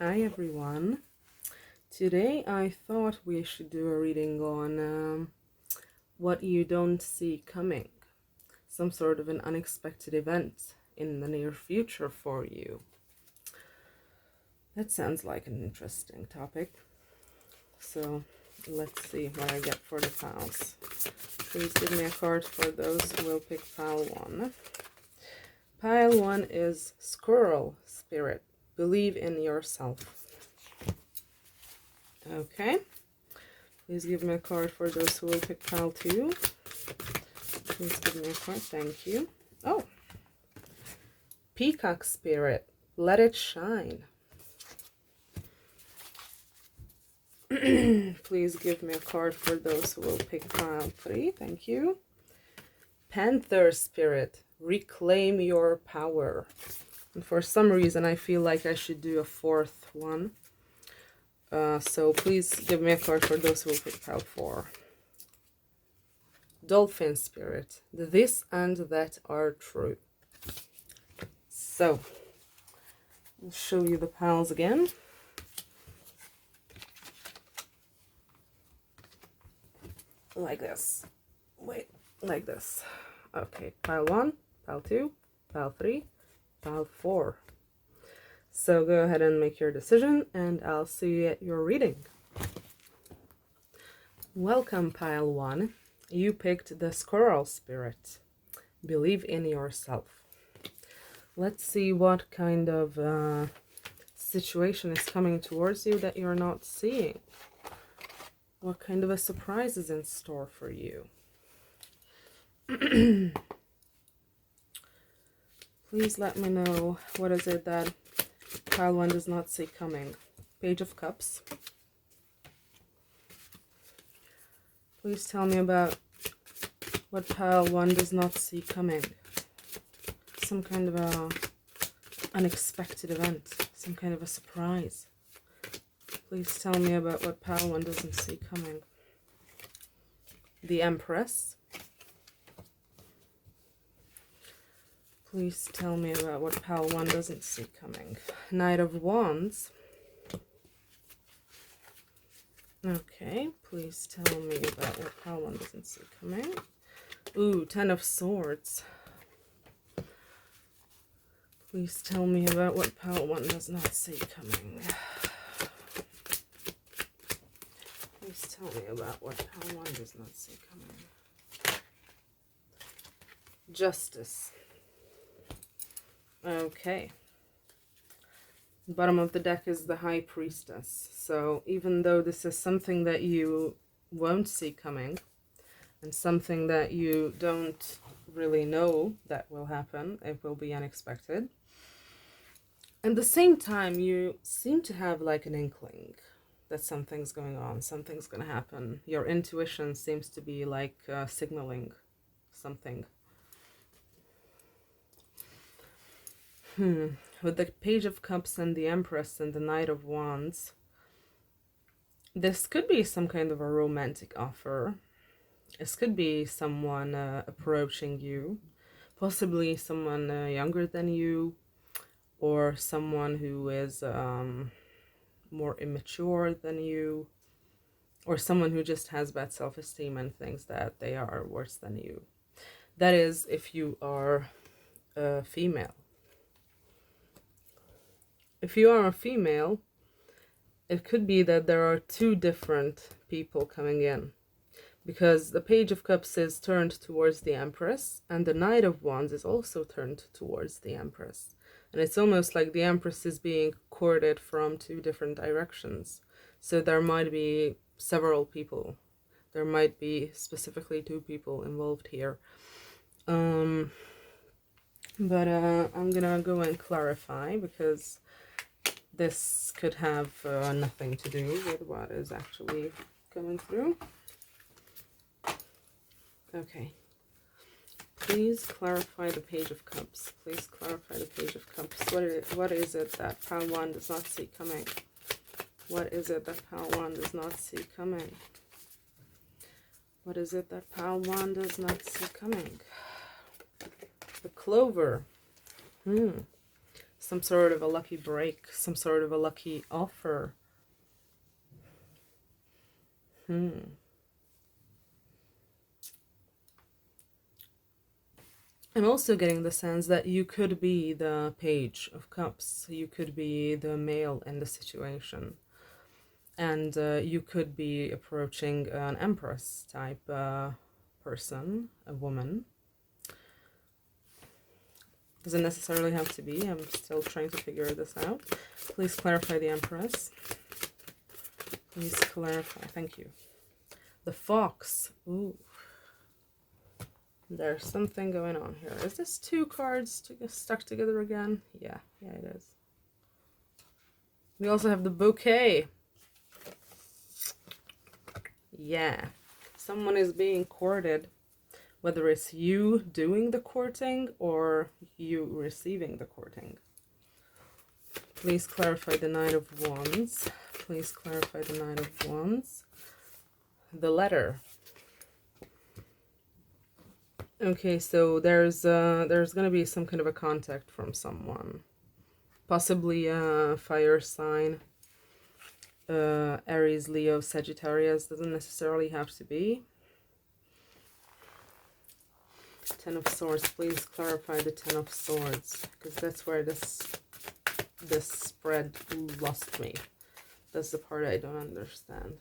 Hi everyone. Today I thought we should do a reading on what you don't see coming. Some sort of an unexpected event in the near future for you. That sounds like an interesting topic. So let's see what I get for the pals. Please give me a card for those who will pick pile 1. Pile 1 is Squirrel Spirit. Believe in yourself. Okay. Please give me a card for those who will pick pile 2. Please give me a card. Thank you. Oh. Peacock Spirit. Let it shine. Please give me a card for those who will pick pile 3. Thank you. Panther Spirit. Reclaim your power. And for some reason I feel like I should do a 4th one. So please give me a card for those who will pick pile 4. Dolphin Spirit. This and that are true. So, I'll show you the piles again. Like this. Wait, like this. Okay, pile 1, pile 2, pile 3, pile 4. So go ahead and make your decision, and I'll see you at your reading. Welcome, pile 1. You picked the Squirrel Spirit. Believe in yourself. Let's see what kind of situation is coming towards you that you're not seeing. What kind of a surprise is in store for you? Please let me know what is it that pile 1 does not see coming. Page of Cups. Please tell me about what pile 1 does not see coming. Some kind of a unexpected event. Some kind of a surprise. Please tell me about what pile 1 doesn't see coming. The Empress. Please tell me about what pile 1 doesn't see coming. Knight of Wands. Okay, please tell me about what pile 1 doesn't see coming. Ooh, 10 of Swords. Please tell me about what pile 1 does not see coming. Please tell me about what pile 1 does not see coming. Justice. Okay. Bottom of the deck is the High Priestess. So even though this is something that you won't see coming, and something that you don't really know that will happen, it will be unexpected. At the same time, you seem to have like an inkling that something's going on, something's going to happen. Your intuition seems to be like signaling something. With the Page of Cups and the Empress and the Knight of Wands, this could be some kind of a romantic offer. This could be someone approaching you, possibly someone younger than you, or someone who is more immature than you, or someone who just has bad self-esteem and thinks that they are worse than you. That is, if you are a female. If you are a female, it could be that there are 2 different people coming in, because the Page of Cups is turned towards the Empress, and the Knight of Wands is also turned towards the Empress. And it's almost like the Empress is being courted from 2 different directions. So there might be several people. There might be specifically 2 people involved here. But I'm gonna go and clarify, because this could have nothing to do with what is actually coming through. Okay. Please clarify the Page of Cups. Please clarify the Page of Cups. What is it that pile 1 does not see coming? What is it that pile 1 does not see coming? What is it that pile 1 does not see coming? The Clover. some sort of a lucky break, some sort of a lucky offer. I'm also getting the sense that you could be the Page of Cups. You could be the male in the situation. And you could be approaching an Empress type person, a woman. Doesn't necessarily have to be. I'm still trying to figure this out. Please clarify the Empress. Please clarify. Thank you. The Fox. Ooh. There's something going on here. Is this two cards stuck together again? Yeah, it is. We also have the Bouquet. Yeah. Someone is being courted. Whether it's you doing the courting or you receiving the courting. Please clarify the Knight of Wands. Please clarify the Knight of Wands. The Letter. Okay, so there's gonna be some kind of a contact from someone, possibly a fire sign, Aries, Leo, Sagittarius. Doesn't necessarily have to be. Ten of Swords. Please clarify the Ten of Swords, because that's where this spread lost me. That's the part I don't understand.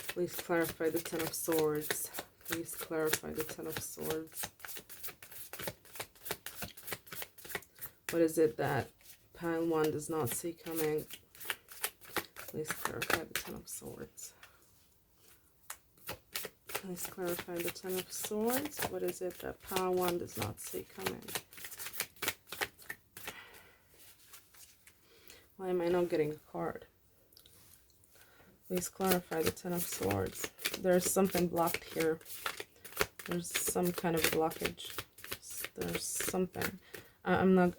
Please clarify the Ten of Swords. Please clarify the Ten of Swords. What is it that pile 1 does not see coming? Please clarify the Ten of Swords. Please clarify the Ten of Swords. What is it that pile 1 does not see coming? Why am I not getting a card? Please clarify the Ten of Swords. There's something blocked here. There's some kind of blockage. There's something. I'm not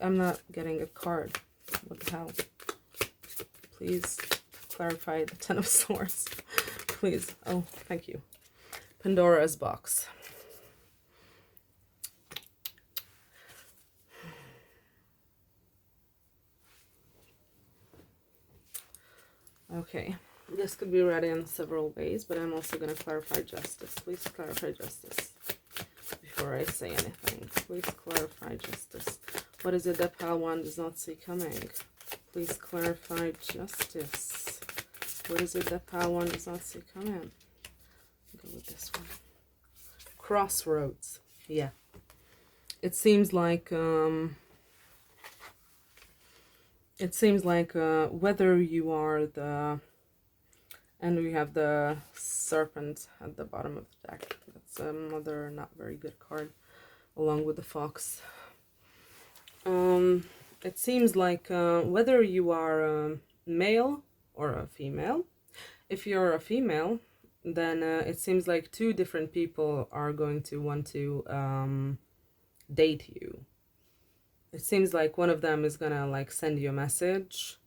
getting a card. What the hell? Please clarify the Ten of Swords. Please. Oh, thank you. Pandora's box. Okay. This could be read in several ways, but I'm also going to clarify justice. Please clarify justice before I say anything. Please clarify justice. What is it that pile 1 does not see coming? Please clarify justice. What is it that pile 1 does not see coming? Go with this one. Crossroads. Yeah. It seems like whether you are the... And we have the Serpent at the bottom of the deck. That's another not very good card, along with the Fox. It seems like whether you are a male or a female, if you're a female, then it seems like two different people are going to want to date you. It seems like one of them is gonna like send you a message,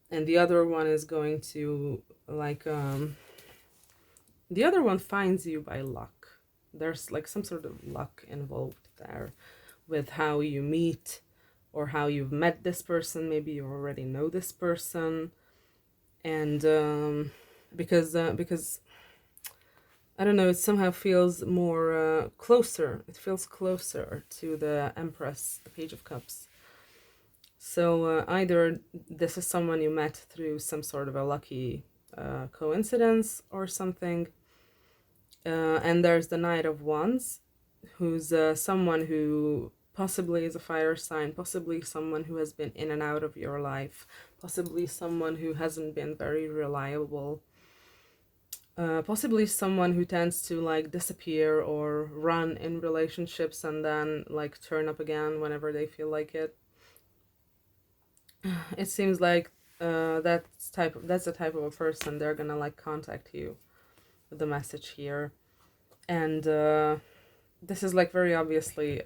and the other one is going to like the other one finds you by luck. There's like some sort of luck involved there with how you meet or how you've met this person. Maybe you already know this person, and because I don't know, it somehow feels more closer. It feels closer to the Empress, the Page of Cups. So either this is someone you met through some sort of a lucky coincidence or something. And there's the Knight of Wands, who's someone who possibly is a fire sign, possibly someone who has been in and out of your life, possibly someone who hasn't been very reliable. Possibly someone who tends to like disappear or run in relationships and then like turn up again whenever they feel like it. It seems like that's the type of a person. They're gonna like contact you with the message here, and this is like very obviously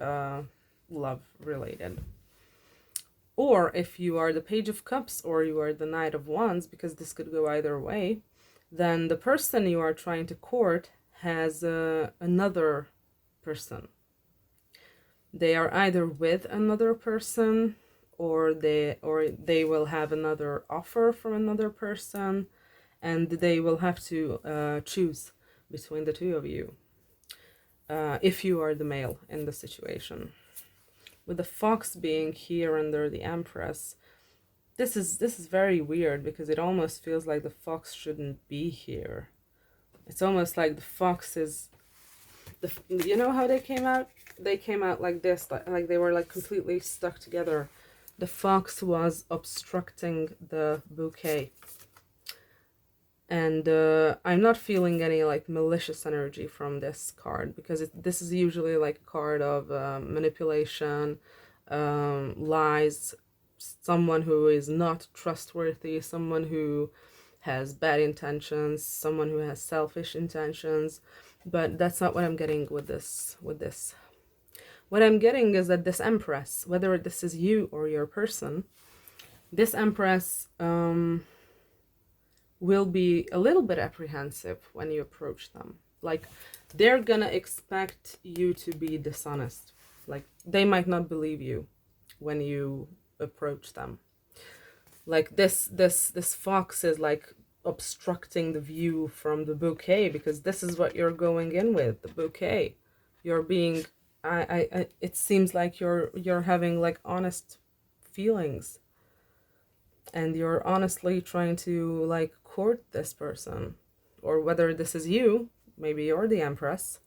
love related. Or if you are the Page of Cups or you are the Knight of Wands, because this could go either way, then the person you are trying to court has another person. They are either with another person or they will have another offer from another person, and they will have to choose between the two of you, if you are the male in the situation. With the fox being here under the Empress, this is very weird, because it almost feels like the fox shouldn't be here. It's almost like the fox is you know how they came out? They came out like this, like they were like completely stuck together. The fox was obstructing the bouquet. And I'm not feeling any like malicious energy from this card, because this is usually like a card of manipulation, lies, someone who is not trustworthy, someone who has bad intentions, someone who has selfish intentions. But that's not what I'm getting with this. What I'm getting is that this Empress, whether this is you or your person, this Empress will be a little bit apprehensive when you approach them. Like, they're gonna expect you to be dishonest. Like, they might not believe you when you approach them. Like, this fox is like obstructing the view from the bouquet, because this is what you're going in with, the bouquet. You're being it seems like you're having like honest feelings, and you're honestly trying to like court this person. Or whether this is you, maybe you're the Empress,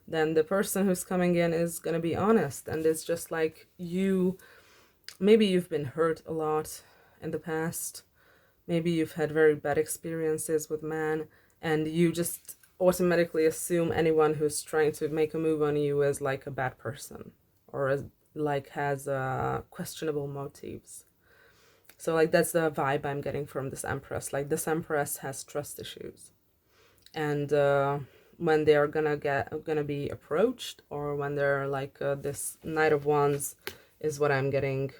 then the person who's coming in is going to be honest, and it's just like maybe you've been hurt a lot in the past, maybe you've had very bad experiences with men, and you just automatically assume anyone who's trying to make a move on you is like a bad person, or has questionable motives. So like that's the vibe I'm getting from this Empress. Like, this Empress has trust issues, and when they're gonna be approached, or when they're like this Knight of Wands is what I'm getting,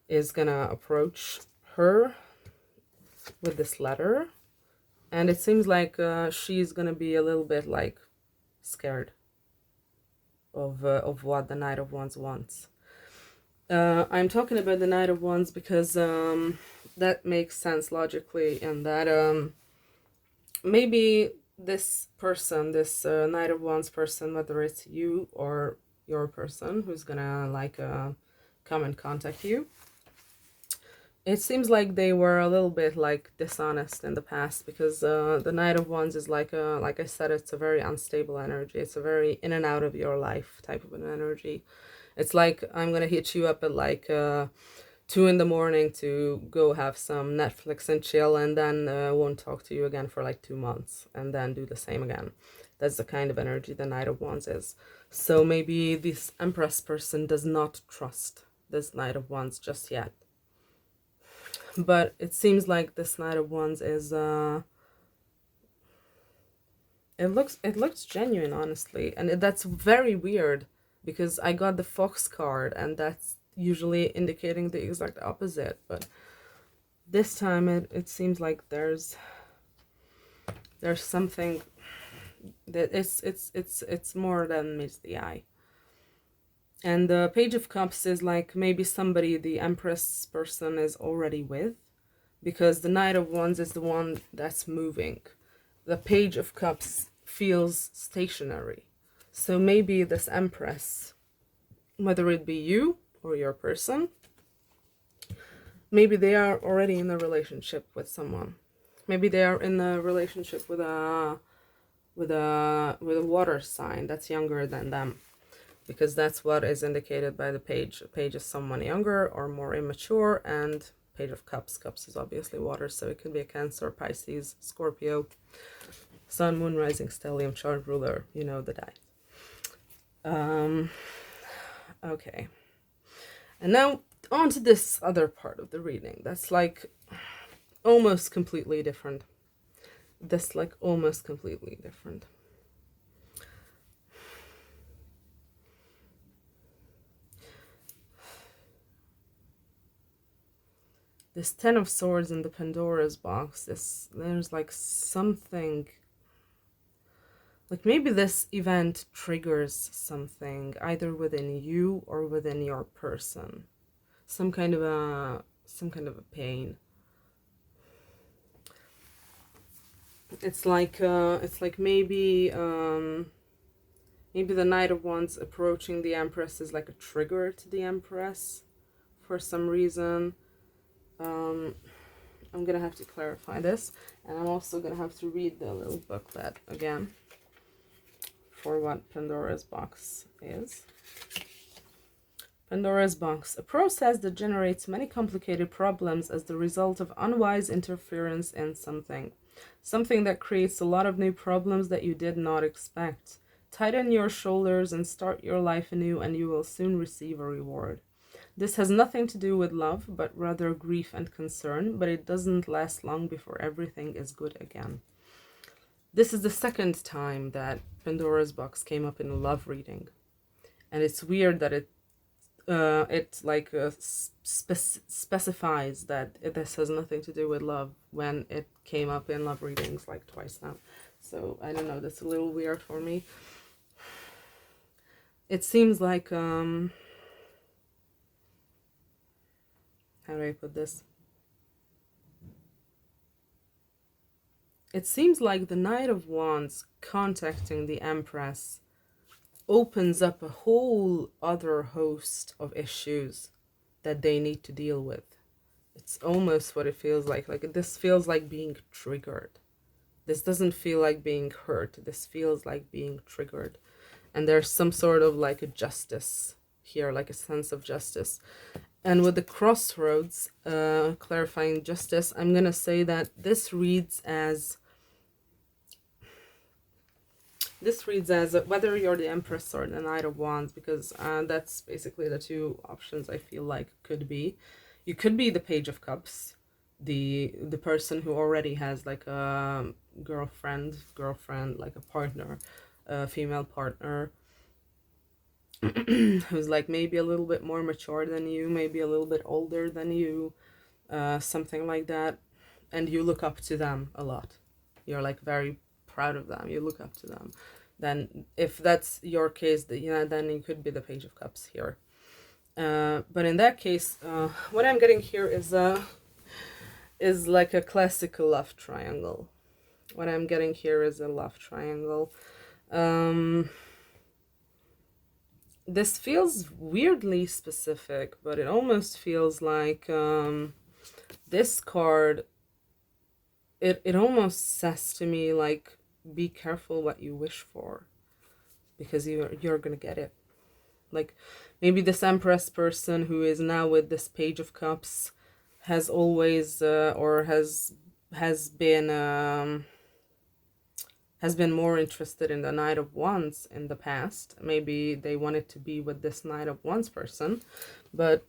is gonna approach her with this letter, and it seems like she's gonna be a little bit like scared of what the Knight of Wands wants. I'm talking about the Knight of Wands because that makes sense logically, and that maybe this person, this Knight of Wands person, whether it's you or your person who's gonna like come and contact you, it seems like they were a little bit like dishonest in the past, because the Knight of Wands is like I said, it's a very unstable energy. It's a very in and out of your life type of an energy. It's like, I'm gonna hit you up at like 2 in the morning to go have some Netflix and chill, and then won't talk to you again for like 2 months, and then do the same again. That's the kind of energy the Knight of Wands is. So maybe this Empress person does not trust this Knight of Wands just yet. But it seems like this Knight of Wands is it looks genuine, honestly, and that's very weird, because I got the Fox card, and that's usually indicating the exact opposite. But this time it seems like there's something that it's more than meets the eye. And the Page of Cups is like maybe somebody the Empress person is already with, because the Knight of Wands is the one that's moving. The Page of Cups feels stationary. So maybe this Empress, whether it be you or your person, maybe they are already in a relationship with someone. Maybe they are in a relationship with a water sign that's younger than them, because that's what is indicated by the page. A page is someone younger or more immature, and Page of Cups. Cups is obviously water, so it could be a Cancer, Pisces, Scorpio, Sun, Moon, Rising, Stellium, Chart Ruler. You know the die. Okay. And now on to this other part of the reading that's like almost completely different. This like almost completely different. This Ten of Swords in the Pandora's box, there's like something Like maybe this event triggers something either within you or within your person. Some kind of a pain. It's like maybe maybe the Knight of Wands approaching the Empress is like a trigger to the Empress for some reason. I'm gonna have to clarify this, and I'm also gonna have to read the little booklet again for what Pandora's box is. Pandora's box, a process that generates many complicated problems as the result of unwise interference in something. Something that creates a lot of new problems that you did not expect. Tighten your shoulders and start your life anew, and you will soon receive a reward. This has nothing to do with love, but rather grief and concern, but it doesn't last long before everything is good again. This is the second time that Pandora's box came up in a love reading. And it's weird that it specifies that this has nothing to do with love when it came up in love readings like twice now. So I don't know, that's a little weird for me. It seems like how do I put this? It seems like the Knight of Wands contacting the Empress opens up a whole other host of issues that they need to deal with. It's almost what it feels like. Like this feels like being triggered. This doesn't feel like being hurt. This feels like being triggered. And there's some sort of like a justice here, like a sense of justice. And with the crossroads, clarifying justice, I'm going to say that this reads as whether you're the Empress or the Knight of Wands, because that's basically the two options I feel like could be. You could be the Page of Cups, the person who already has like a girlfriend, like a partner, a female partner, who's like maybe a little bit more mature than you, maybe a little bit older than you, something like that, and you look up to them a lot. You're like very proud of them, you look up to them. Then if that's your case, then you could be the Page of Cups here. But in that case, what I'm getting here is like a classical love triangle. What I'm getting here is a love triangle. This feels weirdly specific, but it almost feels like this card, it almost says to me like, be careful what you wish for, because you're gonna get it. Like maybe this Empress person who is now with this Page of Cups has always or has been more interested in the Knight of Wands in the past. Maybe they wanted to be with this Knight of Wands person, but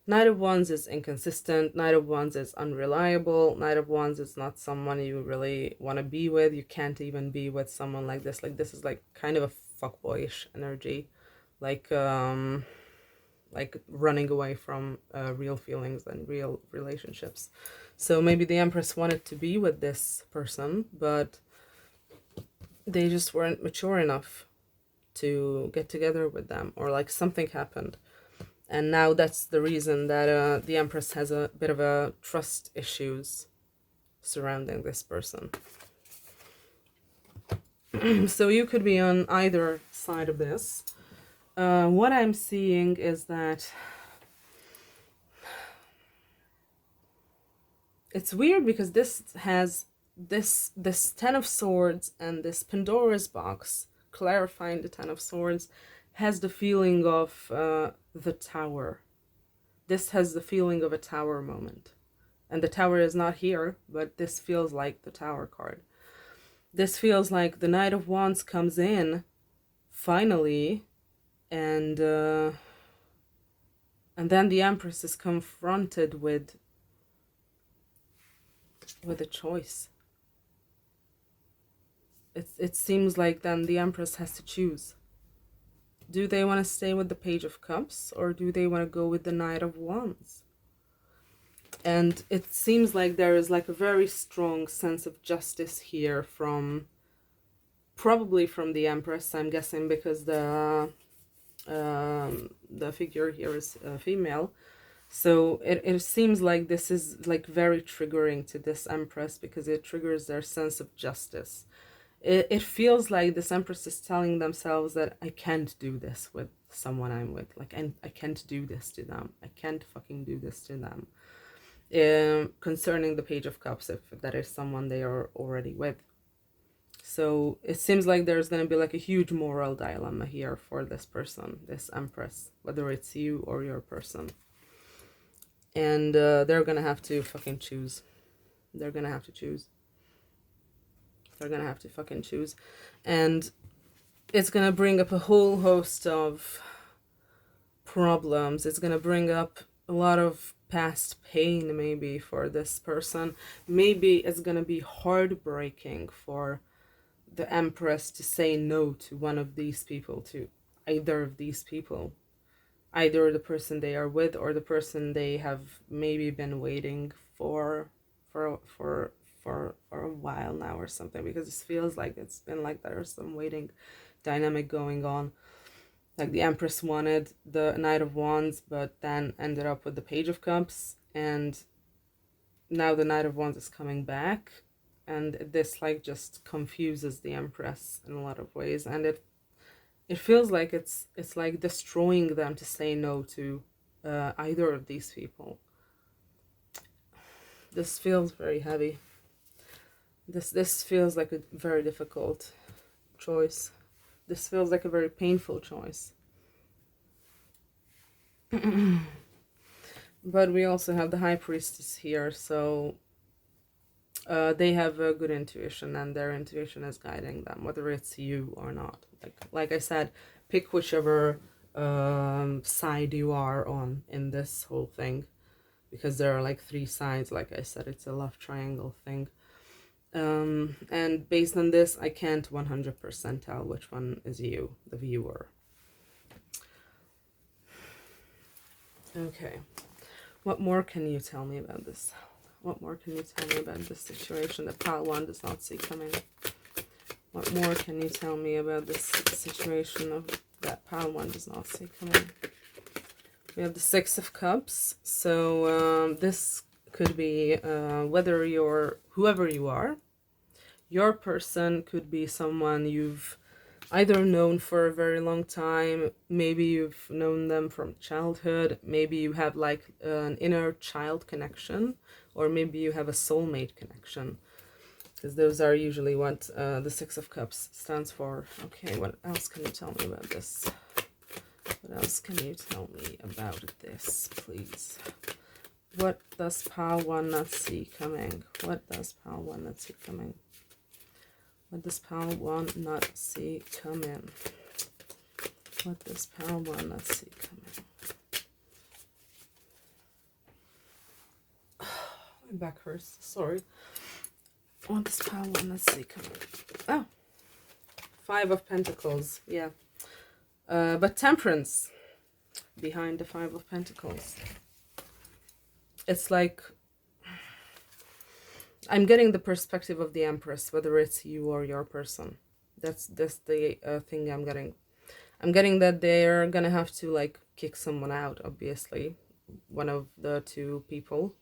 Knight of Wands is inconsistent. Knight of Wands is unreliable. Knight of Wands is not someone you really want to be with. You can't even be with someone like this. Like this is like kind of a fuckboyish energy, like running away from real feelings and real relationships. So maybe the Empress wanted to be with this person, but they just weren't mature enough to get together with them, or like something happened. And now that's the reason that the Empress has a bit of a trust issues surrounding this person. So you could be on either side of this. What I'm seeing is that it's weird because this has this Ten of Swords, and this Pandora's box clarifying the Ten of Swords has the feeling of the Tower. This has the feeling of a Tower moment. And the Tower is not here, but this feels like the Tower card. This feels like the Knight of Wands comes in, finally, and then the Empress is confronted with a choice. It seems like then the Empress has to choose. Do they want to stay with the Page of Cups, or do they want to go with the Knight of Wands? And it seems like there is like a very strong sense of justice here from probably from the Empress, I'm guessing, because the figure here is female. So it seems like this is like very triggering to this Empress, because it triggers their sense of justice. It feels like this Empress is telling themselves that I can't do this with someone I'm with. Like, I can't do this to them. I can't fucking do this to them. Concerning the Page of Cups, if that is someone they are already with. So it seems like there's going to be like a huge moral dilemma here for this person, this Empress, whether it's you or your person. And they're going to have to fucking choose. They're going to have to choose. They're going to have to fucking choose. And it's going to bring up a whole host of problems. It's going to bring up a lot of past pain, maybe, for this person. Maybe it's going to be heartbreaking for the Empress to say no to one of these people, to either of these people, either the person they are with or the person they have maybe been waiting for a while now or something, because it feels like it's been like there's some waiting dynamic going on. Like the Empress wanted the Knight of Wands, but then ended up with the Page of Cups, and now the Knight of Wands is coming back, and this like just confuses the Empress in a lot of ways, and it feels like it's like destroying them to say no to either of these people. This feels very heavy. This feels like a very difficult choice. This feels like a very painful choice. But we also have the High Priestess here, so they have a good intuition, and their intuition is guiding them, whether it's you or not. Like I said, pick whichever side you are on in this whole thing, because there are like 3 sides. Like I said, it's a love triangle thing. And based on this, I can't 100% tell which one is you, the viewer. Okay, what more can you tell me about this? What more can you tell me about this situation that pile 1 does not see coming? What more can you tell me about this situation of that pile 1 does not see coming? We have the 6 of Cups. So this could be whether you're whoever you are. Your person could be someone you've either known for a very long time, maybe you've known them from childhood, maybe you have like an inner child connection, or maybe you have a soulmate connection, because those are usually what the 6 of Cups stands for. Okay, what else can you tell me about this? What else can you tell me about this, please? What does pile 1 not see coming? What does pile 1 not see coming? What does pile 1 not see coming? What does pile 1 not see coming? My back hurts, sorry. What does pile 1 not see coming? Oh, 5 of Pentacles, yeah. But Temperance behind the 5 of Pentacles. It's like I'm getting the perspective of the Empress, whether it's you or your person. That's the thing I'm getting. I'm getting that they're gonna have to like kick someone out, obviously. One of the 2 people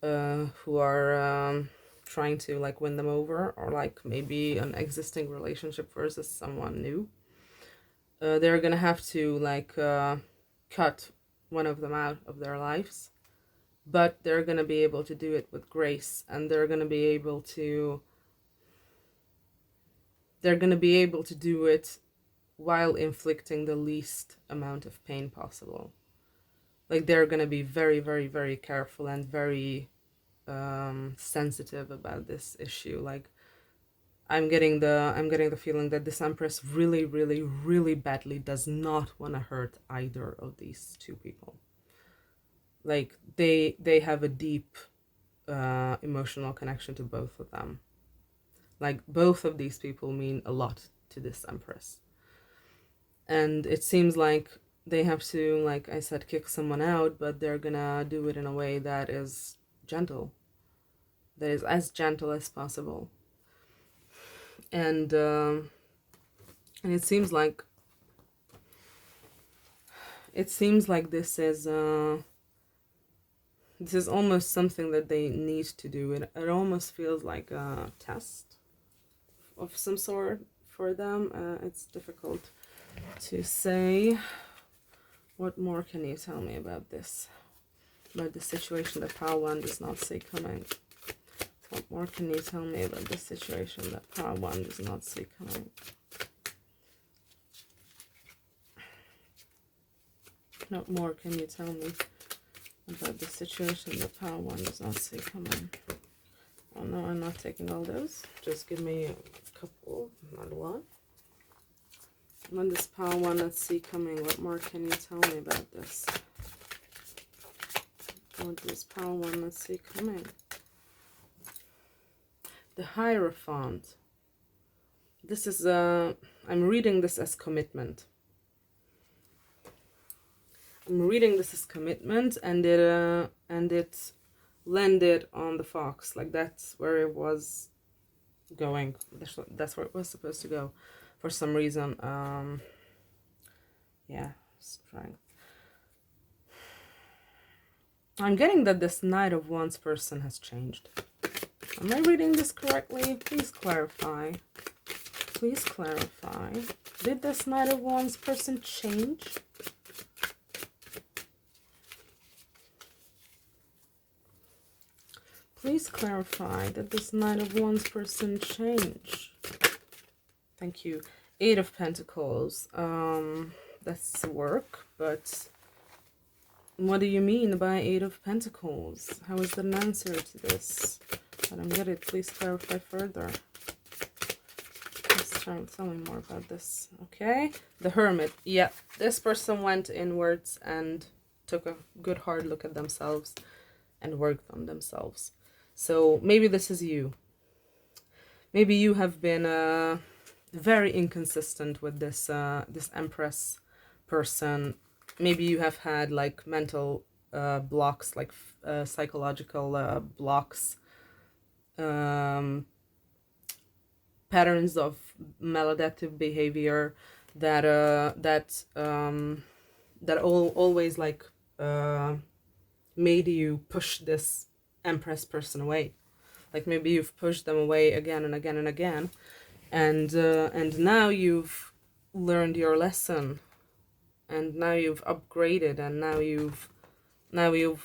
who are trying to like win them over, or like maybe an existing relationship versus someone new. They're gonna have to like cut one of them out of their lives. But they're going to be able to do it with grace, and they're going to be able to do it while inflicting the least amount of pain possible. Like they're going to be very, very, very careful and very sensitive about this issue. Like I'm getting the feeling that this Empress really, really, really badly does not want to hurt either of these 2 people. Like they have a deep emotional connection to both of them. Like both of these people mean a lot to this Empress, and it seems like they have to, like I said, kick someone out, but they're gonna do it in a way that is gentle, that is as gentle as possible. and it seems like this is almost something that they need to do. It almost feels like a test of some sort for them. It's difficult to say. What more can you tell me about this? About the situation that Pile 1 does not see coming? What more can you tell me about this situation that Pile 1 does not see coming? What more can you tell me about the situation that Pile 1 does not see coming? Oh no, I'm not taking all those. Just give me a couple, not a lot. When this Pile 1 not see coming, what more can you tell me about this? What does Pile 1 not see coming? The Hierophant. This is I'm reading this as commitment. I'm reading this as commitment, and it landed on the fox. Like, that's where it was going. That's where it was supposed to go for some reason. Yeah, strength. I'm getting that this Knight of Wands person has changed. Am I reading this correctly? Please clarify. Please clarify. Did this Knight of Wands person change? Please clarify. Did this Knight of Wands person change? Thank you. 8 of Pentacles. That's work, but what do you mean by 8 of Pentacles? How is that an answer to this? I don't get it. Please clarify further. Let's try and tell me more about this. Okay. The Hermit. Yeah. This person went inwards and took a good hard look at themselves and worked on themselves. So maybe this is you. Maybe you have been very inconsistent with this this Empress person. Maybe you have had like mental blocks, like psychological blocks, patterns of maladaptive behavior that always like made you push this Empress person away. Like, maybe you've pushed them away again and again and again, and now you've learned your lesson, and now you've upgraded, and now you've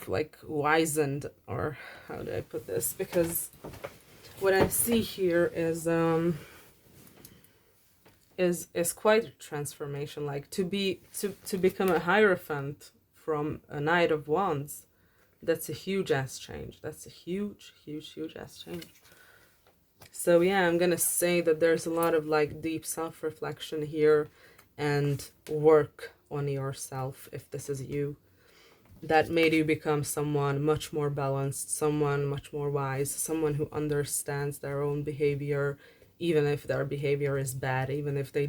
like wizened, or how do I put this? Because what I see here is quite a transformation. Like, to become a Hierophant from a Knight of Wands, that's a huge ass change. That's a huge ass change. So yeah, I'm gonna say that there's a lot of like deep self-reflection here and work on yourself, if this is you, that made you become someone much more balanced, someone much more wise, someone who understands their own behavior, even if their behavior is bad, even if you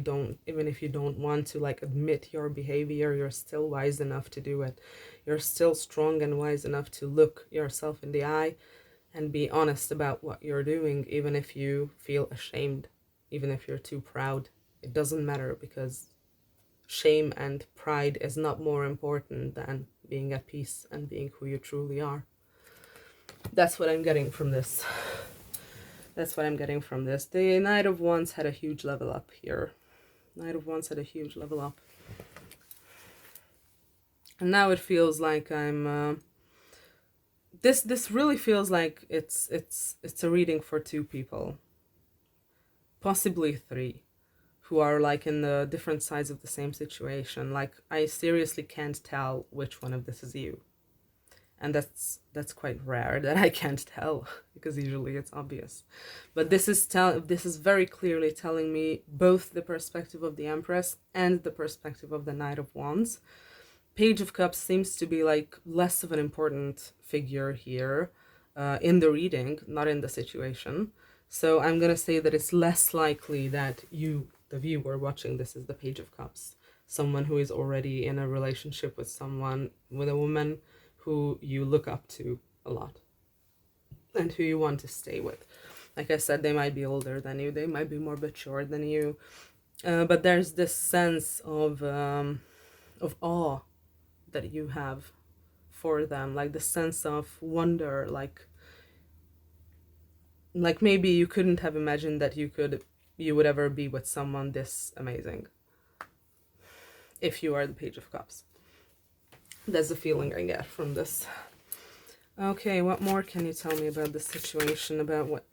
don't want to like admit your behavior, you're still wise enough to do it. You're still strong and wise enough to look yourself in the eye and be honest about what you're doing, even if you feel ashamed, even if you're too proud. It doesn't matter, because shame and pride is not more important than being at peace and being who you truly are. That's what I'm getting from this. That's what I'm getting from this. The Knight of Wands had a huge level up here. Knight of Wands had a huge level up. And now it feels like I'm this really feels like it's a reading for 2 people, possibly 3, who are like in the different sides of the same situation. Like, I seriously can't tell which one of this is you, and that's quite rare that I can't tell, because usually it's obvious. But this is very clearly telling me both the perspective of the Empress and the perspective of the Knight of Wands. Page of Cups seems to be like less of an important figure here in the reading, not in the situation. So I'm going to say that it's less likely that you, the viewer watching this, is the Page of Cups. Someone who is already in a relationship with a woman who you look up to a lot and who you want to stay with. Like I said, they might be older than you, they might be more mature than you, but there's this sense of awe that you have for them, like the sense of wonder, like maybe you couldn't have imagined that you would ever be with someone this amazing if you are the Page of Cups. That's the feeling I get from this. Okay, what more can you tell me about this situation? About what?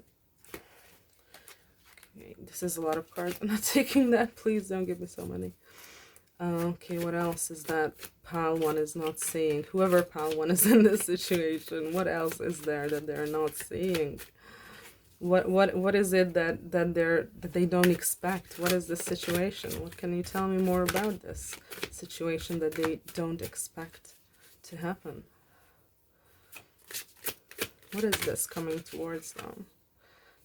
Okay, this is a lot of cards. I'm not taking that. Please don't give me so many. Okay, what else is that pile one is not seeing? Whoever pile one is in this situation, what else is there that they're not seeing? What is it that they don't expect? What is the situation? What can you tell me more about this situation that they don't expect to happen? What is this coming towards them?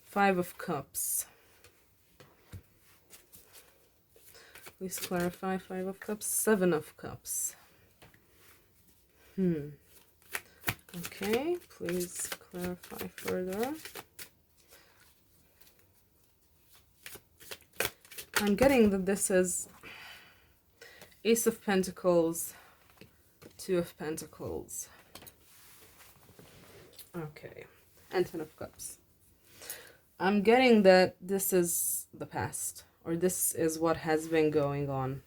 Five of Cups. Please clarify. Five of Cups. Seven of Cups. Okay, please clarify further. I'm getting that this is Ace of Pentacles, Two of Pentacles. Okay, and Ten of Cups. I'm getting that this is the past, or this is what has been going on.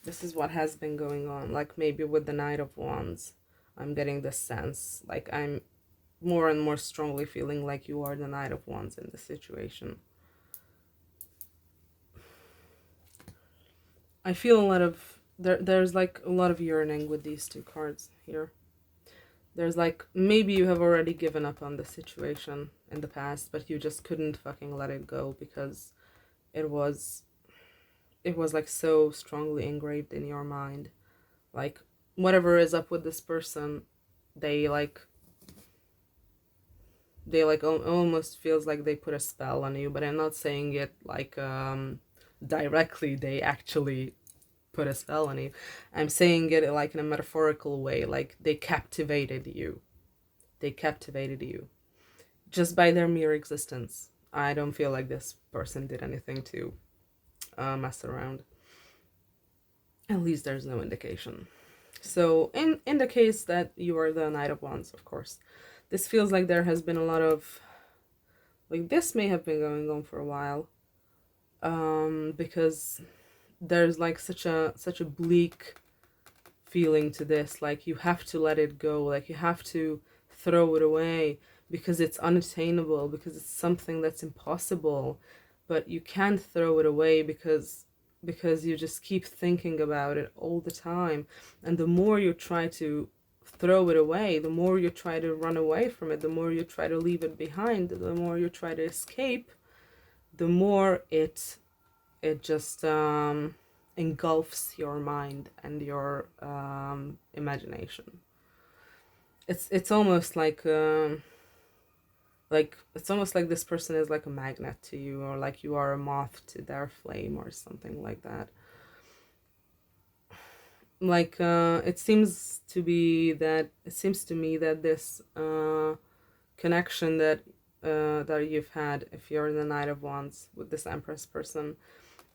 This is what has been going on, like maybe with the Knight of Wands. I'm getting this sense, like I'm more and more strongly feeling like you are the Knight of Wands in this situation. I feel a lot of, there's like a lot of yearning with these two cards here. There's like, maybe you have already given up on the situation in the past, but you just couldn't fucking let it go because it was like so strongly engraved in your mind. Like, whatever is up with this person, they almost feels like they put a spell on you, but I'm not saying it like directly. They actually put a spell on you. I'm saying it like in a metaphorical way, like they captivated you. They captivated you just by their mere existence. I don't feel like this person did anything to mess around. At least there's no indication. So in the case that you are the Knight of Wands, of course, this feels like there has been a lot of, like, this may have been going on for a while, because there's like such a bleak feeling to this. Like, you have to let it go, like you have to throw it away because it's unattainable, because it's something that's impossible, but you can't throw it away because you just keep thinking about it all the time. And the more you try to throw it away, the more you try to run away from it, the more you try to leave it behind, the more you try to escape, the more it just engulfs your mind and your imagination. It's almost like it's almost like this person is like a magnet to you, or like you are a moth to their flame or something like that. Like it seems to me that this connection that you've had, if you're the Knight of Wands with this Empress person,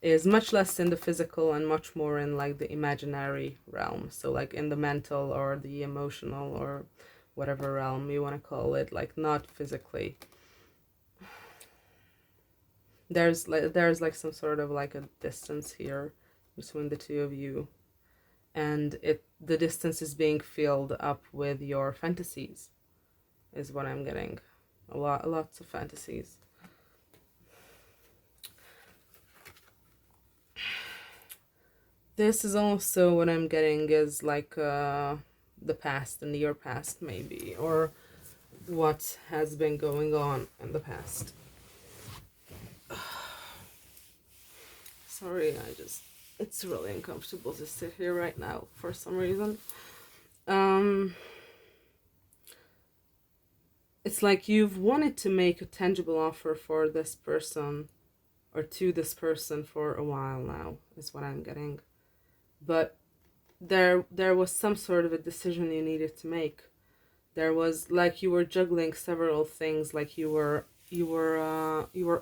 is much less in the physical and much more in like the imaginary realm. So like in the mental or the emotional or whatever realm you want to call it, like not physically. There's like some sort of like a distance here between the two of you, and the distance is being filled up with your fantasies, is what I'm getting. Lots of fantasies. This is also what I'm getting is like the past and your past, maybe, or what has been going on in the past. Sorry, it's really uncomfortable to sit here right now for some reason. It's like you've wanted to make a tangible offer for this person, or to this person, for a while now, is what I'm getting. But there was some sort of a decision you needed to make. There was like you were juggling several things, like you were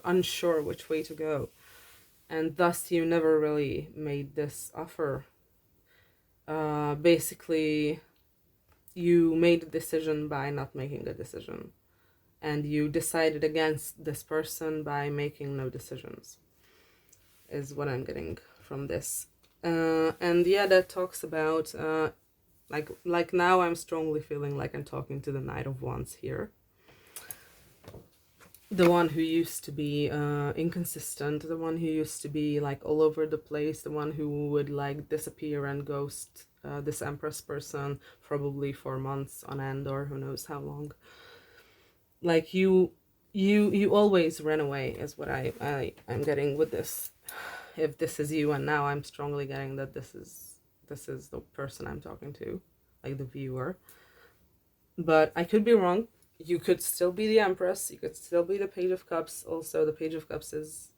unsure which way to go, and thus you never really made this offer. Basically, you made a decision by not making a decision, and you decided against this person by making no decisions, is what I'm getting from this. And yeah, that talks about like now I'm strongly feeling like I'm talking to the Knight of Wands here, the one who used to be inconsistent, the one who used to be like all over the place, the one who would like disappear and ghost this Empress person probably for months on end, or who knows how long. Like you always ran away is what I'm getting with this. If this is you, and now I'm strongly getting that this is the person I'm talking to, like the viewer. But I could be wrong. You could still be the Empress, you could still be the Page of Cups. Also, the Page of Cups is,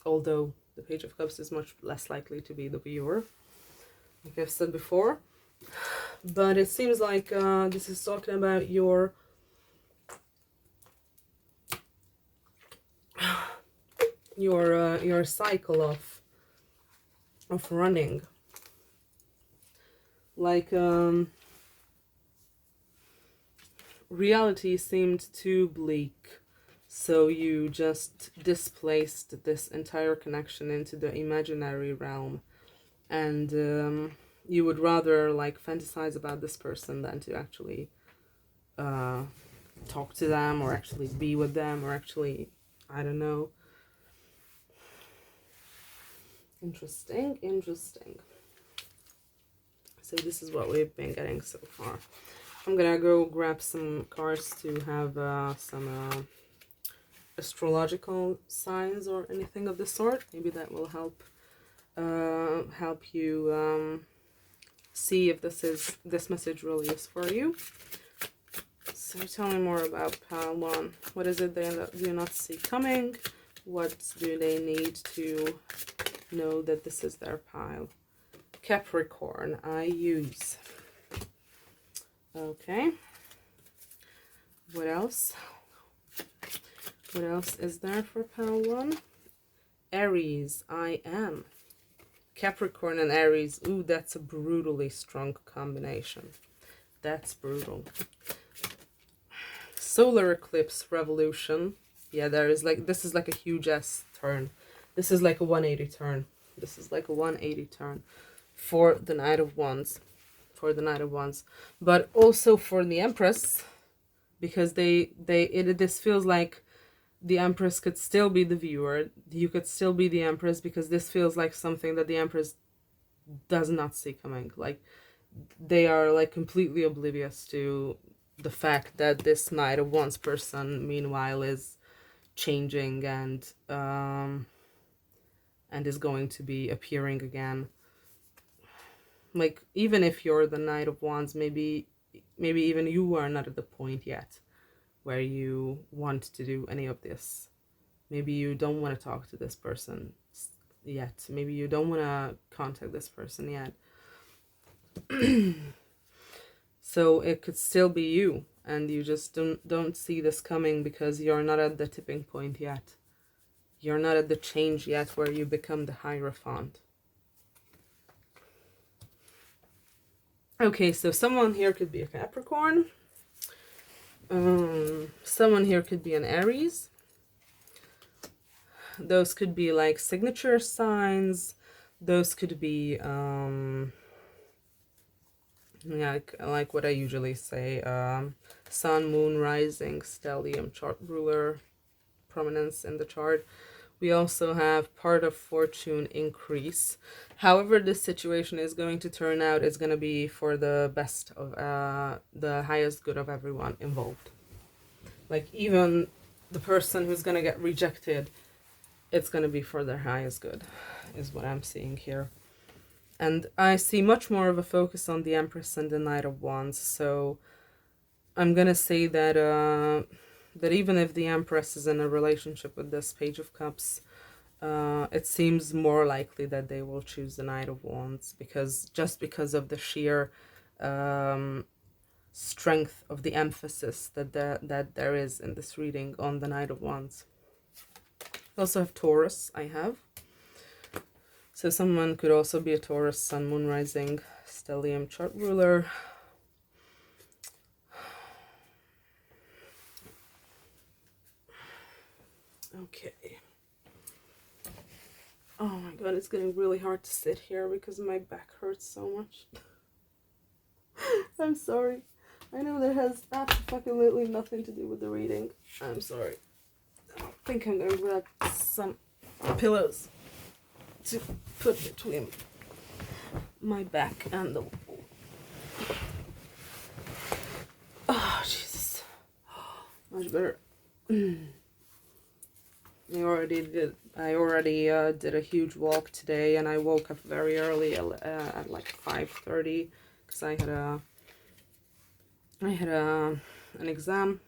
although the Page of Cups is much less likely to be the viewer, like I've said before. But it seems like this is talking about your cycle of running. Like reality seemed too bleak, so you just displaced this entire connection into the imaginary realm, and you would rather like fantasize about this person than to actually talk to them, or actually be with them, or actually, I don't know. Interesting. So this is what we've been getting so far. I'm gonna go grab some cards to have some astrological signs or anything of the sort. Maybe that will help you see if this message really is for you. So tell me more about pile 1. What is it they do not see coming? What do they need to know that this is their pile? Capricorn, I use. Okay. What else? What else is there for pile 1? Aries, I am. Capricorn and Aries. Ooh, that's a brutally strong combination. That's brutal. Solar eclipse revolution. Yeah, there is like, this is like a huge ass turn. This is like a 180 turn. This is like a 180 turn for the Knight of Wands. For the Knight of Wands. But also for the Empress. Because this feels like the Empress could still be the viewer. You could still be the Empress, because this feels like something that the Empress does not see coming. Like, they are like completely oblivious to the fact that this Knight of Wands person, meanwhile, is changing and is going to be appearing again. Like, even if you're the Knight of Wands, maybe even you are not at the point yet where you want to do any of this. Maybe you don't want to talk to this person yet. Maybe you don't want to contact this person yet. So it could still be you, and you just don't see this coming because you're not at the tipping point yet. You're not at the change yet where you become the Hierophant. Okay, so someone here could be a Capricorn. Someone here could be an Aries. Those could be like signature signs. Those could be yeah, like what I usually say, sun, moon, rising, stellium, chart ruler, prominence in the chart. We also have part of fortune increase. However this situation is going to turn out is going to be for the best of the highest good of everyone involved. Like, even the person who's going to get rejected, it's going to be for their highest good, is what I'm seeing here. And I see much more of a focus on the Empress and the Knight of Wands. So I'm going to say that that even if the Empress is in a relationship with this Page of Cups, it seems more likely that they will choose the Knight of Wands, because of the sheer strength of the emphasis that there is in this reading on the Knight of Wands. I also have Taurus, I have. So someone could also be a Taurus, Sun, Moon, Rising, Stellium chart ruler. Okay. Oh my god, it's getting really hard to sit here because my back hurts so much. I'm sorry. I know that has absolutely nothing to do with the reading. I'm sorry. I think I'm going to grab some pillows to put between my back and the wall. Oh, Jesus. Much better. I already did a huge walk today, and I woke up very early at like 5:30 because I had an exam.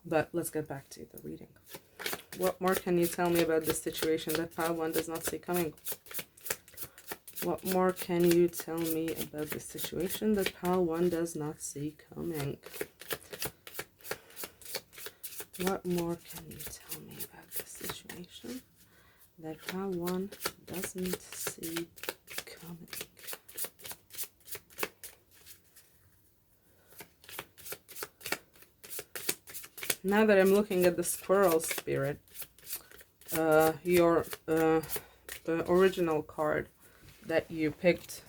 But let's get back to the reading. What more can you tell me about this situation that pile 1 does not see coming? What more can you tell me about this situation that pile 1 does not see coming? What more can you tell me about this situation that pile 1 doesn't see coming? Now that I'm looking at the squirrel spirit, the original card that you picked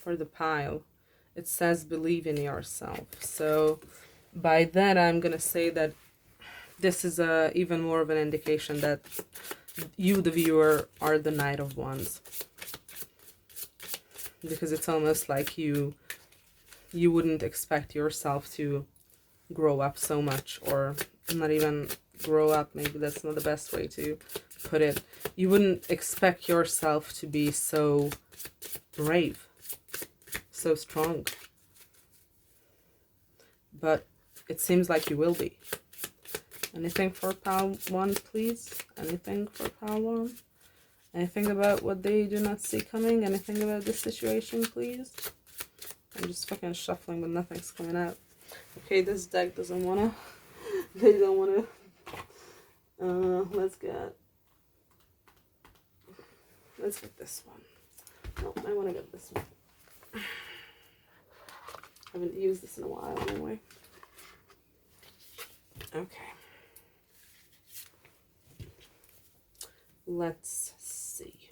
for the pile, it says believe in yourself. So by that, I'm gonna say that this is even more of an indication that you, the viewer, are the Knight of Wands, because it's almost like you wouldn't expect yourself to grow up so much, or not even grow up, maybe that's not the best way to put it. You wouldn't expect yourself to be so brave, so strong, but it seems like you will be. Anything for pile 1, please? Anything for pile 1? Anything about what they do not see coming? Anything about this situation, please? I'm just fucking shuffling, but nothing's coming out. Okay, this deck doesn't wanna. They don't wanna. Let's get this one. No, I wanna get this one. I haven't used this in a while anyway. Okay. Let's see.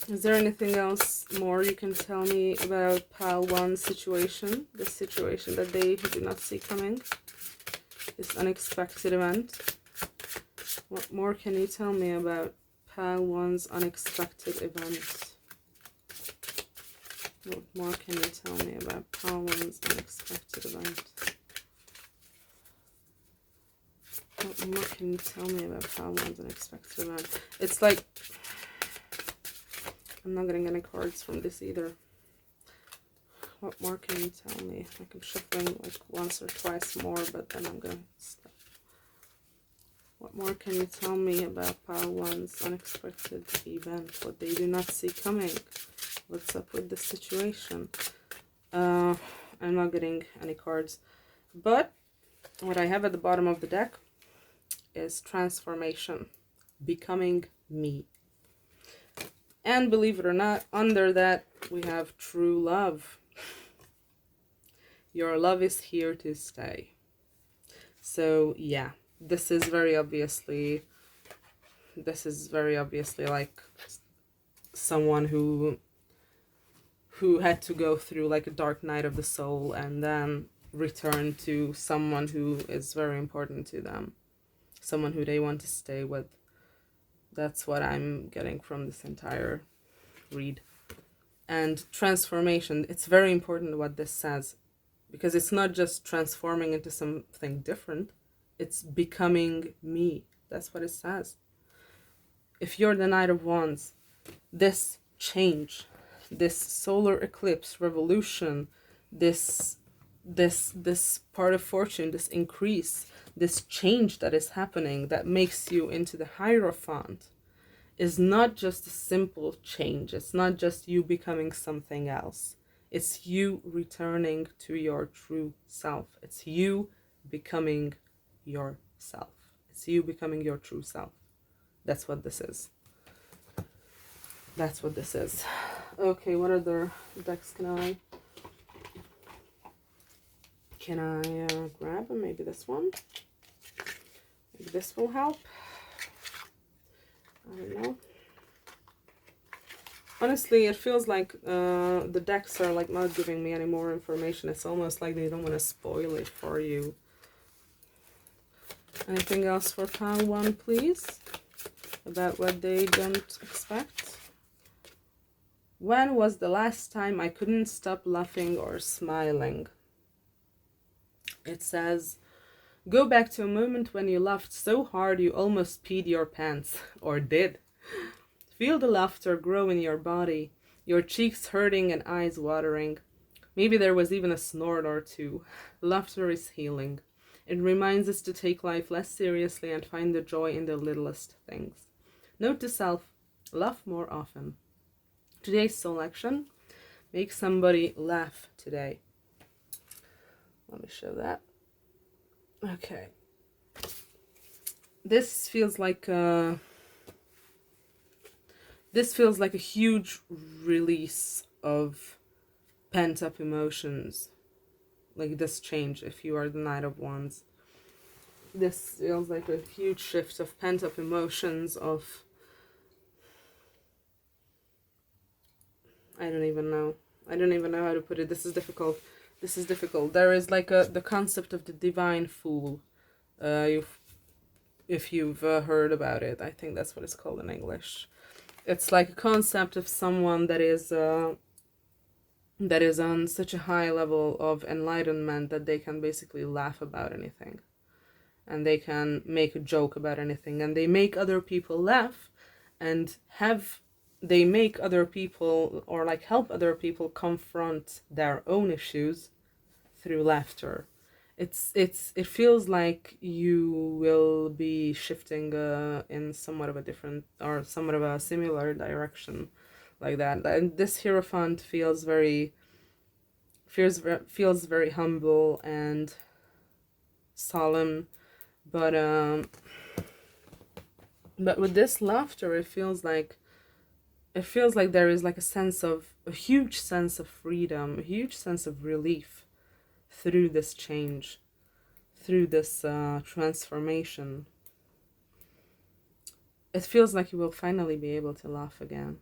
Is there anything else more you can tell me about pile 1 situation? The situation that they do not see coming? This unexpected event? What more can you tell me about pile 1's unexpected event? What more can you tell me about pile 1's unexpected event? What more can you tell me about pile 1's unexpected event? It's like, I'm not getting any cards from this either. What more can you tell me? Like, I'm shuffling like once or twice more, but then I'm gonna stop. What more can you tell me about pile 1's unexpected event? What they do not see coming? What's up with this situation? I'm not getting any cards. But what I have at the bottom of the deck is transformation. Becoming me. And believe it or not, under that we have true love. Your love is here to stay. So yeah, this is very obviously like someone who had to go through like a dark night of the soul and then return to someone who is very important to them, someone who they want to stay with. That's what I'm getting from this entire read. And transformation, it's very important what this says, because it's not just transforming into something different, it's becoming me. That's what it says. If you're the Knight of Wands, this change, this solar eclipse, revolution, this part of fortune, this increase, this change that is happening that makes you into the Hierophant is not just a simple change. It's not just you becoming something else. It's you returning to your true self. It's you becoming yourself. It's you becoming your true self. That's what this is. That's what this is. Okay, what other decks can I grab? Maybe this one. Maybe this will help. I don't know. Honestly, it feels like the decks are like not giving me any more information. It's almost like they don't want to spoil it for you. Anything else for pile 1, please? About what they don't expect. When was the last time I couldn't stop laughing or smiling? It says, go back to a moment when you laughed so hard you almost peed your pants, or did. Feel the laughter grow in your body, your cheeks hurting and eyes watering. Maybe there was even a snort or two. Laughter is healing. It reminds us to take life less seriously and find the joy in the littlest things. Note to self, laugh more often. Today's selection, make somebody laugh today. Let me show that. Okay. This feels like a huge release of pent-up emotions. Like this change, if you are the Knight of Wands. This feels like a huge shift of pent-up emotions, of... I don't even know how to put it. This is difficult. There is like the concept of the divine fool. If you've heard about it, I think that's what it's called in English. It's like a concept of someone that is on such a high level of enlightenment that they can basically laugh about anything, and they can make a joke about anything, and they make other people laugh, and they make other people, or like help other people confront their own issues through laughter. It feels like you will be shifting in somewhat of a different, or somewhat of a similar direction, like that. And this Hierophant feels very humble and solemn, but with this laughter, it feels like there is like a huge sense of freedom, a huge sense of relief through this change, through this transformation. It feels like you will finally be able to laugh again.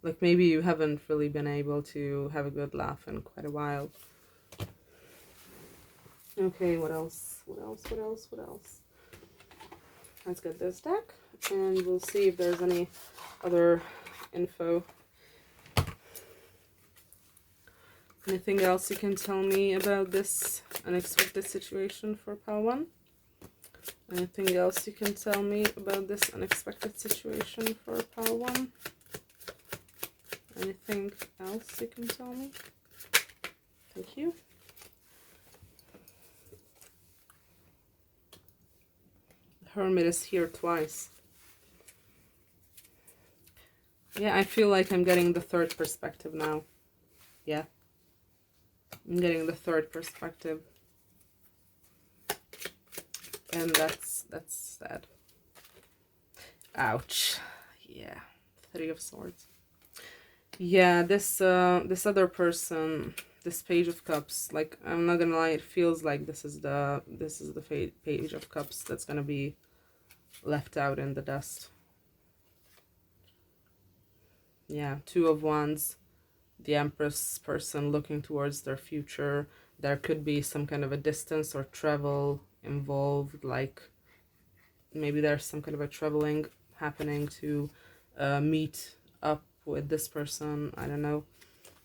Like maybe you haven't really been able to have a good laugh in quite a while. Okay, what else? Let's get this deck, and we'll see if there's any other info. Anything else you can tell me about this unexpected situation for pile 1? Anything else you can tell me about this unexpected situation for pile 1? Anything else you can tell me? Thank you. The Hermit is here twice. Yeah, I feel like I'm getting the third perspective now. Yeah. I'm getting the third perspective. And that's sad. Ouch. Yeah. 3 of Swords. Yeah, this other person, this Page of Cups, like, I'm not gonna lie, it feels like this is the Page of Cups that's gonna be left out in the dust. Yeah, 2 of Wands, the Empress person looking towards their future. There could be some kind of a distance or travel involved, like maybe there's some kind of a traveling happening to meet up with this person. I don't know.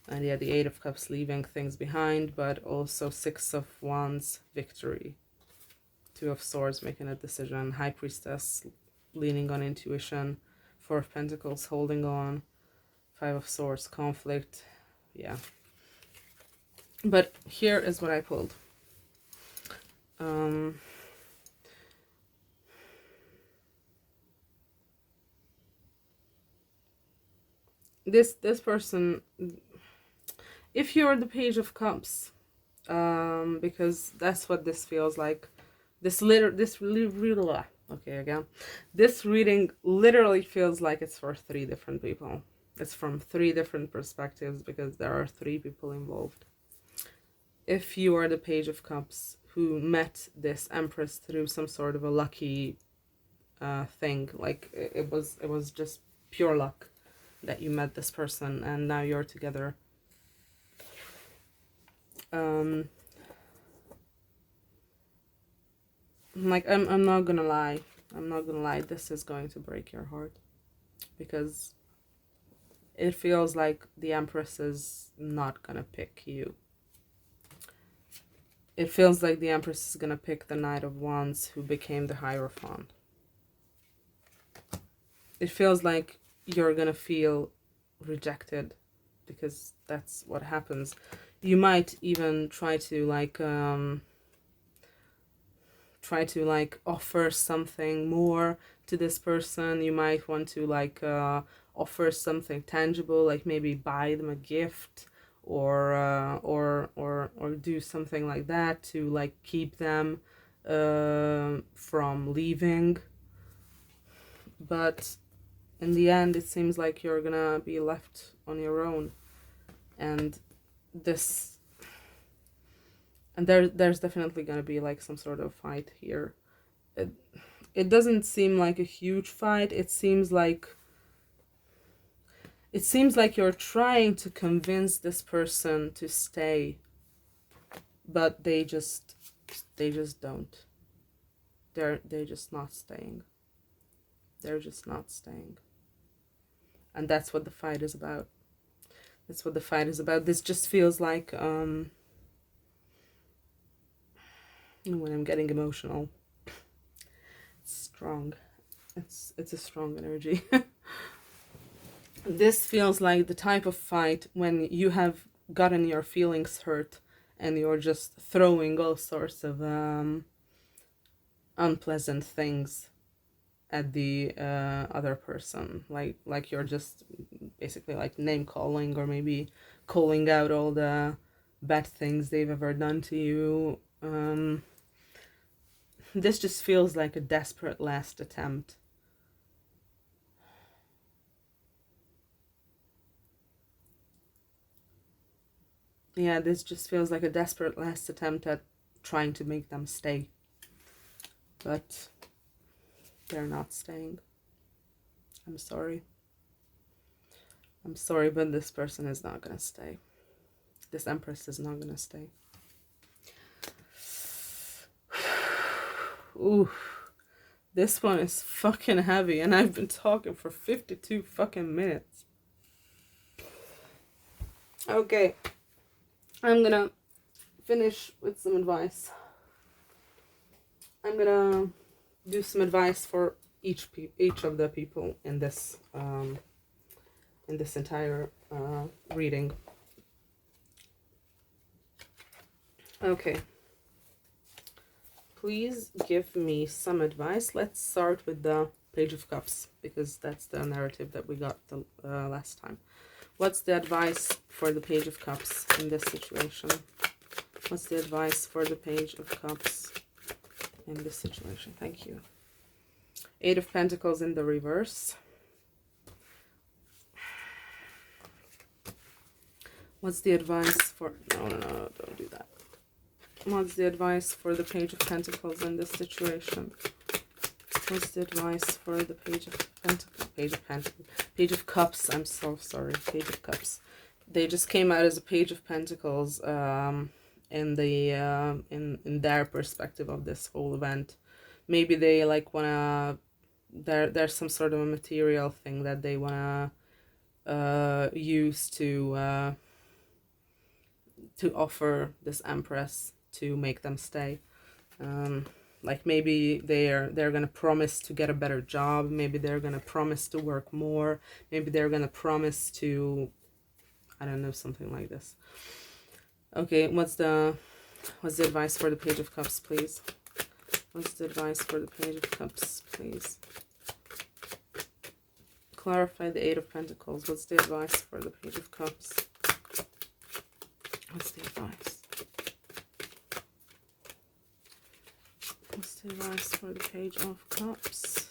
And yeah, the 8 of Cups, leaving things behind, but also 6 of Wands, victory. 2 of Swords, making a decision. High Priestess, leaning on intuition. 4 of Pentacles, holding on. 5 of Swords, conflict. Yeah. But here is what I pulled. This person, If you're the Page of Cups, because that's what this feels like. This reading literally feels like it's for 3 different people. It's from 3 different perspectives because there are 3 people involved. If you are the Page of Cups who met this Empress through some sort of a lucky thing, like it was just pure luck that you met this person and now you're together. Like I'm not gonna lie. This is going to break your heart because it feels like the Empress is not gonna pick you. It feels like the Empress is gonna pick the Knight of Wands who became the Hierophant. It feels like you're gonna feel rejected because that's what happens. You might even try to offer something more to this person. You might want to offer something tangible, like maybe buy them a gift or do something like that to like keep them from leaving. But in the end, it seems like you're gonna be left on your own, and there's definitely gonna be like some sort of fight here. It doesn't seem like a huge fight. It seems like you're trying to convince this person to stay, but they just don't. They're just not staying. They're just not staying. And that's what the fight is about. This just feels like when I'm getting emotional, it's strong. It's a strong energy. This feels like the type of fight when you have gotten your feelings hurt and you're just throwing all sorts of unpleasant things at the other person, like you're just basically like name calling or maybe calling out all the bad things they've ever done to you. This just feels like a desperate last attempt. Yeah, this just feels like a desperate last attempt at trying to make them stay. But they're not staying. I'm sorry. But this person is not gonna stay. This Empress is not gonna stay. Ooh. This one is fucking heavy and I've been talking for 52 fucking minutes. Okay. I'm gonna finish with some advice. I'm gonna do some advice for each of the people in this entire reading. Okay. Please give me some advice. Let's start with the Page of Cups because that's the narrative that we got the last time. What's the advice for the Page of Cups in this situation? What's the advice for the Page of Cups in this situation? Thank you. 8 of Pentacles in the reverse. What's the advice for... No, don't do that. What's the advice for the Page of Pentacles in this situation? What's the advice for the Page of Pentacles? Page of Cups. I'm so sorry. Page of Cups. They just came out as a Page of Pentacles in the in their perspective of this whole event. Maybe they like wanna... There's some sort of a material thing that they wanna use to offer this Empress to make them stay. Like maybe they're gonna promise to get a better job. Maybe they're gonna promise to work more. Maybe they're gonna promise to, I don't know, something like this. Okay, what's the advice for the Page of Cups, please? What's the advice for the Page of Cups, please? Clarify the 8 of Pentacles. What's the advice for the Page of Cups? What's the advice? What's the advice for the Page of Cups?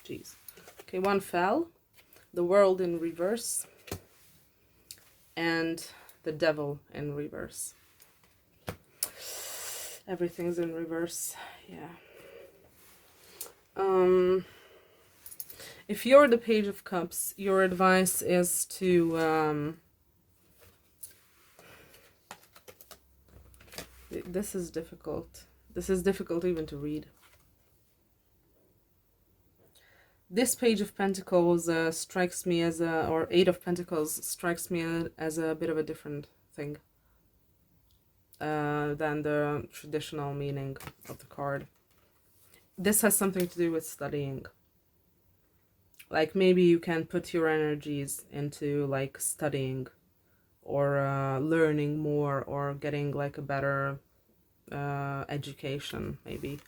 Jeez. Okay, one fell. The World in reverse. And the Devil in reverse. Everything's in reverse. Yeah. If you're the Page of Cups, your advice is to this is difficult. This is difficult even to read. This Page of Pentacles strikes me as a, or Eight of Pentacles strikes me as a bit of a different thing than the traditional meaning of the card. This has something to do with studying. Like maybe you can put your energies into like studying or learning more or getting like a better education maybe.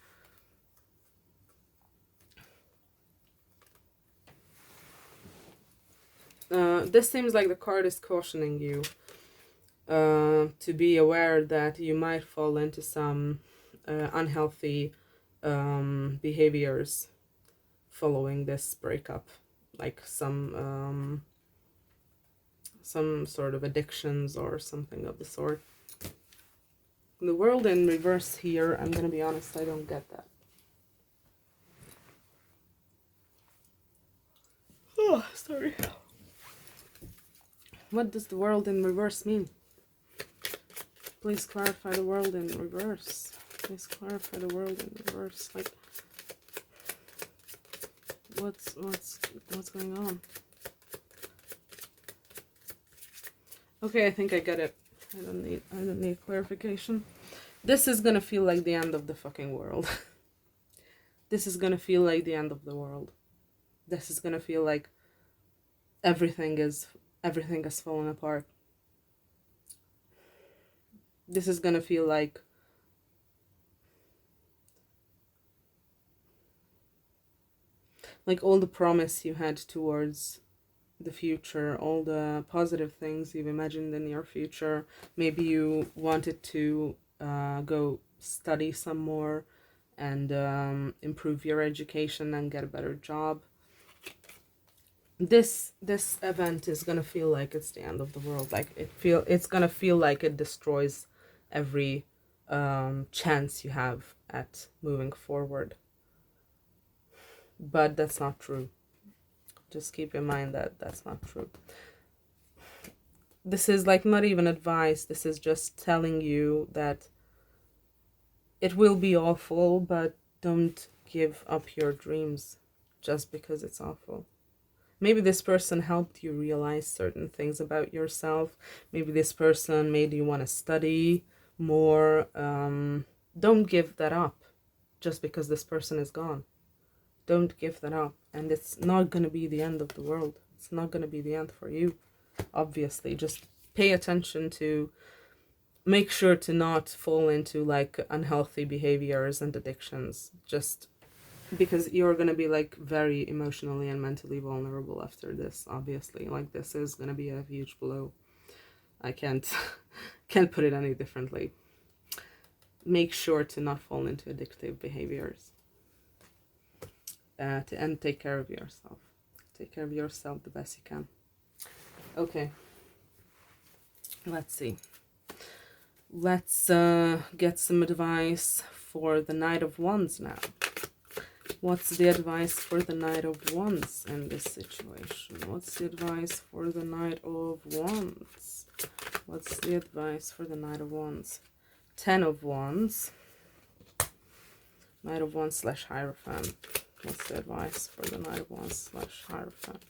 This seems like the card is cautioning you to be aware that you might fall into some unhealthy behaviors following this breakup, like some sort of addictions or something of the sort. The World in reverse here, I'm gonna be honest, I don't get that. Oh, sorry. What does the World in reverse mean? Please clarify the World in reverse. Please clarify the World in reverse. Like, what's going on? Okay, I think I get it. I don't need clarification. This is gonna feel like the end of the fucking world. This is gonna feel like the end of the world. This is gonna feel like everything has fallen apart. This is gonna feel like all the promise you had towards the future, all the positive things you've imagined in your future. Maybe you wanted to go study some more and improve your education and get a better job. This event is gonna feel like it's the end of the world. Like it's gonna feel like it destroys every chance you have at moving forward. But that's not true. Just keep in mind that that's not true. This is like not even advice. This is just telling you that it will be awful, but don't give up your dreams just because it's awful. Maybe this person helped you realize certain things about yourself. Maybe this person made you want to study more. Don't give that up just because this person is gone. Don't give that up. And it's not going to be the end of the world. It's not going to be the end for you, obviously. Just pay attention to, make sure to not fall into like unhealthy behaviors and addictions. Just because you're going to be like very emotionally and mentally vulnerable after this, obviously. Like this is going to be a huge blow. I can't put it any differently. Make sure to not fall into addictive behaviors. And take care of yourself. Take care of yourself the best you can. Okay. Let's see. Let's get some advice for the Knight of Wands now. What's the advice for the Knight of Wands in this situation? What's the advice for the Knight of Wands? What's the advice for the Knight of Wands? 10 of Wands. Knight of Wands / Hierophant. What's the advice for the Knight of Wands / Hierophant?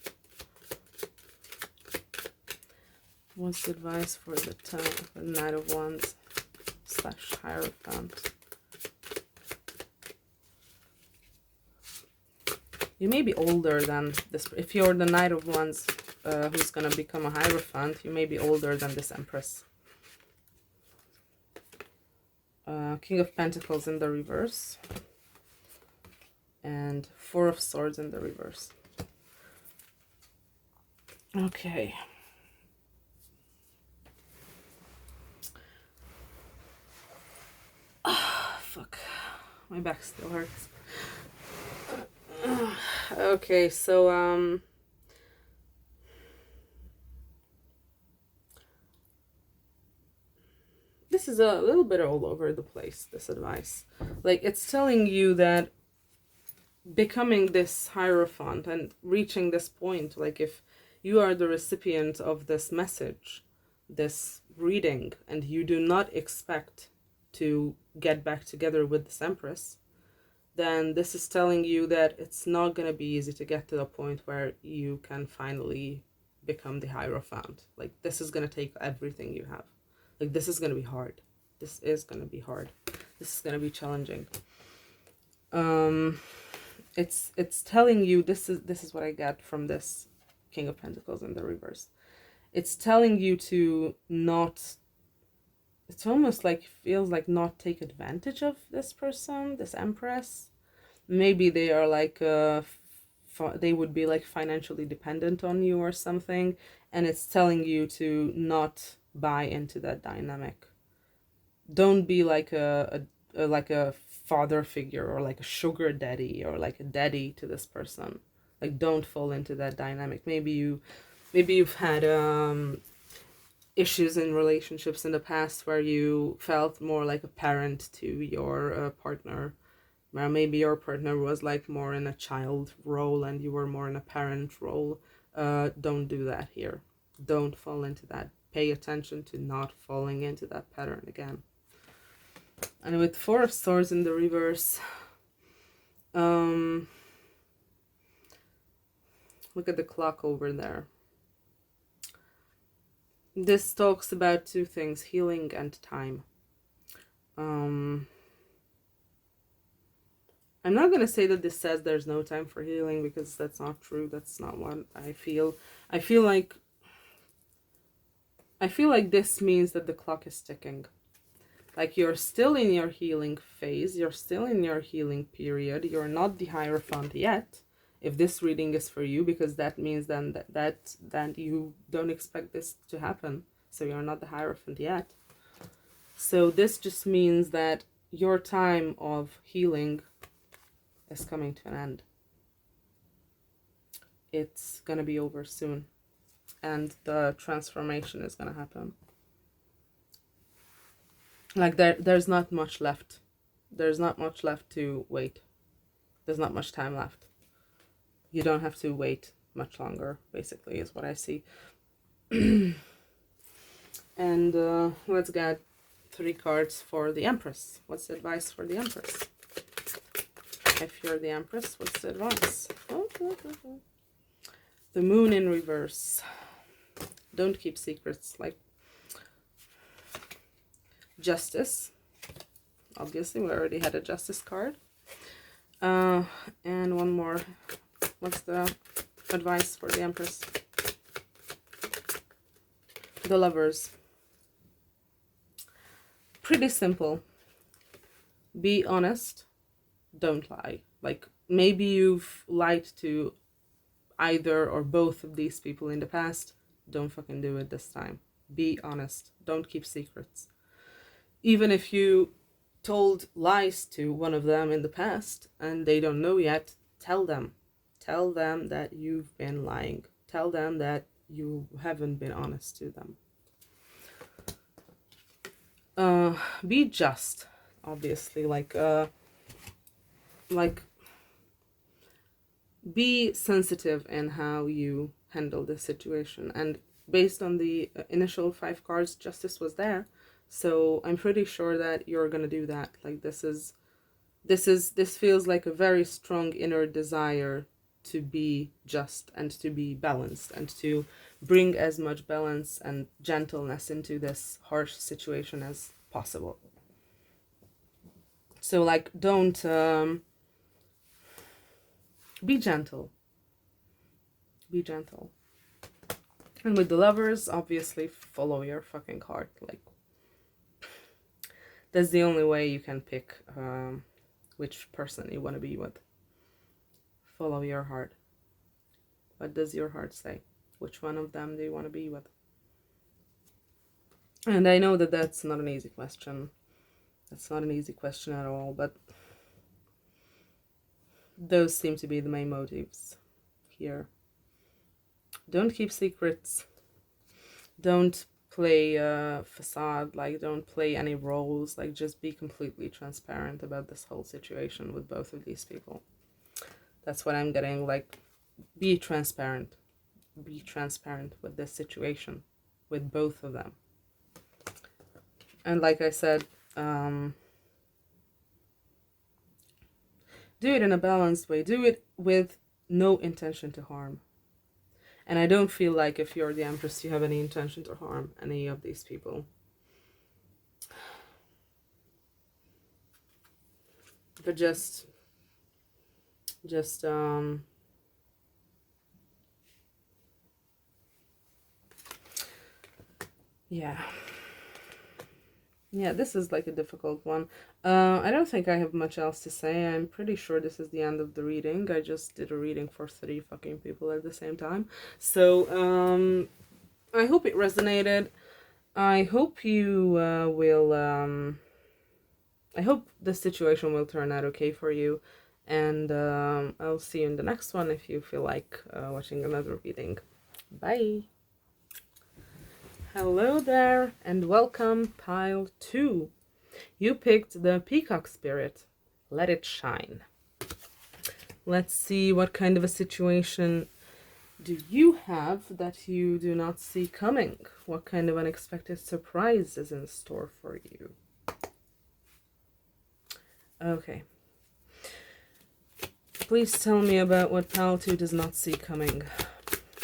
What's the advice for the Knight of Wands / Hierophant? You may be older than this. If you're the Knight of Wands who's going to become a Hierophant, you may be older than this Empress. King of Pentacles in the reverse. And 4 of Swords in the reverse. Okay. fuck. My back still hurts. Okay, so, this is a little bit all over the place, this advice. Like, it's telling you that becoming this hierophant and reaching this point, like if you are the recipient of this message, this reading, and you do not expect to get back together with this empress, then this is telling you that it's not going to be easy to get to the point where you can finally become the hierophant. Like, this is going to take everything you have. Like, this is going to be hard. This is going to be hard. This is going to be challenging. It's telling you, this is what I get from this King of Pentacles in the reverse. It's telling you to not, it's almost like, feels like, not take advantage of this person, this empress. Maybe they are like they would be like financially dependent on you or something, and it's telling you to not buy into that dynamic. Don't be like a father figure or like a sugar daddy or like a daddy to this person. Like, don't fall into that dynamic. Maybe you've had issues in relationships in the past where you felt more like a parent to your partner, where maybe your partner was like more in a child role and you were more in a parent role. Don't do that here. Don't fall into that. Pay attention to not falling into that pattern again. And with Four of Swords in the reverse, look at the clock over there. This talks about two things, healing and time. I'm not going to say that this says there's no time for healing, because that's not true. That's not what I feel. I feel like this means that the clock is ticking. Like, you're still in your healing phase. You're still in your healing period. You're not the Hierophant yet, if this reading is for you, because that means then that you don't expect this to happen. So you're not the Hierophant yet. So this just means that your time of healing is coming to an end. It's going to be over soon. And the transformation is going to happen. Like, there's not much left. There's not much left to wait. There's not much time left. You don't have to wait much longer, basically, is what I see. And let's get 3 cards for the Empress. What's the advice for the Empress? If you're the Empress, what's the advice? The Moon in reverse. Don't keep secrets. Like, Justice. Obviously, we already had a Justice card. And one more. What's the advice for the Empress? The Lovers. Pretty simple. Be honest. Don't lie. Like, maybe you've lied to either or both of these people in the past. Don't fucking do it this time. Be honest. Don't keep secrets. Even if you told lies to one of them in the past and they don't know yet, tell them. Tell them that you've been lying. Tell them that you haven't been honest to them. Be just, obviously. Like be sensitive in how you handle this situation. And based on the initial 5 cards, Justice was there. So I'm pretty sure that you're gonna do that. Like, this feels like a very strong inner desire to be just and to be balanced and to bring as much balance and gentleness into this harsh situation as possible. So, like, don't be gentle. Be gentle. And with the Lovers, obviously follow your fucking heart. Like, that's the only way you can pick which person you want to be with. Follow your heart. What does your heart say? Which one of them do you want to be with? And I know that that's not an easy question. That's not an easy question at all, but those seem to be the main motives here. Don't keep secrets. Don't play a facade, like don't play any roles, like just be completely transparent about this whole situation with both of these people. That's what I'm getting, like be transparent. Be transparent with this situation, with both of them. And like I said, do it in a balanced way. Do it with no intention to harm. And I don't feel like if you're the Empress, you have any intention to harm any of these people. But just yeah, this is like a difficult one. I don't think I have much else to say. I'm pretty sure this is the end of the reading. I just did a reading for 3 fucking people at the same time. So, I hope it resonated. I hope you will, I hope the situation will turn out okay for you. And I'll see you in the next one if you feel like watching another reading. Bye! Hello there, and welcome, pile 2. You picked the Peacock Spirit. Let it shine. Let's see what kind of a situation do you have that you do not see coming. What kind of unexpected surprise is in store for you? Okay. Please tell me about what pile 2 does not see coming.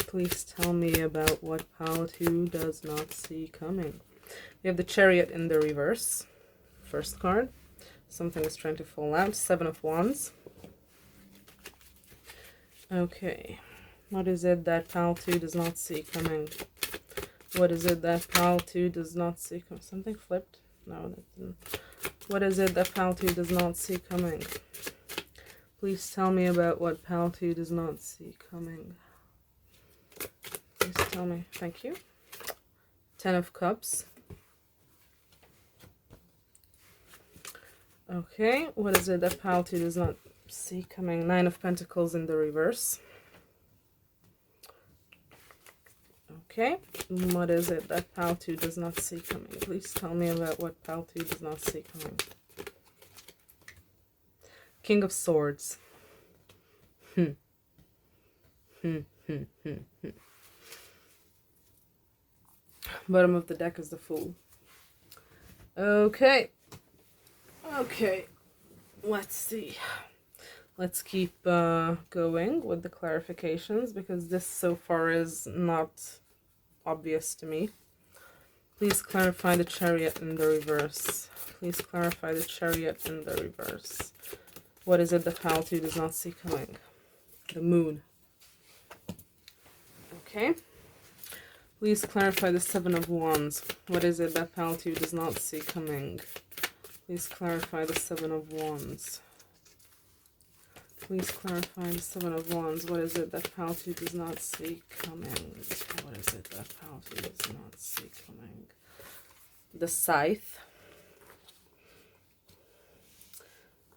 Please tell me about what pile 2 does not see coming. We have the Chariot in the reverse. First card. Something is trying to fall out. 7 of Wands. Okay. What is it that pile 2 does not see coming? What is it that pile 2 does not see coming? Something flipped? No, that didn't. What is it that pile 2 does not see coming? Please tell me about what pile 2 does not see coming. Please tell me. Thank you. 10 of Cups. Okay, what is it that pile 2 does not see coming? 9 of Pentacles in the reverse. Okay, what is it that pile 2 does not see coming? Please tell me about what pile 2 does not see coming. King of Swords. Bottom of the deck is the Fool. Okay. Okay. Let's see. Let's keep going with the clarifications because this so far is not obvious to me. Please clarify the Chariot in the reverse. Please clarify the Chariot in the reverse. What is it that pile 2 does not see coming? The Moon. Okay. Please clarify the 7 of Wands. What is it that pile 2 does not see coming? Please clarify the 7 of Wands. Please clarify the 7 of Wands. What is it that pile 2 does not see coming? What is it that pile 2 does not see coming? The Scythe.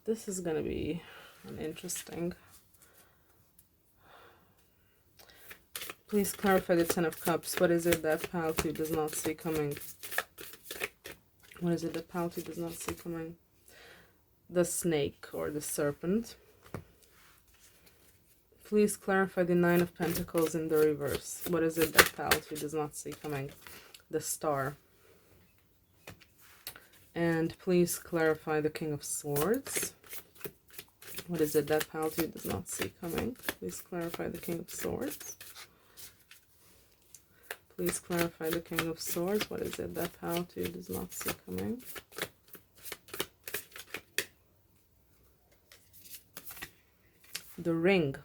This is going to be an interesting. Please clarify the 10 of Cups. What is it that pile 2 does not see coming? What is it that pile 2 does not see coming? The Snake or the Serpent. Please clarify the 9 of Pentacles in the reverse. What is it that pile 2 does not see coming? The Star. And please clarify the King of Swords. What is it that pile 2 does not see coming? Please clarify the King of Swords. Please clarify the King of Swords. What is it that pile 2 does not see coming? The Ring.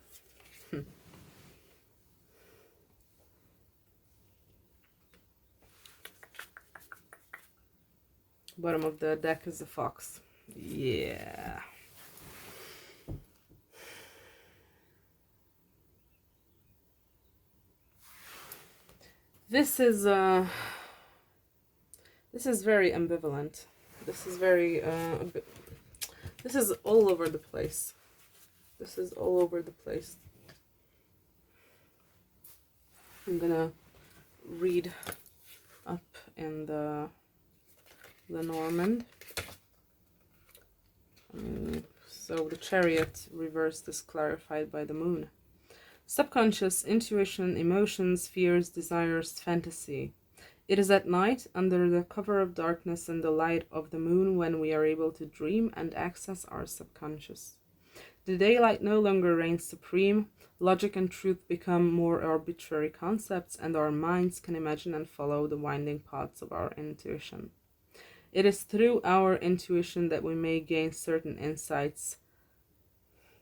Bottom of the deck is the Fox. Yeah. This is very ambivalent. This is very, this is all over the place. This is all over the place. I'm gonna read up in the Lenormand. So the Chariot reversed is clarified by the moon. Subconscious, intuition, emotions, fears, desires, fantasy. It is at night, under the cover of darkness and the light of the moon, when we are able to dream and access our subconscious. The daylight no longer reigns supreme, logic and truth become more arbitrary concepts, and our minds can imagine and follow the winding paths of our intuition. It is through our intuition that we may gain certain insights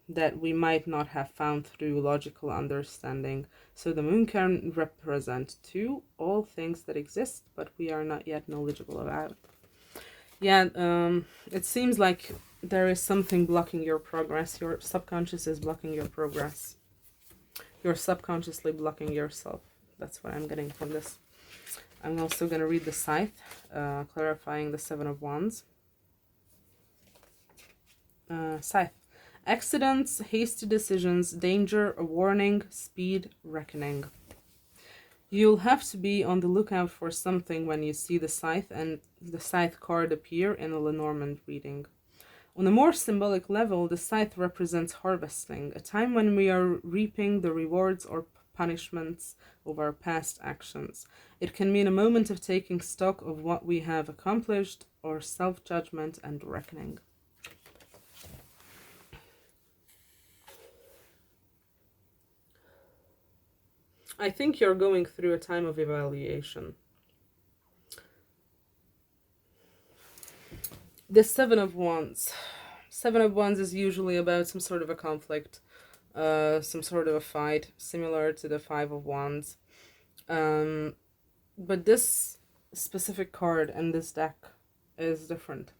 that we might not have found through logical understanding. So the moon can represent too all things that exist, but we are not yet knowledgeable about. Yeah, it seems like there is something blocking your progress. Your subconscious is blocking your progress. You're subconsciously blocking yourself. That's what I'm getting from this. I'm also going to read the Scythe, clarifying the Seven of Wands. Scythe. Accidents, hasty decisions, danger, a warning, speed, reckoning. You'll have to be on the lookout for something when you see the Scythe and the Scythe card appear in a Lenormand reading. On a more symbolic level, the Scythe represents harvesting, a time when we are reaping the rewards or punishments of our past actions. It can mean a moment of taking stock of what we have accomplished, or self-judgment and reckoning. I think you're going through a time of evaluation. The Seven of Wands. Seven of Wands is usually about some sort of a conflict, some sort of a fight, similar to the Five of Wands. But this specific card and this deck is different.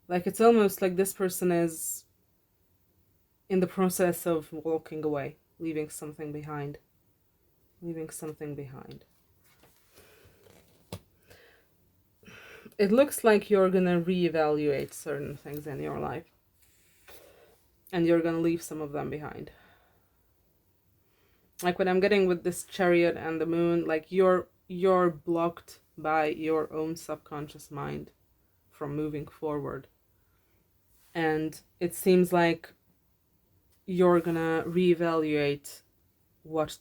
Like, it's almost like this person is in the process of walking away, leaving something behind. Leaving something behind. It looks like you're gonna reevaluate certain things in your life. And you're gonna leave some of them behind. Like what I'm getting with this Chariot and the moon, like you're blocked by your own subconscious mind from moving forward. And it seems like you're gonna reevaluate what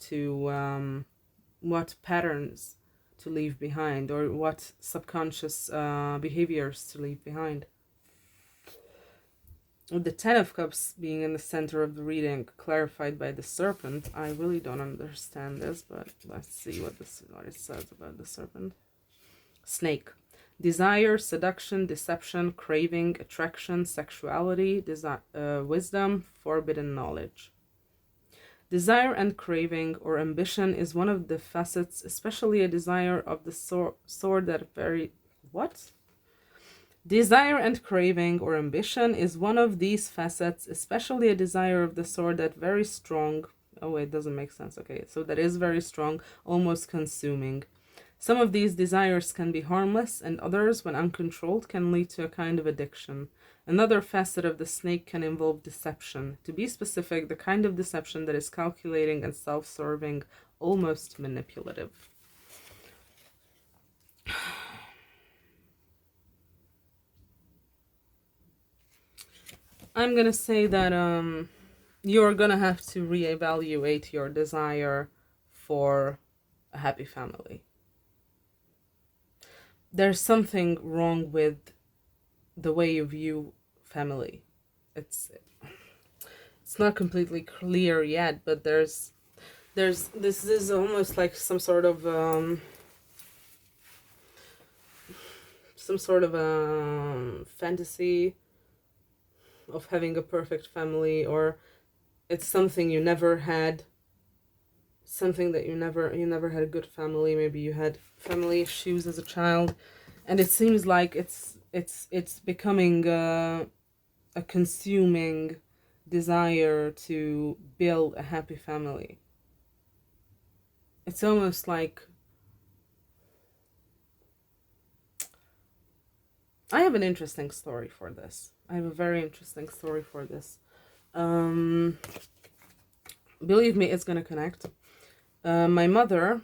patterns to leave behind, or what subconscious behaviors to leave behind. With the Ten of Cups being in the center of the reading, clarified by the Serpent, I really don't understand this, but let's see what it says about the Serpent. Snake. Desire, seduction, deception, craving, attraction, sexuality, wisdom, forbidden knowledge. Desire and craving or ambition is one of the facets, especially a desire of the sword that very... What? Desire and craving or ambition is one of these facets, especially a desire of the sword that very strong... Oh, wait, it doesn't make sense. Okay, so that is very strong, almost consuming. Some of these desires can be harmless, and others, when uncontrolled, can lead to a kind of addiction. Another facet of the snake can involve deception. To be specific, the kind of deception that is calculating and self-serving, almost manipulative. I'm gonna say that you're gonna have to reevaluate your desire for a happy family. There's something wrong with the way you view family. It's not completely clear yet, but this is almost like some sort of fantasy of having a perfect family, or it's something you never had, something that you never had a good family. Maybe you had family issues as a child, and it seems like it's becoming a consuming desire to build a happy family. It's almost like I have an interesting story for this. I have a very interesting story for this. Um, Believe me, it's gonna connect. My mother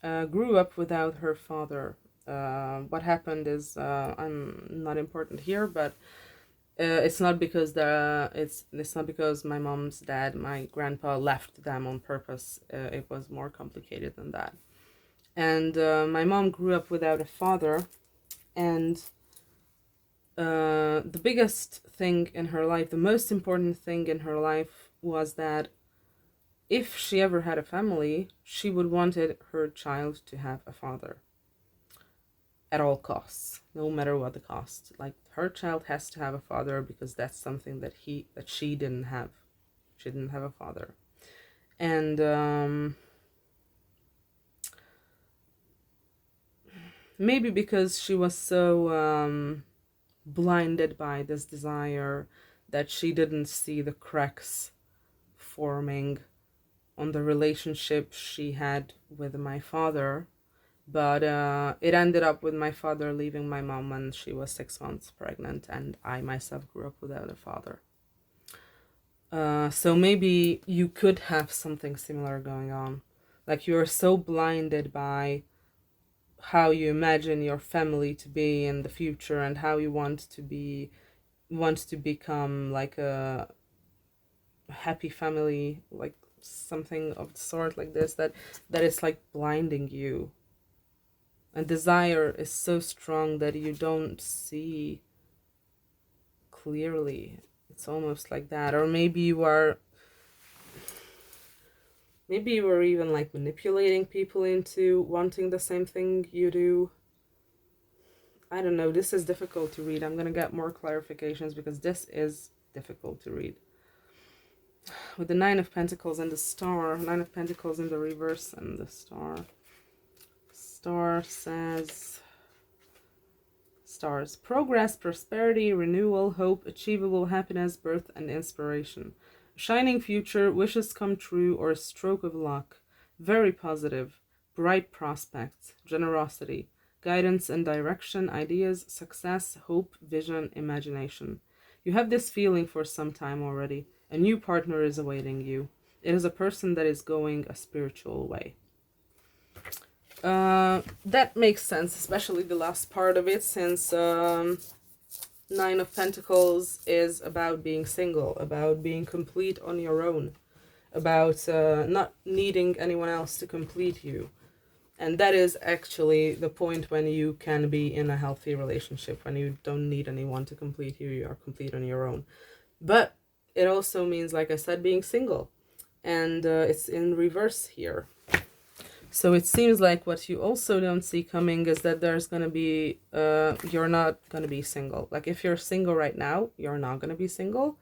grew up without her father. What happened is, I'm not important here, but it's not because it's not because my mom's dad, my grandpa, left them on purpose. It was more complicated than that. And my mom grew up without a father, and the biggest thing in her life, the most important thing in her life, was that if she ever had a family, she would wanted her child to have a father at all costs, no matter what the cost. Like, her child has to have a father because that's something that she didn't have. She didn't have a father. And maybe because she was so blinded by this desire that she didn't see the cracks forming on the relationship she had with my father. But it ended up with my father leaving my mom when she was 6 months pregnant, and I myself grew up without a father. So maybe you could have something similar going on. Like, you're so blinded by how you imagine your family to be in the future and how you want to become like a happy family, like something of the sort like this, that is like blinding you. And desire is so strong that you don't see clearly. It's almost like that. Or maybe you are even like manipulating people into wanting the same thing you do. I don't know. This is difficult to read. I'm gonna get more clarifications because this is difficult to read. With the Nine of Pentacles and the Star, Nine of Pentacles in the reverse and the Star. Star says, stars: progress, prosperity, renewal, hope, achievable happiness, birth, and inspiration. A shining future, wishes come true, or a stroke of luck. Very positive, bright prospects, generosity, guidance and direction, ideas, success, hope, vision, imagination. You have this feeling for some time already. A new partner is awaiting you. It is a person that is going a spiritual way. That makes sense, especially the last part of it, since Nine of Pentacles is about being single, about being complete on your own, about not needing anyone else to complete you. And that is actually the point when you can be in a healthy relationship, when you don't need anyone to complete you, you are complete on your own. But it also means, like I said, being single. And it's in reverse here. So it seems like what you also don't see coming is that there's going to be, you're not going to be single. Like, if you're single right now, you're not going to be single.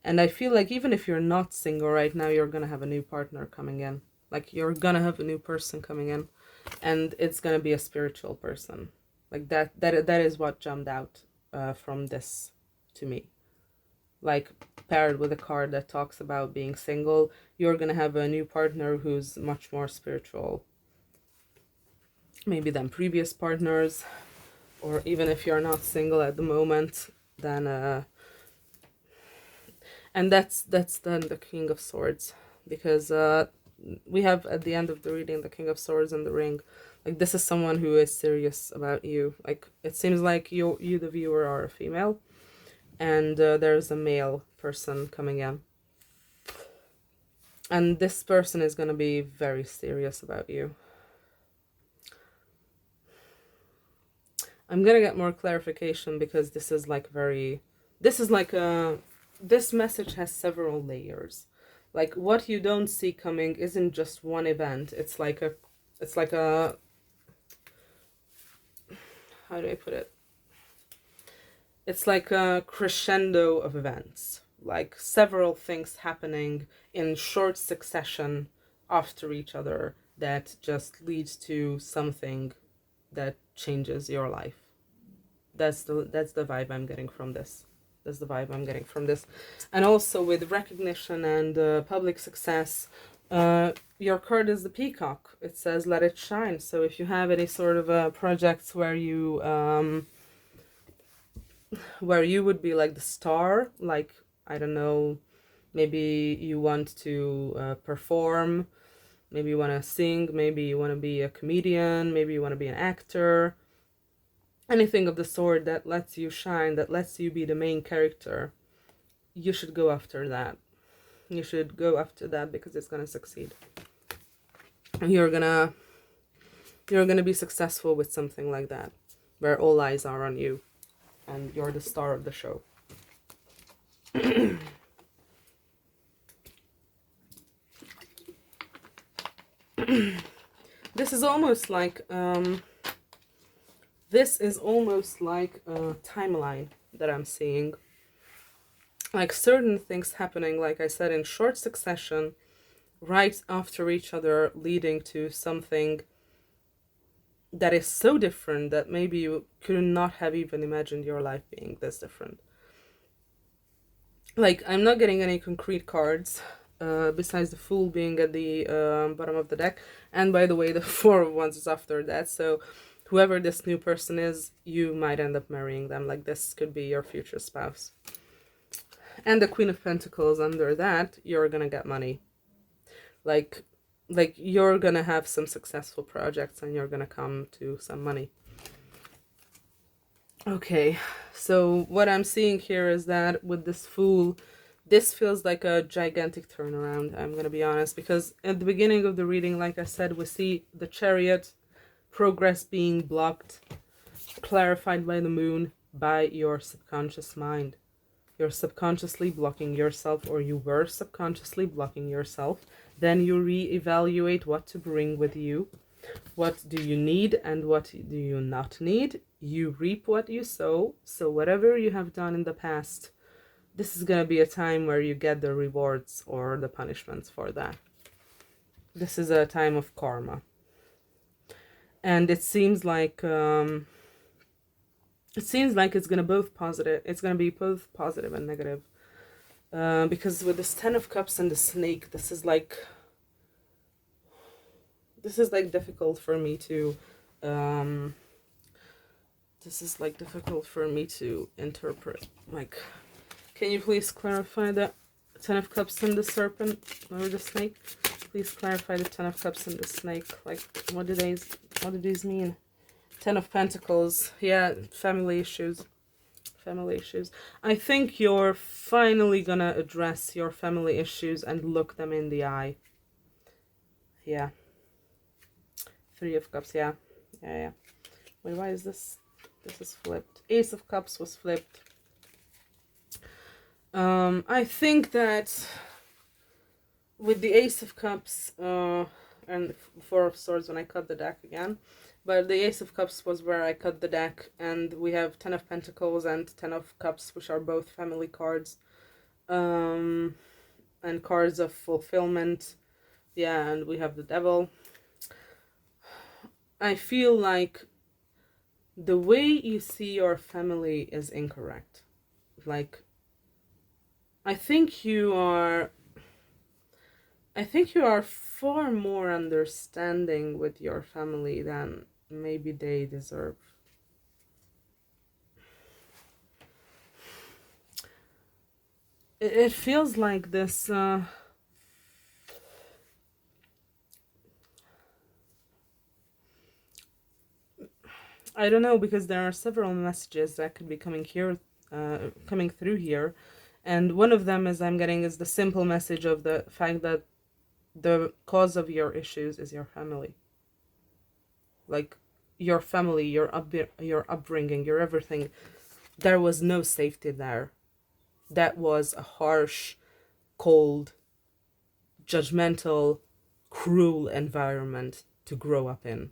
And I feel like even if you're not single right now, you're going to have a new partner coming in. Like, you're going to have a new person coming in. And it's going to be a spiritual person. Like, that is what jumped out from this to me. Like, paired with a card that talks about being single, you're going to have a new partner who's much more spiritual maybe than previous partners. Or even if you're not single at the moment, then and that's then the King of Swords, because we have at the end of the reading the King of Swords and the Ring. Like, this is someone who is serious about you. Like, it seems like you the viewer, are a female, and there's a male person coming in, and this person is going to be very serious about you. I'm gonna get more clarification because this is like this message has several layers. Like, what you don't see coming isn't just one event. It's like a how do I put it? It's like a crescendo of events, like several things happening in short succession after each other that just leads to something that changes your life. That's the vibe I'm getting from this. That's the vibe I'm getting from this. And also with recognition and public success, your card is the Peacock. It says let it shine. So if you have any sort of projects where you where you would be like the star, like, I don't know, maybe you want to perform, maybe you want to sing, maybe you want to be a comedian, maybe you want to be an actor, anything of the sort that lets you shine, that lets you be the main character. You should go after that. You should go after that because it's gonna succeed. You're gonna be successful with something like that, where all eyes are on you and you're the star of the show. This is almost like a timeline that I'm seeing. Like certain things happening, like I said, in short succession, right after each other, leading to something that is so different that maybe you could not have even imagined your life being this different. Like, I'm not getting any concrete cards, besides the Fool being at the bottom of the deck. And by the way, the Four of Wands is after that, so whoever this new person is, you might end up marrying them. Like, this could be your future spouse. And the Queen of Pentacles under that, you're gonna get money. Like you're gonna have some successful projects and you're gonna come to some money. Okay, so what I'm seeing here is that with this Fool, this feels like a gigantic turnaround, I'm gonna be honest, because at the beginning of the reading, like I said, we see the Chariot, progress being blocked, clarified by the Moon, by your subconscious mind. You're subconsciously blocking yourself, or you were subconsciously blocking yourself. Then you re-evaluate what to bring with you. What do you need and what do you not need? You reap what you sow. So whatever you have done in the past, this is going to be a time where you get the rewards or the punishments for that. This is a time of karma. And it seems like it's gonna be both positive and negative. Because with this Ten of Cups and the Snake, this is like difficult for me to interpret. Like, can you please clarify the Ten of Cups and the Serpent or the Snake? Please clarify the Ten of Cups and the Snake. Like, what do these mean? Ten of Pentacles, yeah, family issues. I think you're finally gonna address your family issues and look them in the eye. Yeah. Three of Cups, yeah. Wait, why is this? This is flipped. Ace of Cups was flipped. I think that with the Ace of Cups and Four of Swords, when I cut the deck again, but the Ace of Cups was where I cut the deck, and we have Ten of Pentacles and Ten of Cups, which are both family cards, and cards of fulfillment. Yeah, and we have the Devil. I feel like the way you see your family is incorrect. Like, I think you are far more understanding with your family than maybe they deserve. It feels like this I don't know, because there are several messages that could be coming through here, and one of them I'm getting is the simple message of the fact that the cause of your issues is your family. Like, your family, your upbringing, your everything. There was no safety there. That was a harsh, cold, judgmental, cruel environment to grow up in.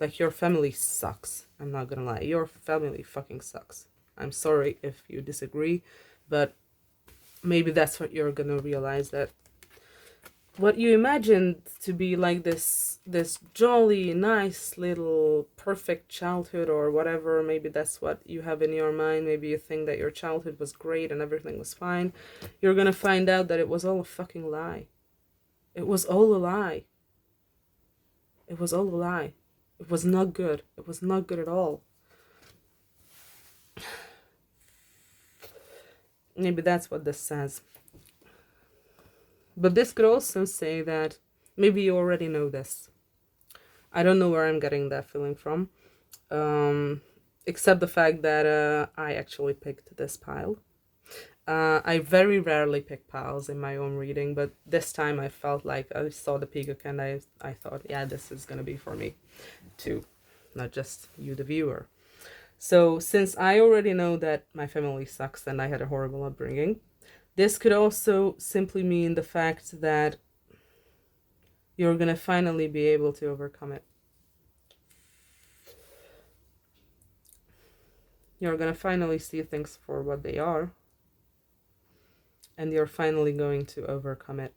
Like, your family sucks. I'm not gonna lie. Your family fucking sucks. I'm sorry if you disagree, but maybe that's what you're gonna realize, that what you imagined to be like this jolly, nice, little, perfect childhood or whatever, maybe that's what you have in your mind. Maybe you think that your childhood was great and everything was fine. You're gonna find out that it was all a fucking lie. It was all a lie. It was all a lie. It was not good. It was not good at all. Maybe that's what this says. But this could also say that maybe you already know this. I don't know where I'm getting that feeling from. Except the fact that I actually picked this pile. I very rarely pick piles in my own reading, but this time I felt like I saw the peacock and I thought, yeah, this is going to be for me too, not just you, the viewer. So since I already know that my family sucks and I had a horrible upbringing, this could also simply mean the fact that you're going to finally be able to overcome it. You're going to finally see things for what they are, and you're finally going to overcome it.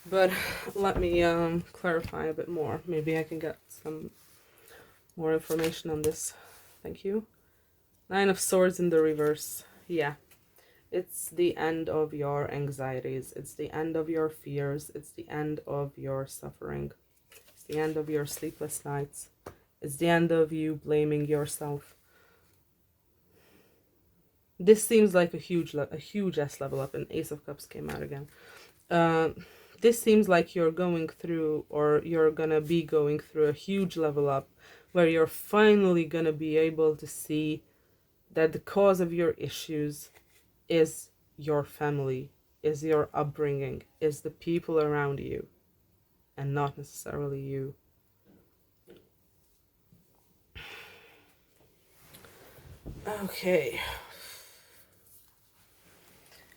But let me clarify a bit more. Maybe I can get some more information on this. Thank you. Nine of Swords in the reverse. Yeah. It's the end of your anxieties. It's the end of your fears. It's the end of your suffering. It's the end of your sleepless nights. It's the end of you blaming yourself. This seems like a huge ass level up, and Ace of Cups came out again. This seems like you're going through, or you're gonna be going through a huge level up where you're finally gonna be able to see that the cause of your issues is your family, is your upbringing, is the people around you, and not necessarily you. Okay.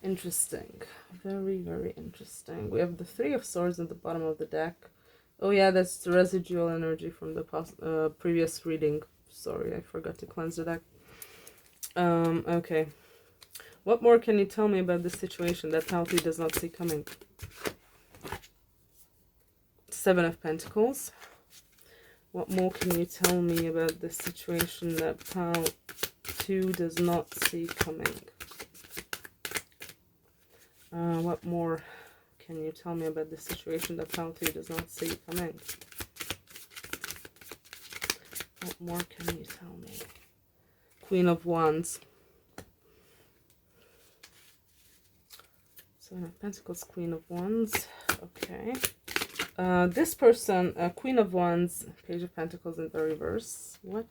Interesting. Very, very interesting. We have the Three of Swords at the bottom of the deck. Oh yeah, that's the residual energy from the previous reading. Sorry, I forgot to cleanse the deck. Okay. What more can you tell me about this situation that Palti does not see coming? Seven of Pentacles. What more can you tell me about this situation that Pal 2 does not see coming? What more can you tell me about this situation that Pal 2 does not see coming? What more can you tell me? Queen of Wands. Seven of Pentacles, Queen of Wands. Okay. This person, Queen of Wands, Page of Pentacles in the reverse. What?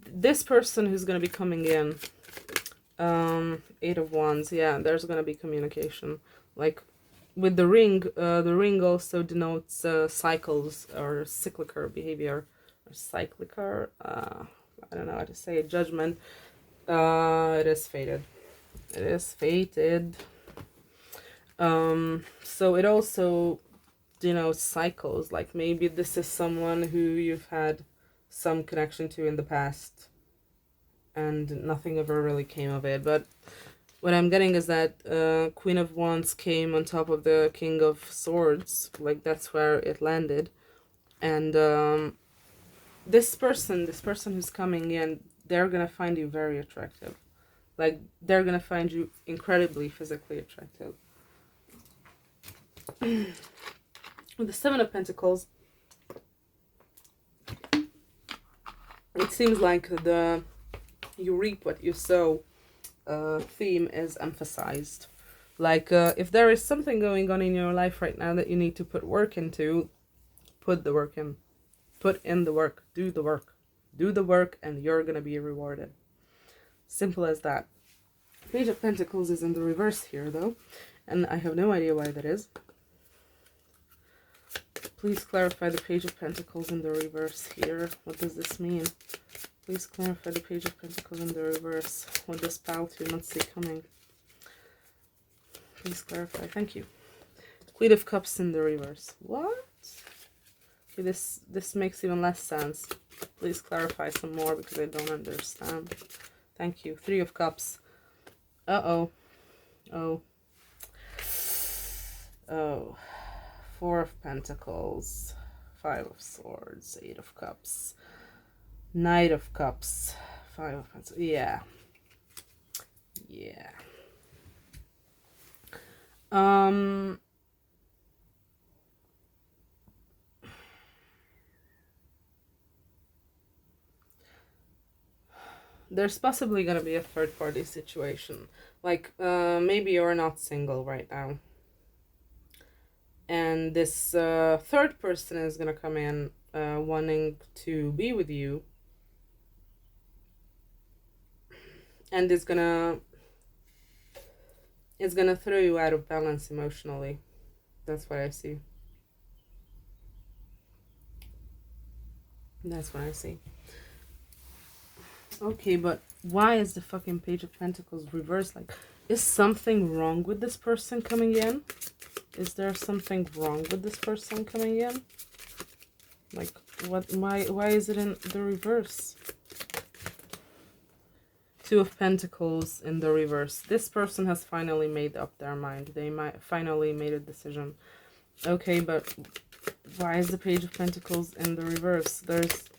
This person who's going to be coming in, Eight of Wands. Yeah, there's going to be communication. Like with the ring also denotes cycles or cyclical behavior. Or cyclical, I don't know how to say it, judgment. It is fated. It is fated. So it also denotes cycles, like maybe this is someone who you've had some connection to in the past and nothing ever really came of it. But what I'm getting is that Queen of Wands came on top of the King of Swords, like that's where it landed. And this person who's coming in, they're gonna find you very attractive. Like they're gonna find you incredibly physically attractive. With the Seven of Pentacles, it seems like the you reap what you sow theme is emphasized. Like if there is something going on in your life right now that you need to put work into, put the work in. Put in the work. Do the work. Do the work and you're gonna be rewarded. Simple as that. Page of Pentacles is in the reverse here though, and I have no idea why that is. Please clarify the Page of Pentacles in the reverse here. What does this mean? Please clarify the Page of Pentacles in the reverse. What does Pal 2 not see coming? Please clarify. Thank you. Queen of Cups in the reverse. What? Okay, this makes even less sense. Please clarify some more because I don't understand. Thank you. Three of Cups. Uh-oh. Oh. Oh. Four of Pentacles. Five of Swords. Eight of Cups. Knight of Cups. Five of Pentacles. Yeah. Yeah. there's possibly going to be a third party situation. Like, maybe you're not single right now. And this third person is going to come in wanting to be with you. And it's gonna throw you out of balance emotionally. That's what I see. That's what I see. Okay, but why is the fucking Page of Pentacles reversed? Like, is something wrong with this person coming in? Is there something wrong with this person coming in? Like, what? Why is it in the reverse? Two of Pentacles in the reverse. This person has finally made up their mind. They might finally made a decision. Okay, but why is the Page of Pentacles in the reverse? There's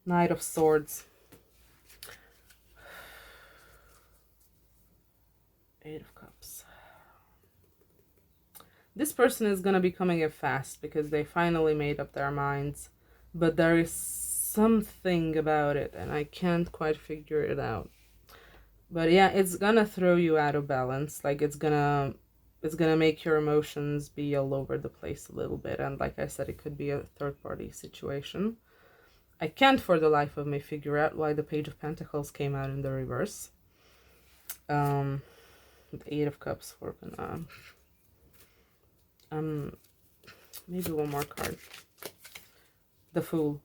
Knight of Swords. Eight of Cups. This person is going to be coming in fast because they finally made up their minds. But there is something about it and I can't quite figure it out. But yeah, it's going to throw you out of balance. Like, it's going to make your emotions be all over the place a little bit. And like I said, it could be a third party situation. I can't for the life of me figure out why the Page of Pentacles came out in the reverse. With Eight of Cups for maybe one more card. The Fool.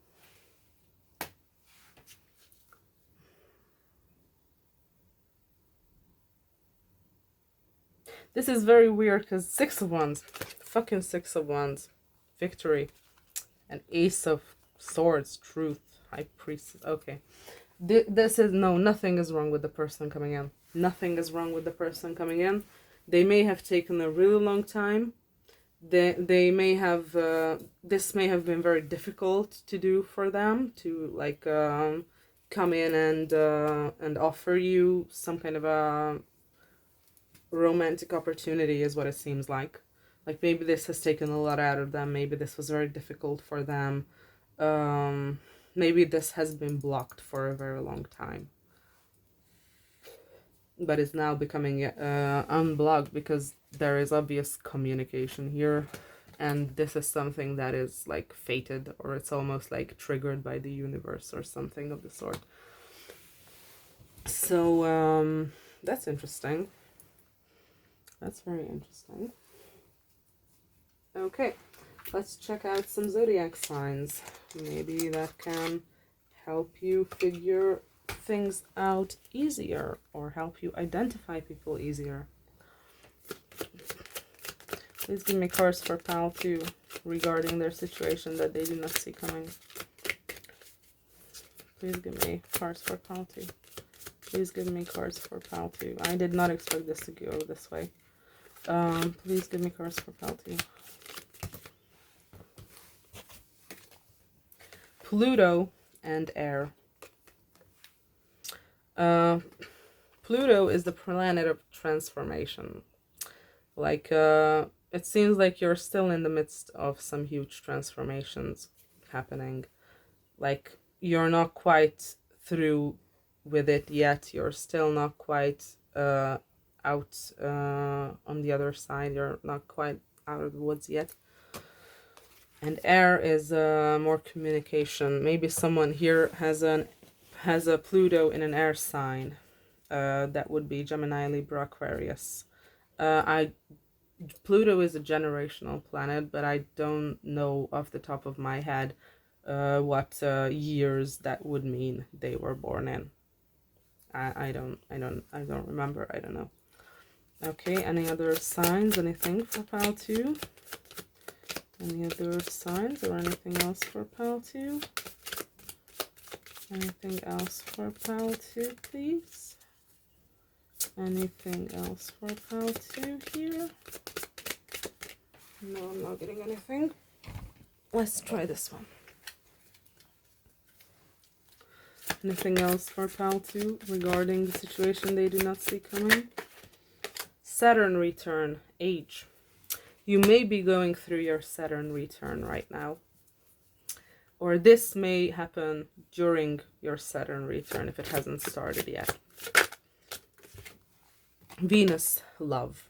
This is very weird because Six of Wands. Fucking Six of Wands. Victory. And Ace of Swords. Truth. High Priestess. Okay. This is... No, nothing is wrong with the person coming in. Nothing is wrong with the person coming in. They may have taken a really long time. They may have... this may have been very difficult to do for them. To, like, come in and offer you some kind of a... romantic opportunity is what it seems like. Like, maybe this has taken a lot out of them. Maybe this was very difficult for them. Maybe this has been blocked for a very long time. But it's now becoming unblocked because there is obvious communication here. And this is something that is like fated, or it's almost like triggered by the universe or something of the sort. So, that's interesting. That's very interesting. Okay, let's check out some zodiac signs. Maybe that can help you figure things out easier or help you identify people easier. Please give me cards for pal 2 regarding their situation that they do not see coming. Please give me cards for pal 2. Please give me cards for pal 2. I did not expect this to go this way. Please give me cards for pal 2. Pluto and air. Pluto is the planet of transformation. Like, it seems like you're still in the midst of some huge transformations happening. Like, you're not quite through with it yet. You're still not quite out on the other side. You're not quite out of the woods yet. And air is more communication. Maybe someone here has a Pluto in an air sign. That would be Gemini, Libra, Aquarius. Pluto is a generational planet, but I don't know off the top of my head what years that would mean they were born in. I don't remember. I don't know. Okay, any other signs? Anything for pal 2? Any other signs or anything else for pal 2? Anything else for pal 2, please? Anything else for pal 2 here? No, I'm not getting anything. Let's try this one. Anything else for pal 2 regarding the situation they do not see coming? Saturn return, age. You may be going through your Saturn return right now. Or this may happen during your Saturn return if it hasn't started yet. Venus, love.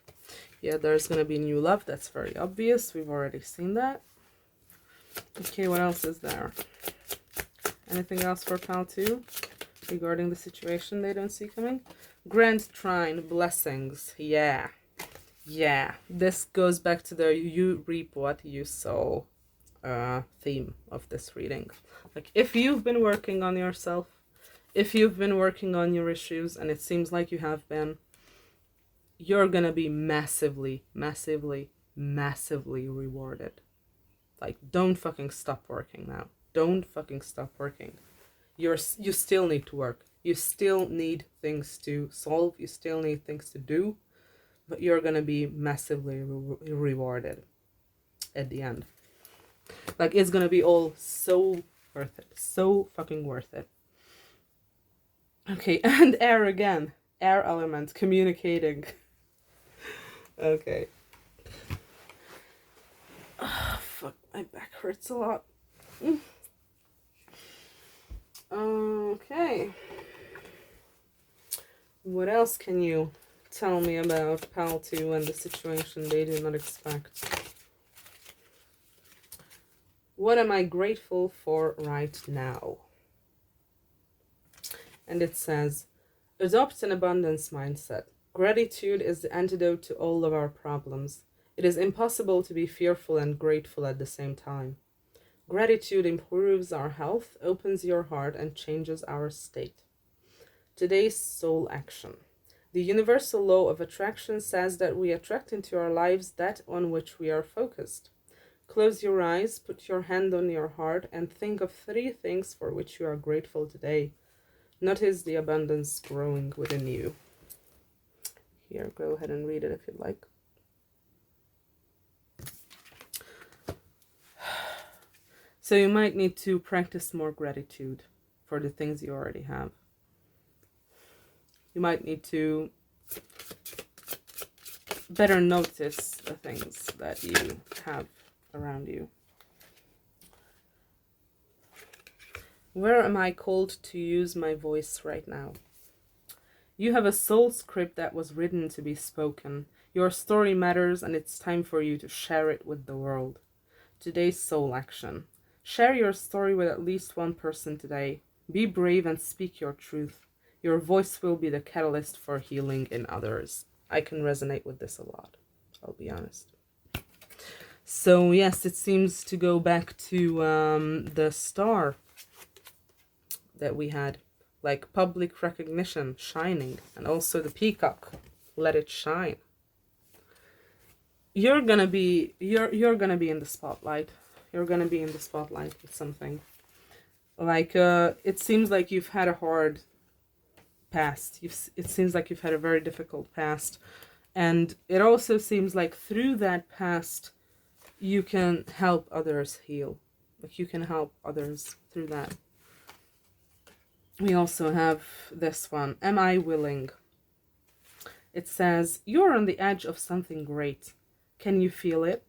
Yeah, there's going to be new love. That's very obvious. We've already seen that. Okay, what else is there? Anything else for Pal 2 regarding the situation they don't see coming? Grand Trine, blessings. Yeah. Yeah. This goes back to the you reap what you sow theme of this reading. Like, if you've been working on yourself, if you've been working on your issues, and it seems like you have been, you're gonna be massively, massively, massively rewarded. Like, don't fucking stop working now. Don't fucking stop working. You still need to work. You still need things to solve. You still need things to do. But you're gonna be massively rewarded at the end. Like, it's gonna be all so worth it. So fucking worth it. Okay, and air again. Air element, communicating. Okay. Oh, fuck, my back hurts a lot. Okay. What else can you tell me about Pal 2 and the situation they do not expect? What am I grateful for right now? And it says, adopt an abundance mindset. Gratitude is the antidote to all of our problems. It is impossible to be fearful and grateful at the same time. Gratitude improves our health, opens your heart, and changes our state. Today's soul action. The universal law of attraction says that we attract into our lives that on which we are focused. Close your eyes, put your hand on your heart, and think of 3 things for which you are grateful today. Notice the abundance growing within you. Here, go ahead and read it if you'd like. So you might need to practice more gratitude for the things you already have. You might need to better notice the things that you have around you. Where am I called to use my voice right now? You have a soul script that was written to be spoken. Your story matters, and it's time for you to share it with the world. Today's soul action. Share your story with at least one person today. Be brave and speak your truth. Your voice will be the catalyst for healing in others. I can resonate with this a lot, I'll be honest. So yes, it seems to go back to the star that we had. Like public recognition, shining, and also the peacock, let it shine. You're gonna be in the spotlight. You're gonna be in the spotlight with something. Like it seems like you've had a hard past. It seems like you've had a very difficult past, and it also seems like through that past, you can help others heal. Like you can help others through that. We also have this one. Am I willing? It says, you're on the edge of something great. Can you feel it?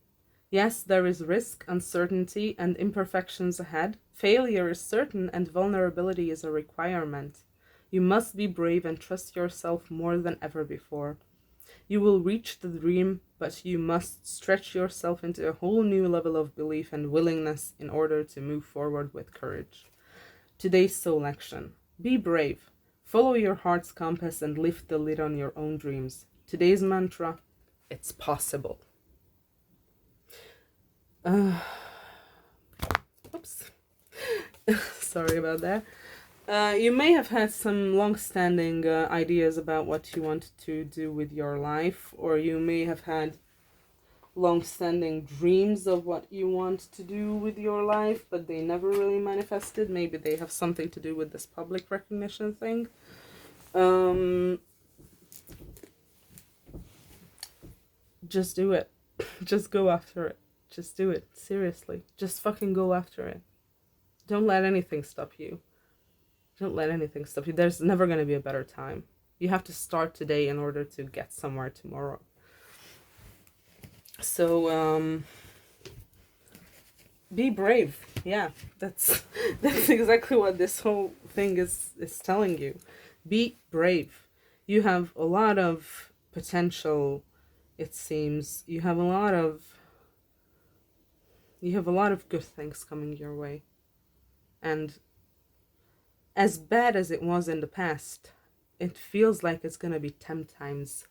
Yes, there is risk, uncertainty, and imperfections ahead. Failure is certain, and vulnerability is a requirement. You must be brave and trust yourself more than ever before. You will reach the dream, but you must stretch yourself into a whole new level of belief and willingness in order to move forward with courage. Today's soul action. Be brave. Follow your heart's compass and lift the lid on your own dreams. Today's mantra. It's possible. Oops. Sorry about that. You may have had some long-standing ideas about what you want to do with your life, or you may have had long-standing dreams of what you want to do with your life, but they never really manifested. Maybe they have something to do with this public recognition thing. Just do it. Just go after it. Just do it. Seriously. Just fucking go after it. Don't let anything stop you. Don't let anything stop you. There's never going to be a better time. You have to start today in order to get somewhere tomorrow. So, be brave. Yeah, that's that's exactly what this whole thing is telling you. Be brave. You have a lot of potential, it seems. You have a lot of good things coming your way. And as bad as it was in the past, it feels like it's going to be 10 times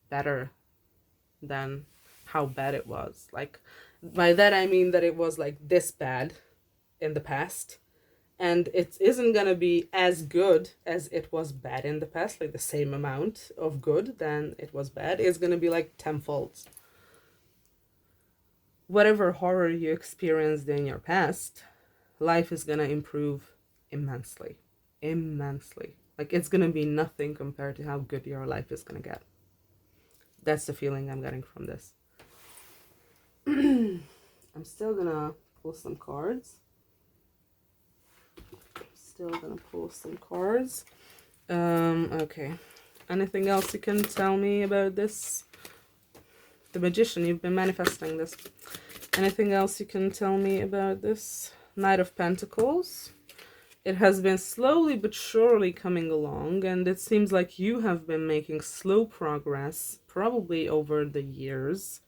better than how bad it was. Like, by that I mean that it was like this bad in the past, and it isn't going to be as good as it was bad in the past, like the same amount of good than it was bad. It's going to be like tenfold. Whatever horror you experienced in your past, life is going to improve immensely. Immensely. Like, it's going to be nothing compared to how good your life is going to get. That's the feeling I'm getting from this. I'm still going to pull some cards. Okay. Anything else you can tell me about this? The Magician, you've been manifesting this. Anything else you can tell me about this? Knight of Pentacles. It has been slowly but surely coming along, and it seems like you have been making slow progress, probably over the years,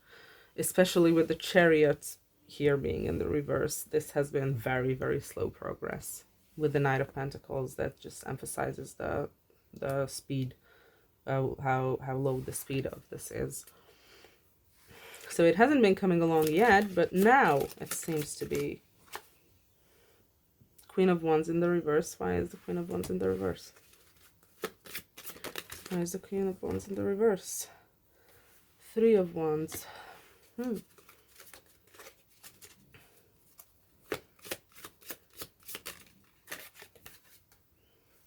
especially with the Chariot here being in the reverse. This has been very, very slow progress. With the Knight of Pentacles, that just emphasizes the speed, how low the speed of this is. So it hasn't been coming along yet, but now it seems to be. Queen of Wands in the reverse. Why is the Queen of Wands in the reverse? Why is the Queen of Wands in the reverse? Three of Wands.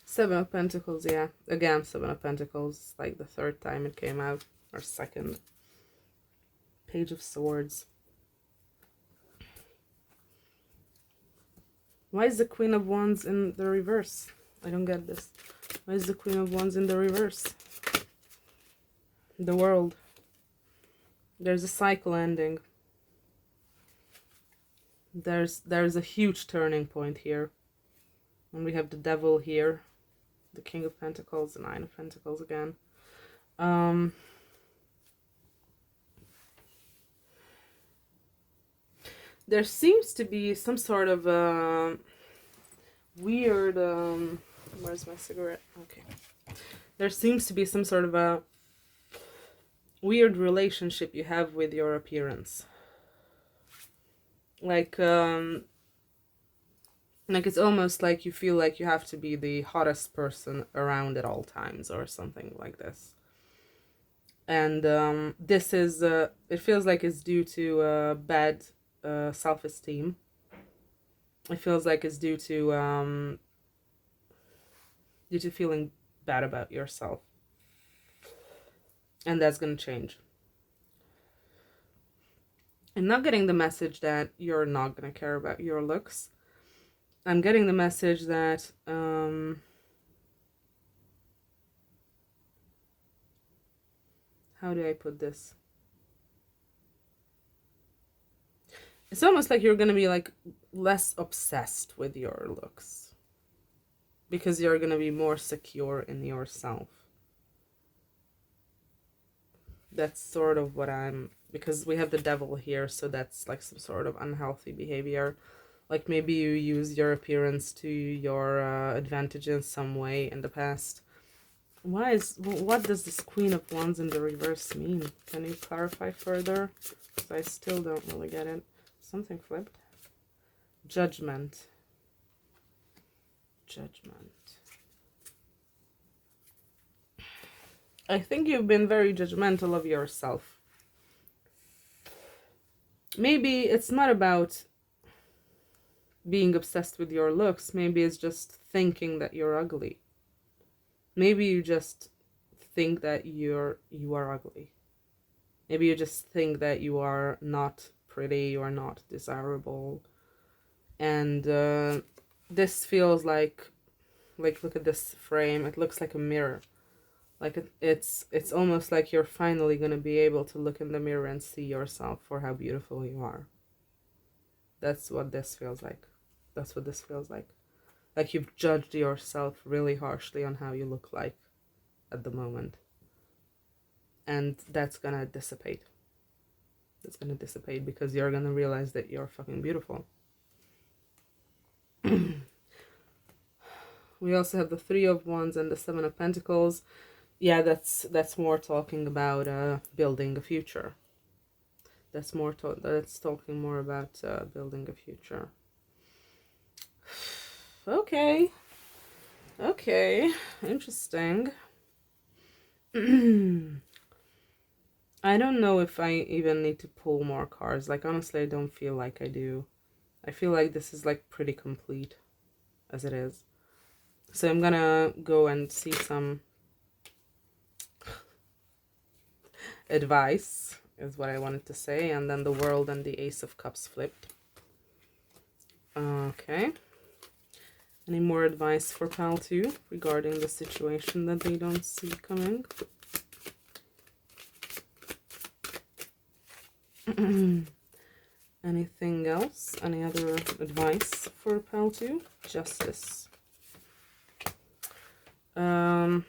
Seven of Pentacles, yeah. Again, Seven of Pentacles, like the third time it came out, or second. Page of Swords. Why is the Queen of Wands in the reverse? I don't get this. Why is the Queen of Wands in the reverse? The World. There's a cycle ending. There's a huge turning point here. And we have the Devil here. The King of Pentacles, the Nine of Pentacles again. There seems to be some sort of weird, where's my cigarette? Okay. There seems to be some sort of a weird relationship you have with your appearance. Like it's almost like you feel like you have to be the hottest person around at all times or something like this. And this is, it feels like it's due to bad self-esteem. It feels like it's due to feeling bad about yourself. And that's going to change. I'm not getting the message that you're not going to care about your looks. I'm getting the message that how do I put this? It's almost like you're going to be like less obsessed with your looks, because you're going to be more secure in yourself. That's sort of what I'm, because we have the Devil here, so that's like some sort of unhealthy behavior. Like maybe you use your appearance to your advantage in some way in the past. What does this Queen of Wands in the reverse mean? Can you clarify further? Because I still don't really get it. Something flipped. Judgment. Judgment. I think you've been very judgmental of yourself. Maybe it's not about being obsessed with your looks. Maybe it's just thinking that you're ugly. Maybe you just think that you are ugly. Maybe you just think that you are not pretty, you are not desirable. And this feels like look at this frame. It looks like a mirror. Like it's almost like you're finally going to be able to look in the mirror and see yourself for how beautiful you are. That's what this feels like. That's what this feels like. Like you've judged yourself really harshly on how you look like at the moment. And that's gonna dissipate. It's gonna dissipate because you're gonna realize that you're fucking beautiful. We also have the Three of Wands and the Seven of Pentacles. Yeah, that's more talking about building a future. That's talking more about building a future. Okay, interesting. I don't know if I even need to pull more cards. Like, honestly, I don't feel like I do. I feel like this is like pretty complete as it is. So I'm gonna go and see some advice is what I wanted to say, and then the World and the Ace of Cups flipped. Okay. Any more advice for Pal 2 regarding the situation that they don't see coming? Anything else? Any other advice for Pal 2? Justice. Don't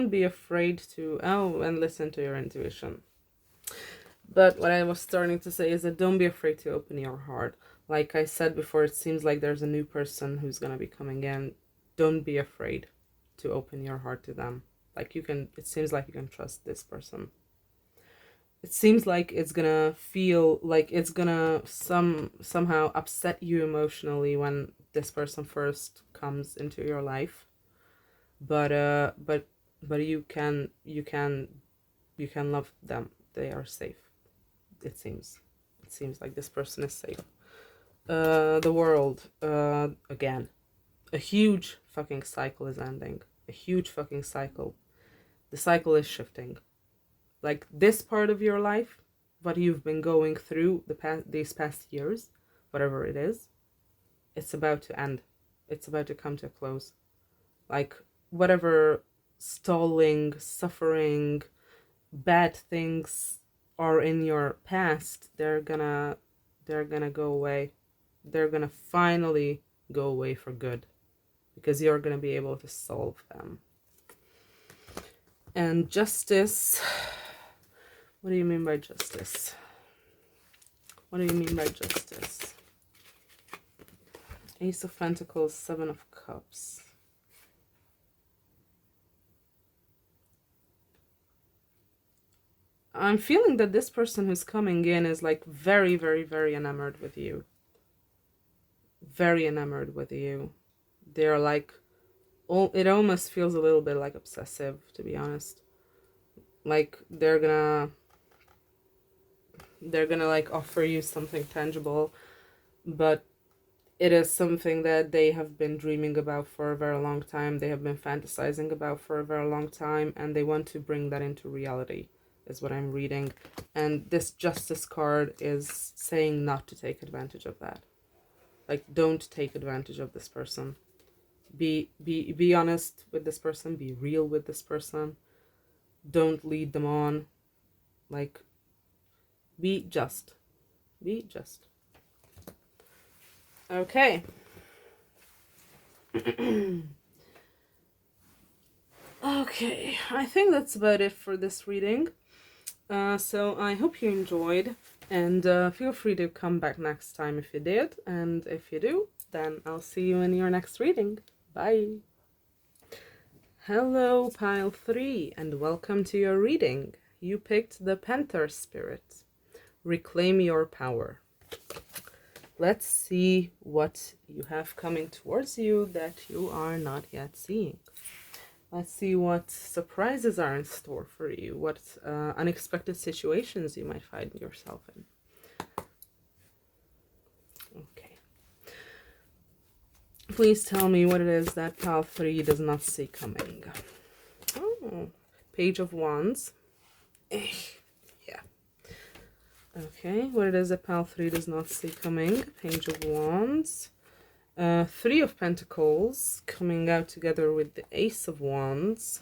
be afraid to and listen to your intuition. But what I was starting to say is that don't be afraid to open your heart. Like I said before, it seems like there's a new person who's gonna be coming in. Don't be afraid to open your heart to them. Like it seems like you can trust this person. It seems like it's gonna feel like it's gonna somehow upset you emotionally when this person first comes into your life. But you can love them. They are safe. It seems like this person is safe. The World, again, a huge fucking cycle is ending. A huge fucking cycle. The cycle is shifting. Like this part of your life, what you've been going through these past years, whatever it is, it's about to end. It's about to come to a close. Like whatever stalling, suffering, bad things are in your past, they're gonna go away. They're gonna finally go away for good because you're gonna be able to solve them. And justice. What do you mean by justice? What do you mean by justice? Ace of Pentacles, Seven of Cups. I'm feeling that this person who's coming in is like very, very, very enamored with you. Very enamored with you. They're like, it almost feels a little bit like obsessive, to be honest. Like they're gonna like offer you something tangible, but it is something that they have been dreaming about for a very long time. They have been fantasizing about for a very long time, and they want to bring that into reality, is what I'm reading. And this Justice card is saying not to take advantage of that. Like, don't take advantage of this person. Be honest with this person. Be real with this person. Don't lead them on. Like, be just. Be just. Okay. Okay, I think that's about it for this reading. So I hope you enjoyed, and feel free to come back next time if you did, and if you do, then I'll see you in your next reading. Bye! Hello, Pile 3, and welcome to your reading. You picked the Panther Spirit. Reclaim your power. Let's see what you have coming towards you that you are not yet seeing. Let's see what surprises are in store for you, what unexpected situations you might find yourself in. Okay. Please tell me what it is that Pile 3 does not see coming. Oh, Page of Wands. Yeah. Okay, what it is that Pile 3 does not see coming. Page of Wands. Three of Pentacles coming out together with the Ace of Wands.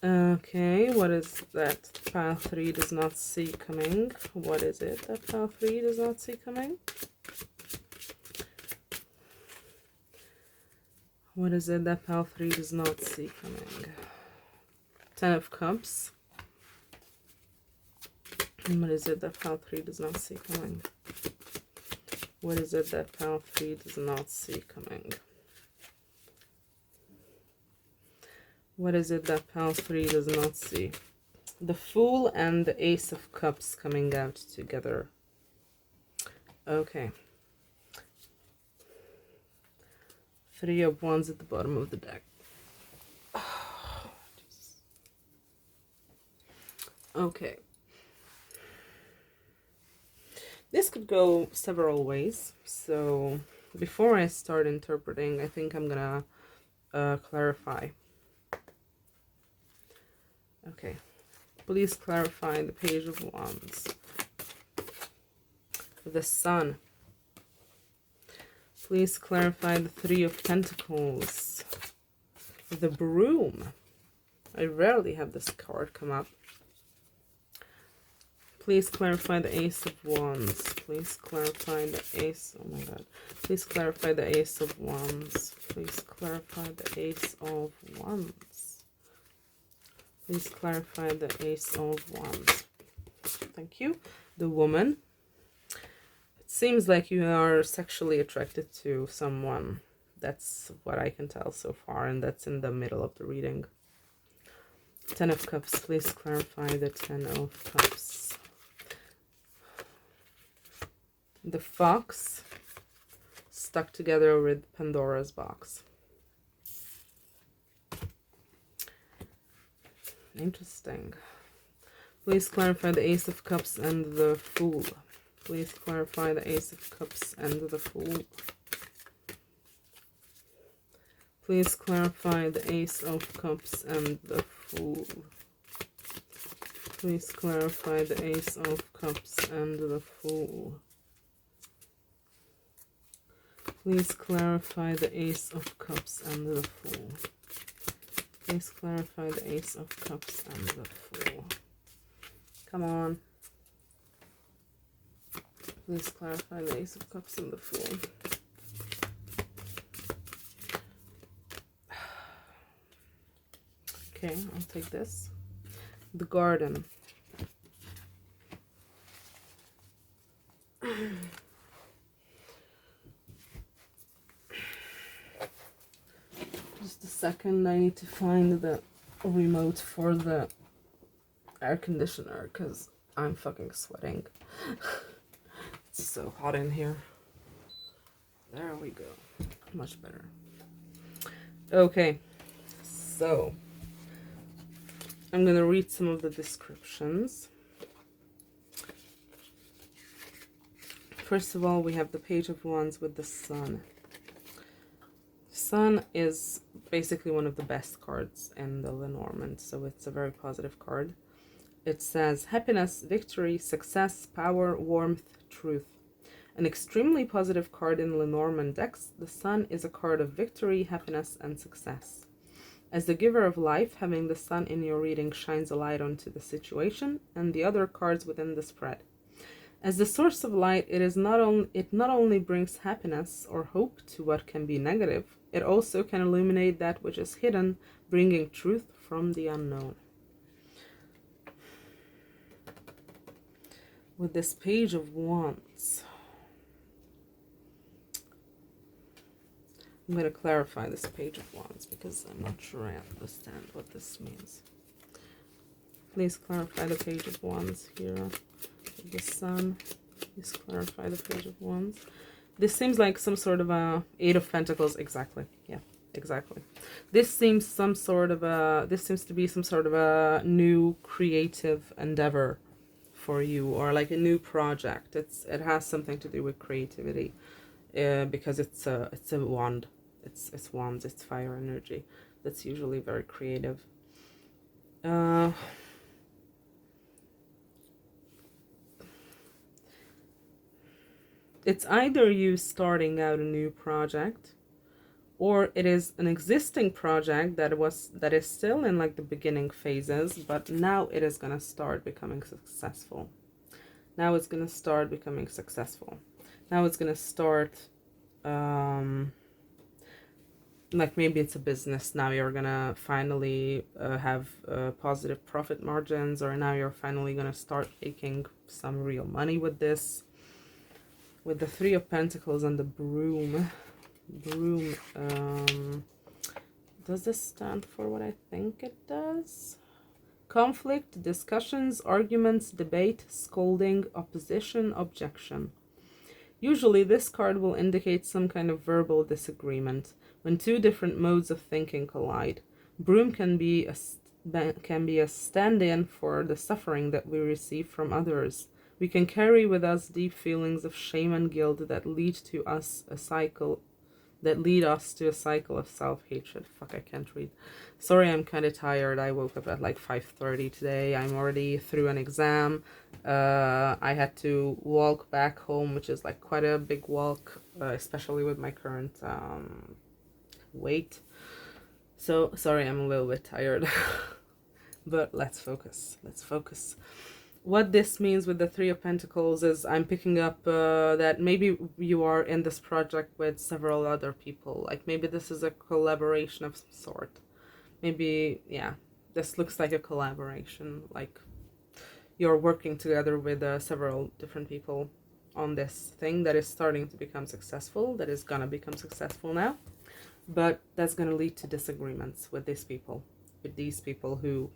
Okay, what is that pile 3 does not see coming? What is it that pile 3 does not see coming? What is it that pile 3 does not see coming? 10 of Cups. And what is it that pile 3 does not see coming? What is it that pile 3 does not see coming? What is it that pile 3 does not see? The Fool and the Ace of Cups coming out together. Okay. 3 of Wands at the bottom of the deck. Oh, okay. This could go several ways. So before I start interpreting, I think I'm gonna clarify. Okay. Please clarify the Page of Wands. The Sun. Please clarify the 3 of Pentacles. The Broom. I rarely have this card come up. Please clarify the Ace of Wands. Please clarify the Ace. Oh my god. Please clarify the Ace of Wands. Please clarify the Ace of Wands. Please clarify the Ace of Wands. Thank you. The Woman. It seems like you are sexually attracted to someone. That's what I can tell so far, and that's in the middle of the reading. 10 of Cups. Please clarify the 10 of Cups. The Fox stuck together with Pandora's box. Interesting. Please clarify the Ace of Cups and the Fool. Please clarify the Ace of Cups and the Fool. Please clarify the Ace of Cups and the Fool. Please clarify the Ace of Cups and the Fool. Please clarify the Ace of Cups and the Fool. Please clarify the Ace of Cups and the Fool. Come on. Please clarify the Ace of Cups and the Fool. Okay, I'll take this. The Garden. Just a second, I need to find the remote for the air conditioner because I'm fucking sweating. It's so hot in here. There we go. Much better. Okay, so I'm gonna read some of the descriptions. First of all, we have the Page of Wands with the Sun. Sun is basically one of the best cards in the Lenormand, so it's a very positive card. It says happiness, victory, success, power, warmth, truth. An extremely positive card in Lenormand decks, the Sun is a card of victory, happiness, and success. As the giver of life, having the Sun in your reading shines a light onto the situation and the other cards within the spread. As the source of light, it not only brings happiness or hope to what can be negative, it also can illuminate that which is hidden, bringing truth from the unknown. With this Page of Wands, I'm going to clarify this Page of Wands because I'm not sure I understand what this means. Please clarify the Page of Wands here. The Sun. Please clarify the Page of Wands. This seems like some sort of a 8 of Pentacles. Exactly. Yeah, exactly. This seems to be some sort of a new creative endeavor for you, or like a new project. It has something to do with creativity, because it's a wand. It's wands. It's fire energy. That's usually very creative. It's either you starting out a new project, or it is an existing project that is still in like the beginning phases, but now it is going to start becoming successful. Now it's going to start becoming successful. Now it's going to start, like maybe it's a business. Now you're going to finally have positive profit margins, or now you're finally going to start making some real money with this. With the Three of Pentacles and the Broom. Does this stand for what I think it does? Conflict, discussions, arguments, debate, scolding, opposition, objection. Usually this card will indicate some kind of verbal disagreement when two different modes of thinking collide. Broom can be a stand-in for the suffering that we receive from others. We can carry with us deep feelings of shame and guilt that lead us to a cycle of self-hatred. Fuck, I can't read. Sorry, I'm kind of tired. I woke up at like 5:30 today. I'm already through an exam. I had to walk back home, which is like quite a big walk, especially with my current weight. So, sorry, I'm a little bit tired. But let's focus. What this means with the Three of Pentacles is I'm picking up that maybe you are in this project with several other people. Like maybe this is a collaboration of some sort. Maybe, yeah, this looks like a collaboration. Like you're working together with several different people on this thing that is starting to become successful, that is gonna become successful now. But that's gonna lead to disagreements with these people who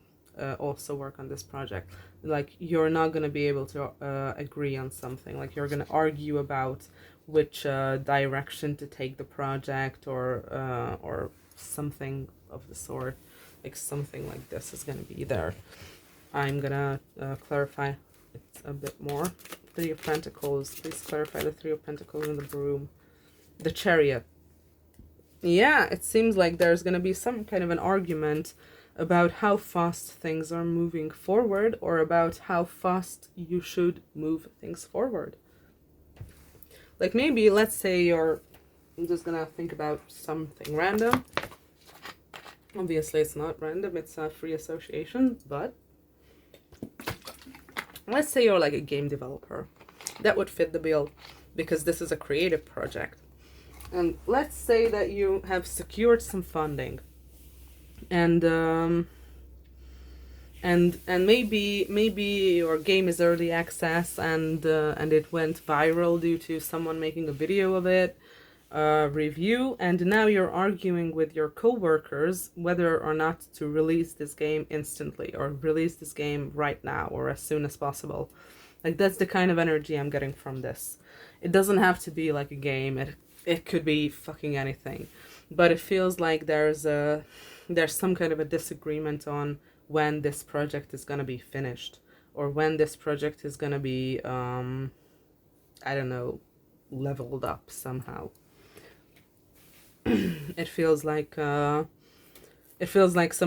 also work on this project. Like you're not going to be able to agree on something. Like you're going to argue about which direction to take the project, or something of the sort. Like something like this is going to be there. I'm gonna clarify it a bit more. Three of Pentacles, please clarify the Three of Pentacles and the Broom. The Chariot. Yeah, it seems like there's gonna be some kind of an argument about how fast things are moving forward, or about how fast you should move things forward. Like maybe, let's say I'm just gonna think about something random. Obviously it's not random, it's a free association, but let's say you're like a game developer. That would fit the bill, because this is a creative project. And let's say that you have secured some funding, and maybe your game is early access, and it went viral due to someone making a video of it, review, and now you're arguing with your co-workers whether or not to release this game instantly, or release this game right now, or as soon as possible. Like that's the kind of energy I'm getting from this. It doesn't have to be like a game. It could be fucking anything, but it feels like there's some kind of a disagreement on when this project is gonna be finished, or when this project is gonna be I don't know, leveled up somehow. It feels like some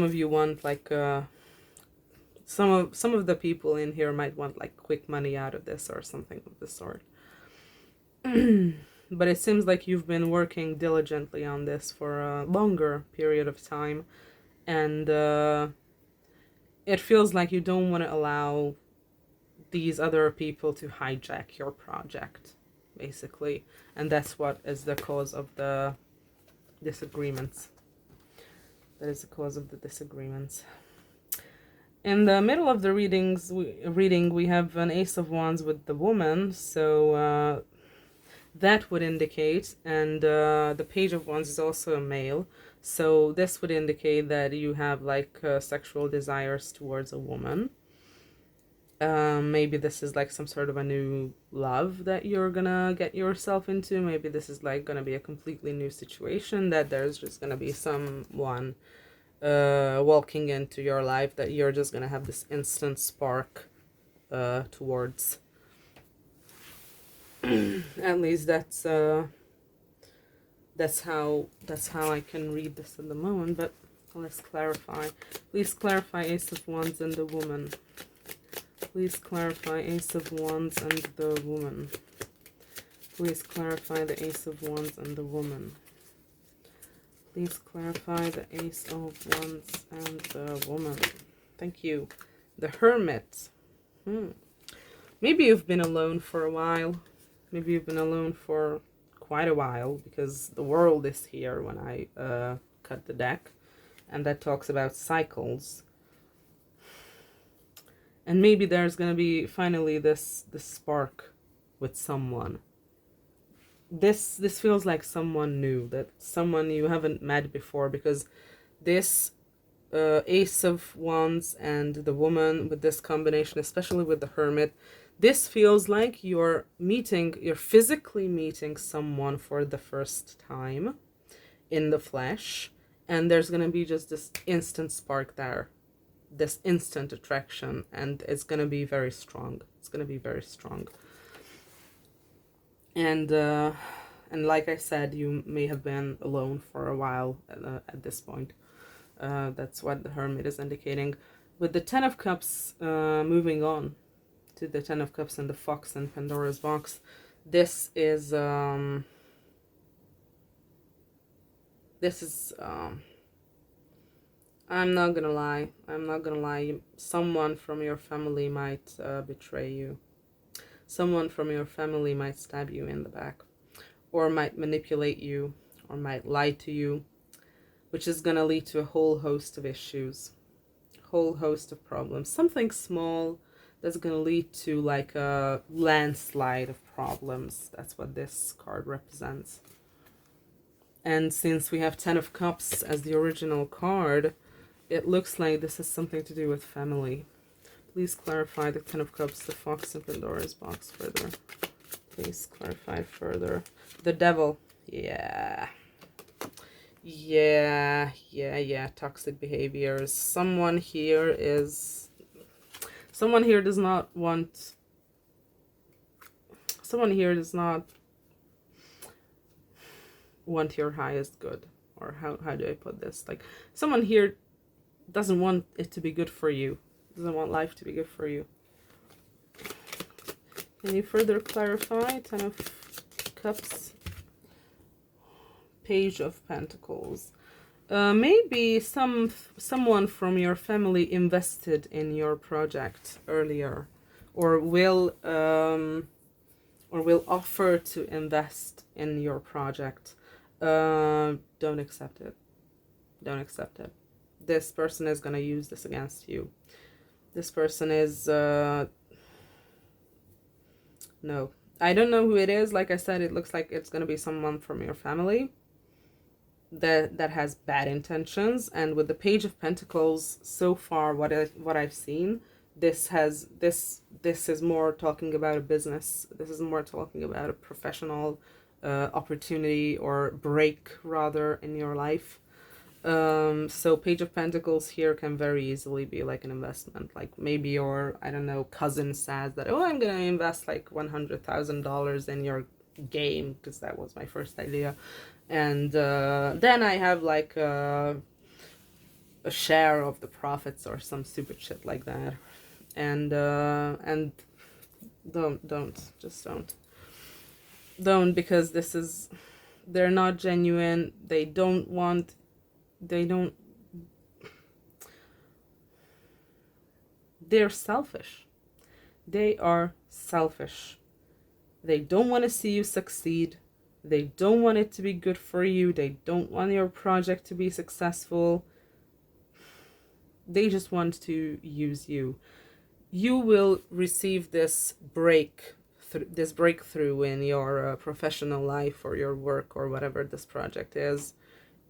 of you want like some of the people in here might want like quick money out of this, or something of the sort. But it seems like you've been working diligently on this for a longer period of time, and it feels like you don't want to allow these other people to hijack your project, basically. And that's what is the cause of the disagreements. That is the cause of the disagreements. In the middle of the reading, we have an Ace of Wands with the Woman, so that would indicate, and the Page of Wands is also a male, so this would indicate that you have like sexual desires towards a woman. Maybe this is like some sort of a new love that you're gonna get yourself into. Maybe this is like gonna be a completely new situation, that there's just gonna be someone walking into your life that you're just gonna have this instant spark towards. At least that's how I can read this at the moment, but let's clarify. Please clarify Ace of Wands and the Woman. Please clarify Ace of Wands and the Woman. Please clarify the Ace of Wands and the Woman. Please clarify the Ace of Wands and the Woman. Thank you. The Hermit. Maybe you've been alone for a while. Maybe you've been alone for quite a while, because the World is here when I cut the deck. And that talks about cycles. And maybe there's going to be finally this spark with someone. This feels like someone new, that someone you haven't met before, because this Ace of Wands and the Woman with this combination, especially with the Hermit, this feels like you're physically meeting someone for the first time in the flesh, and there's going to be just this instant spark there, this instant attraction, and it's going to be very strong. It's going to be very strong. And like I said, you may have been alone for a while at this point. That's what the Hermit is indicating. With the Ten of Cups, moving on to the Ten of Cups and the Fox and Pandora's box, this is I'm not gonna lie, someone from your family might betray you. Someone from your family might stab you in the back, or might manipulate you, or might lie to you, which is gonna lead to a whole host of issues, whole host of problems. Something small that's gonna lead to like a landslide of problems. That's what this card represents. And since we have Ten of Cups as the original card, it looks like this has something to do with family. Please clarify the Ten of Cups, the Fox, and Pandora's box further. Please clarify further. The Devil. Yeah. Toxic behaviors. Someone here does not want your highest good. Or how do I put this? Like, someone here doesn't want it to be good for you. Doesn't want life to be good for you. Can you further clarify? Ten of Cups, Page of Pentacles. Maybe someone from your family invested in your project earlier, or will offer to invest in your project. Don't accept it. Don't accept it. This person is going to use this against you. This person is no, I don't know who it is. Like I said, it looks like it's going to be someone from your family that has bad intentions. And with the Page of Pentacles, so far what I've seen, this is more talking about a business. This is more talking about a professional opportunity or break rather in your life. So Page of Pentacles here can very easily be like an investment. Like maybe your, I don't know, cousin says that, oh, I'm gonna invest like $100,000 in your game, because that was my first idea, and then I have like a share of the profits or some stupid shit like that. And don't, because they're not genuine. They're selfish. They are selfish. They don't want to see you succeed. They don't want it to be good for you. They don't want your project to be successful. They just want to use you. You will receive this breakthrough in your professional life or your work or whatever this project is.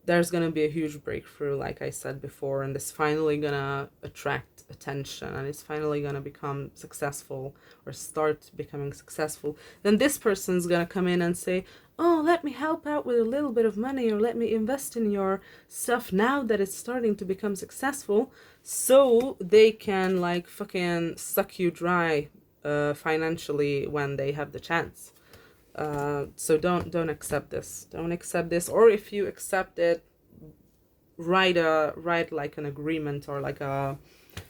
There's going to be a huge breakthrough, like I said before, and it's finally going to attract attention, and it's finally going to become successful or start becoming successful. Then this person's going to come in and say, oh, let me help out with a little bit of money, or let me invest in your stuff now that it's starting to become successful, so they can like fucking suck you dry financially when they have the chance. So don't accept this. Don't accept this. Or if you accept it, write like an agreement, or like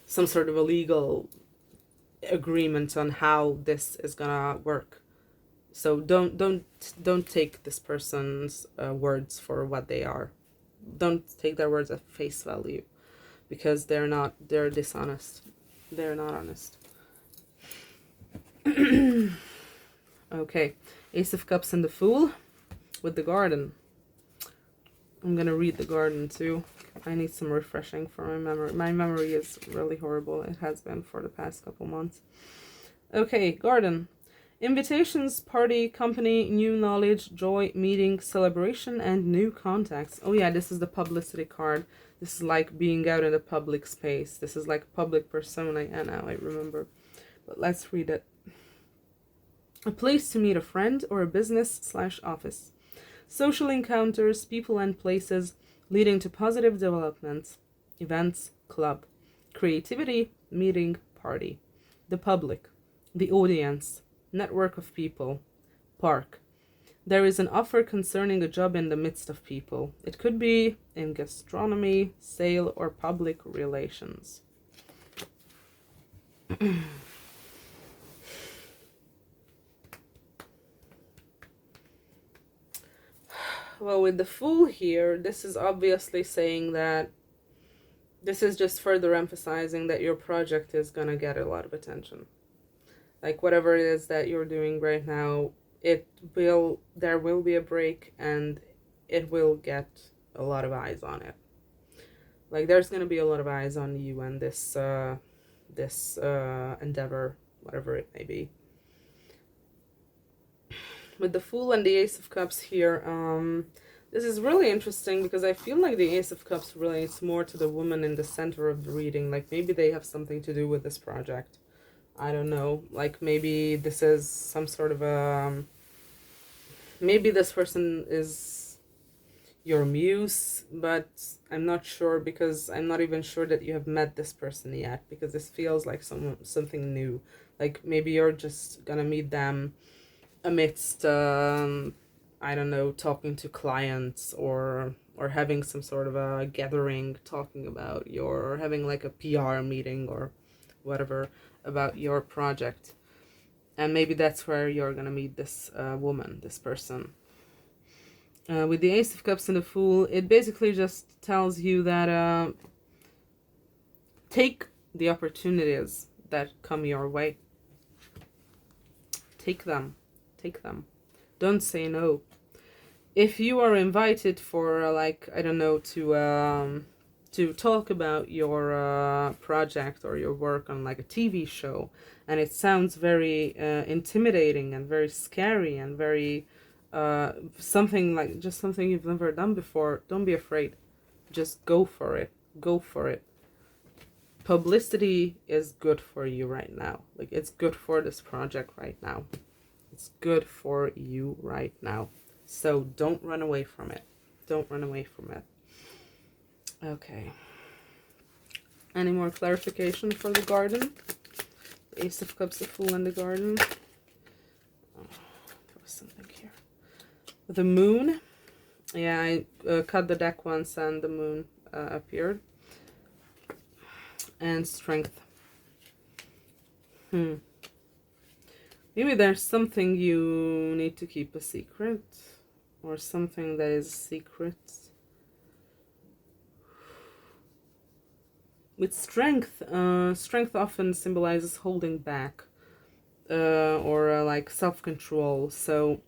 some sort of a legal agreement on how this is gonna work. So don't take this person's words for what they are. don't take their words at face value, because they're dishonest. They're not honest. Okay, Ace of Cups and the Fool with the Garden. I'm gonna read the Garden too. I need some refreshing for my memory. My memory is really horrible. It has been for the past couple months. Okay, Garden. Invitations, party, company, new knowledge, joy, meeting, celebration, and new contacts. Oh yeah, this is the publicity card. This is like being out in a public space. This is like public persona. Yeah, now I remember. But let's read it. A place to meet a friend or a business/office. Social encounters, people and places leading to positive developments. Events, club. Creativity, meeting, party. The public. The audience. Network of people. Park. There is an offer concerning a job in the midst of people. It could be in gastronomy, sale, or public relations. Well, with the Fool here, this is obviously saying that this is just further emphasizing that your project is gonna get a lot of attention. Like whatever it is that you're doing right now, there will be a break and it will get a lot of eyes on it. Like there's gonna be a lot of eyes on you and this endeavor, whatever it may be. With the Fool and the Ace of Cups here, this is really interesting because I feel like the Ace of Cups relates more to the woman in the center of the reading. Like maybe they have something to do with this project. I don't know. Like maybe this is some sort of a... maybe this person is your muse, but I'm not sure because I'm not even sure that you have met this person yet, because this feels like something new. Like maybe you're just gonna meet them amidst I don't know, talking to clients or having some sort of a gathering talking about or having like a PR meeting or whatever about your project, and maybe that's where you're gonna meet this woman, this person. With the Ace of Cups and the Fool, it basically just tells you that take the opportunities that come your way. Take them. Take them. Don't say no. If you are invited for like, I don't know, to talk about your project or your work on like a TV show, and it sounds very intimidating and very scary and very something like just something you've never done before, don't be afraid. Just go for it. Go for it. Publicity is good for you right now. Like it's good for this project right now. It's good for you right now. So don't run away from it. Don't run away from it. Okay. Any more clarification for the Garden? The Ace of Cups, the Fool, and the Garden. Oh, there was something here. The Moon. Yeah, I cut the deck once and the Moon appeared. And Strength. Maybe there's something you need to keep a secret, or something that is secret. With Strength, Strength often symbolizes holding back, or like self-control. So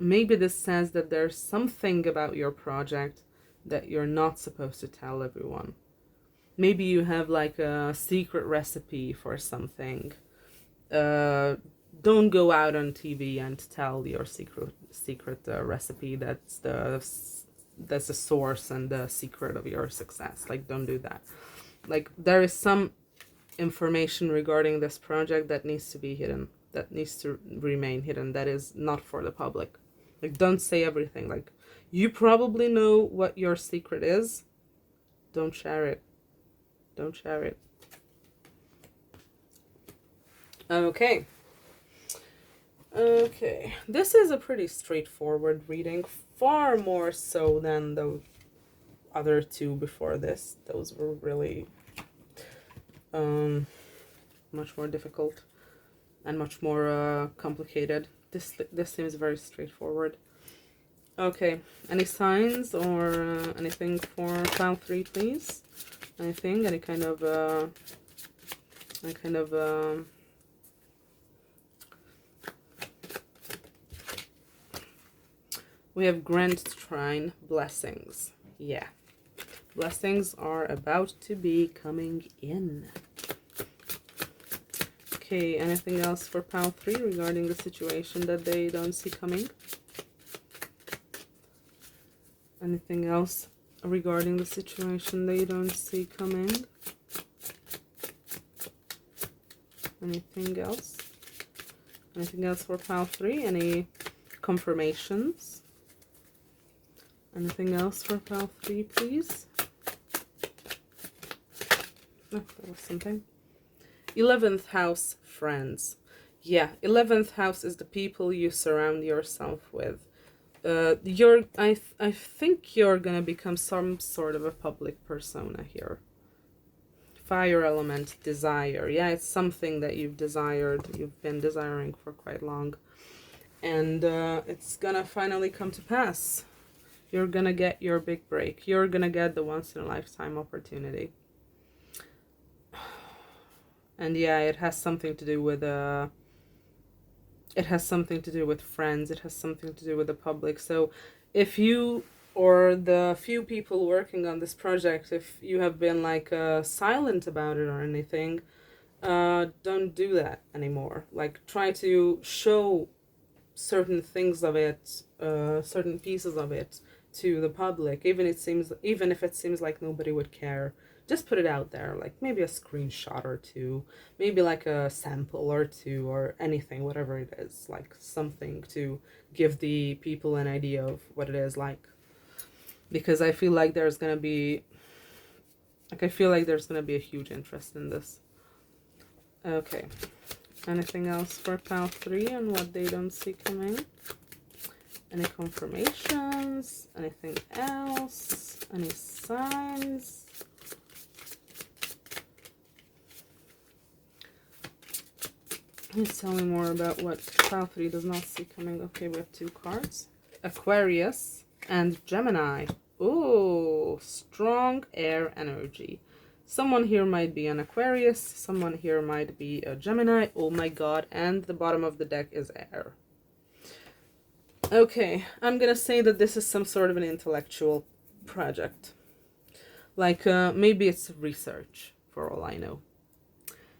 maybe this says that there's something about your project that you're not supposed to tell everyone. Maybe you have like a secret recipe for something. Don't go out on TV and tell your secret recipe. That's the source and the secret of your success. Like, don't do that. Like, there is some information regarding this project that needs to be hidden, that needs to remain hidden, that is not for the public. Like, don't say everything. Like, you probably know what your secret is. Don't share it. Don't share it. Okay. Okay, this is a pretty straightforward reading, far more so than the other two before this. Those were really much more difficult and much more complicated. This seems very straightforward. Okay, any signs or anything for pile 3, please? Anything, any kind of we have Grand Trine blessings. Yeah, blessings are about to be coming in. Okay, anything else for pile 3 regarding the situation that they don't see coming? Anything else regarding the situation they don't see coming? Anything else? Anything else for pile 3? Any confirmations? Anything else for pile 3, please? Oh, that was something. 11th house, friends. Yeah, 11th house is the people you surround yourself with. I think you're gonna become some sort of a public persona here. Fire element, desire. Yeah, it's something that you've been desiring for quite long. And it's gonna finally come to pass. You're gonna get your big break. You're gonna get the once-in-a-lifetime opportunity. And yeah, it has something to do with friends. It has something to do with the public. So if you or the few people working on this project, if you have been like silent about it or anything, don't do that anymore. Like, try to show certain things of it, certain pieces of it to the public, even if it seems like nobody would care. Just put it out there, like maybe a screenshot or two, maybe like a sample or two, or anything, whatever it is, like something to give the people an idea of what it is like. Because I feel like there's gonna be a huge interest in this. Okay, anything else for pile 3 and what they don't see coming? Any confirmations? Anything else? Any signs? Please tell me more about what pile 3 does not see coming. Okay, we have 2 cards. Aquarius and Gemini. Ooh, strong air energy. Someone here might be an Aquarius. Someone here might be a Gemini. Oh my god. And the bottom of the deck is air. Okay, I'm gonna say that this is some sort of an intellectual project. Like, maybe it's research, for all I know.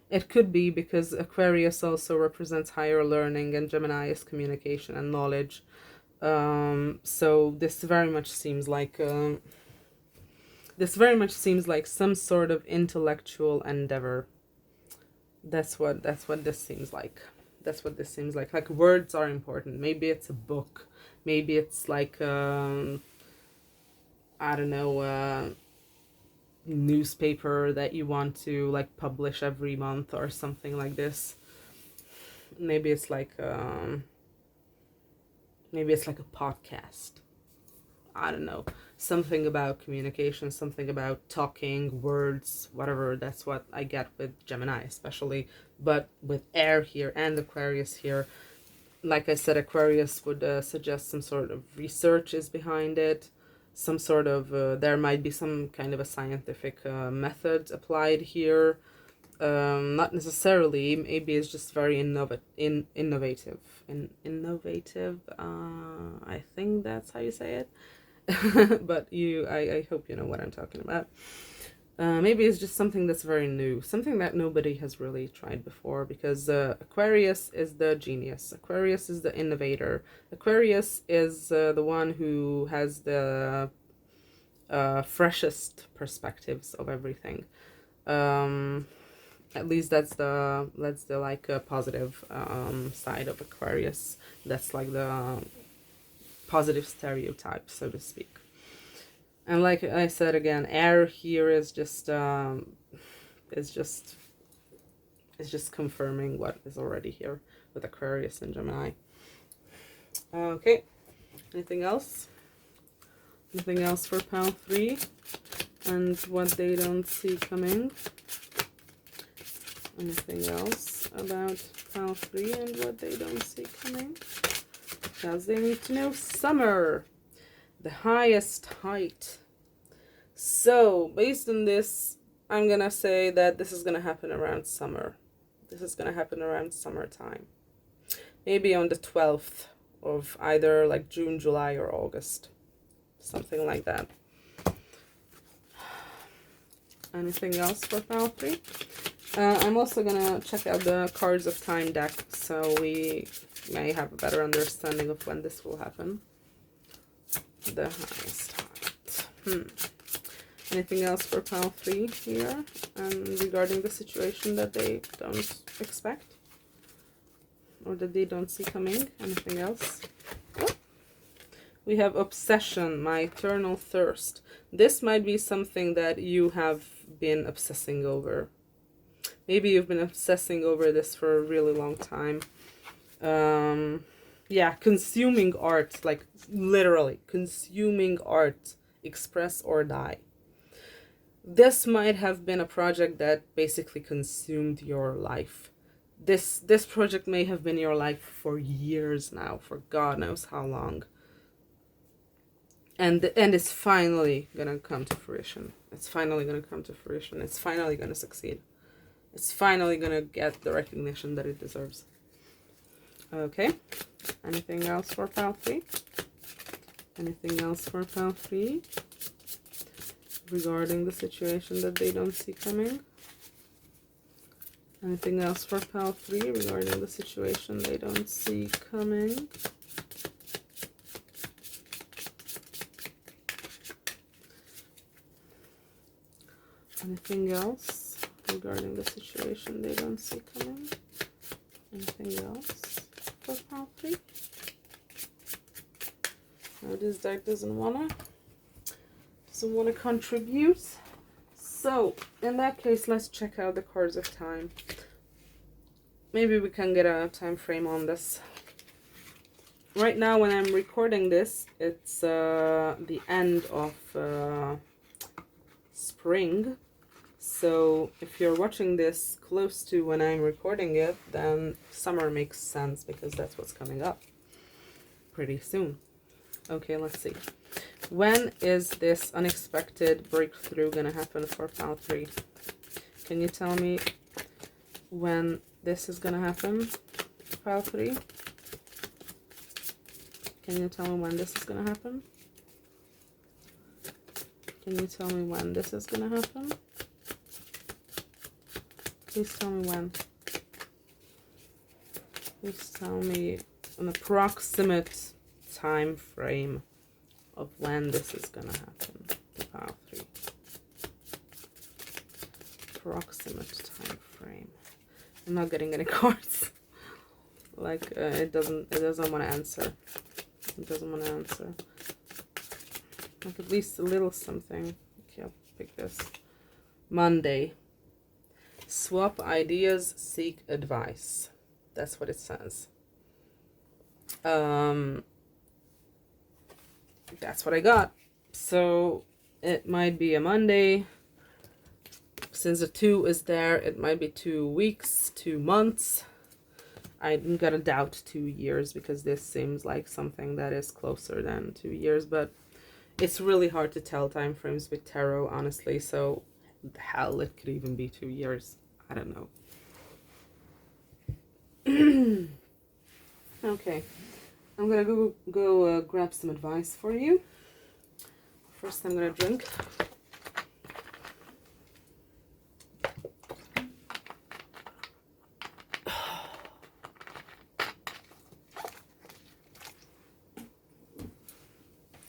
It could be because Aquarius also represents higher learning and Gemini is communication and knowledge. So this very much seems like some sort of intellectual endeavor. That's what this seems like. That's what this seems like. Like, words are important. Maybe it's a book. Maybe it's like I don't know, newspaper that you want to like publish every month or something like this. Maybe it's like a podcast. I don't know, something about communication, something about talking, words, whatever. That's what I get with Gemini especially. But with air here and Aquarius here, like I said, Aquarius would suggest some sort of research is behind it. Some sort of, there might be some kind of a scientific method applied here. Not necessarily, maybe it's just very innovative. I think that's how you say it. But I hope you know what I'm talking about. Maybe it's just something that's very new, something that nobody has really tried before, because Aquarius is the genius. Aquarius is the innovator. Aquarius is the one who has the freshest perspectives of everything. At least that's the like positive side of Aquarius. That's like the positive stereotype, so to speak. And like I said again, air here is just confirming what is already here with Aquarius and Gemini. Okay, anything else? Anything else for pile 3 and what they don't see coming? Anything else about pile 3 and what they don't see coming? Because they need to know summer. The highest height. So, based on this, I'm gonna say that this is gonna happen around summer. This is gonna happen around summertime. Maybe on the 12th of either like June, July, or August. Something like that. Anything else for pile 3? I'm also gonna check out the Cards of Time deck, so we may have a better understanding of when this will happen. The highest height. Anything else for pile 3 here? Regarding the situation that they don't expect? Or that they don't see coming? Anything else? Oh. We have Obsession, My Eternal Thirst. This might be something that you have been obsessing over. Maybe you've been obsessing over this for a really long time. Yeah, consuming art, like literally consuming art, express or die. This might have been a project that basically consumed your life. This project may have been your life for years now, for God knows how long. And it's finally gonna come to fruition. It's finally gonna come to fruition. It's finally gonna succeed. It's finally gonna get the recognition that it deserves. Okay. Anything else for pile 3? Anything else for pile 3? Regarding the situation that they don't see coming? Anything else for pile 3 regarding the situation they don't see coming? Anything else regarding the situation they don't see coming? Anything else for pile 3? No, this deck doesn't wanna contribute. So in that case, let's check out the Cards of Time. Maybe we can get a time frame on this. Right now, when I'm recording this, it's the end of spring. So if you're watching this close to when I'm recording it, then summer makes sense because that's what's coming up pretty soon. Okay, let's see. When is this unexpected breakthrough gonna happen for pile 3? Can you tell me when this is gonna happen, pile 3? Can you tell me when this is gonna happen? Can you tell me when this is gonna happen? Please tell me when. Please tell me an approximate time frame of when this is gonna happen to pile 3. Approximate time frame. I'm not getting any cards. Like it doesn't want to answer. It doesn't want to answer. Like at least a little something. Okay, I'll pick this. Monday. Swap ideas, seek advice. That's what it says. That's what I got. So it might be a Monday. Since the 2 is there, it might be 2 weeks, 2 months. I'm gonna doubt 2 years because this seems like something that is closer than 2 years, but it's really hard to tell time frames with tarot, honestly. So hell, it could even be 2 years. I don't know. Okay. I'm gonna go grab some advice for you. First, I'm gonna drink.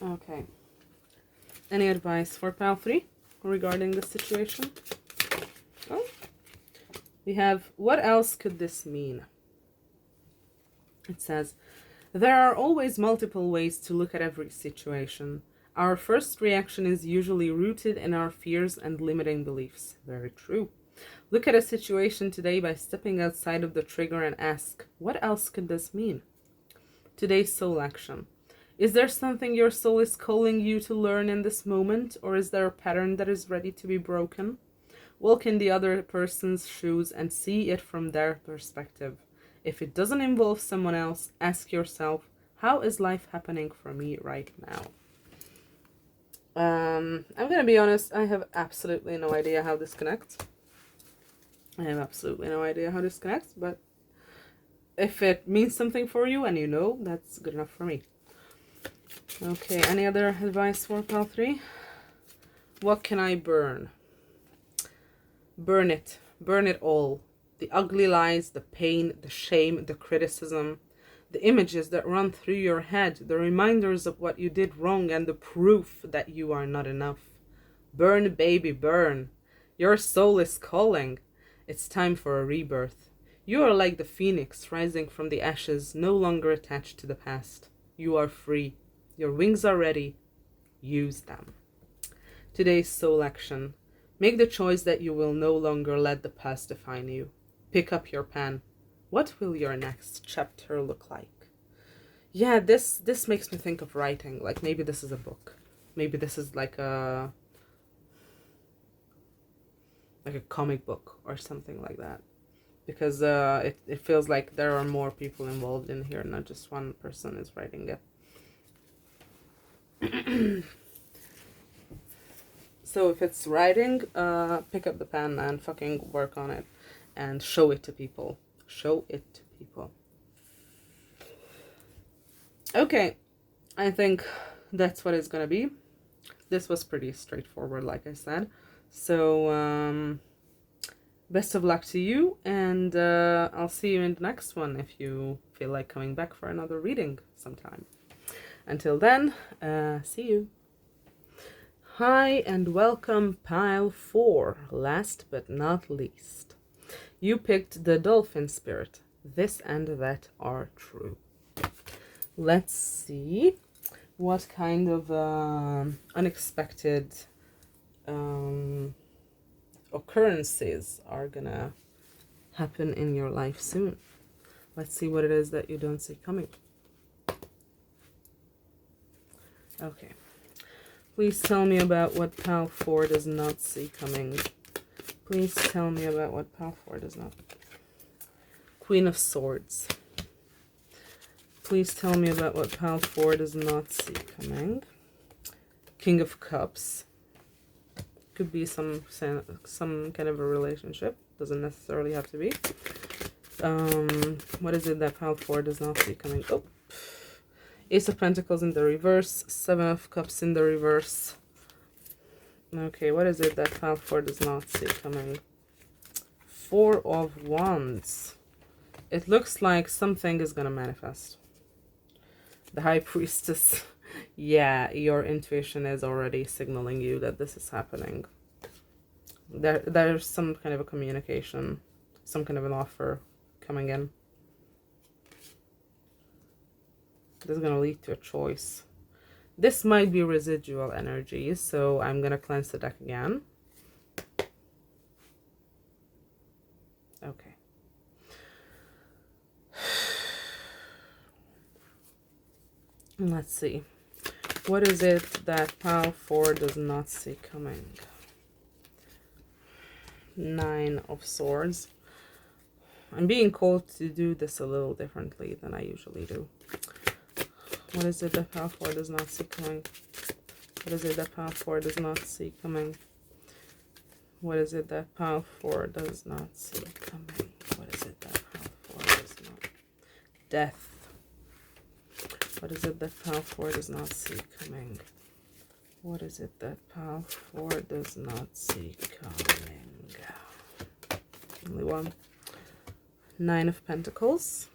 Okay. Any advice for pile 3 regarding the situation? Oh. We have, what else could this mean? It says, there are always multiple ways to look at every situation. Our first reaction is usually rooted in our fears and limiting beliefs. Very true. Look at a situation today by stepping outside of the trigger and ask, what else could this mean? Today's soul action. Is there something your soul is calling you to learn in this moment, or is there a pattern that is ready to be broken? Walk in the other person's shoes and see it from their perspective. If it doesn't involve someone else, ask yourself, how is life happening for me right now? I'm gonna be honest, I have absolutely no idea how this connects. I have absolutely no idea how this connects, but if it means something for you and you know, that's good enough for me. Okay, any other advice for pile 3? What can I burn? Burn it. Burn it all. The ugly lies, the pain, the shame, the criticism, the images that run through your head, the reminders of what you did wrong, and the proof that you are not enough. Burn, baby, burn. Your soul is calling. It's time for a rebirth. You are like the phoenix rising from the ashes, no longer attached to the past. You are free. Your wings are ready. Use them. Today's soul action. Make the choice that you will no longer let the past define you. Pick up your pen. What will your next chapter look like? Yeah, this makes me think of writing. Like maybe this is a book. Maybe this is like a comic book or something like that. Because it feels like there are more people involved in here, not just one person is writing it. So if it's writing, pick up the pen and fucking work on it and show it to people. Show it to people. Okay, I think that's what it's gonna be. This was pretty straightforward, like I said. So, best of luck to you, and I'll see you in the next one if you feel like coming back for another reading sometime. Until then, see you. Hi and welcome, pile 4. Last but not least, you picked the dolphin spirit. This and that are true. Let's see what kind of unexpected occurrences are gonna happen in your life soon. Let's see what it is that you don't see coming. Okay. Please tell me about what pile 4 does not see coming. Please tell me about what pile 4 does not. Queen of Swords. Please tell me about what pile 4 does not see coming. King of Cups. Could be some kind of a relationship. Doesn't necessarily have to be. What is it that pile 4 does not see coming? Oh. Ace of Pentacles in the reverse. 7 of Cups in the reverse. Okay, what is it that pile 4 does not see coming? 4 of Wands. It looks like something is gonna manifest. The High Priestess. Yeah, your intuition is already signaling you that this is happening. There's some kind of a communication, some kind of an offer coming in. This is going to lead to a choice. This might be residual energy, so I'm going to cleanse the deck again. Okay. Let's see. What is it that pile 4 does not see coming? 9 of Swords. I'm being called to do this a little differently than I usually do. What is it that pile 4 does not see coming? What is it that pile 4 does not see coming? What is it that pile 4 does not see coming? What is it that pile 4 does not? Death. What is it that pile 4 does not see coming? What is it that pile 4 does not see coming? Only one. 9 of Pentacles.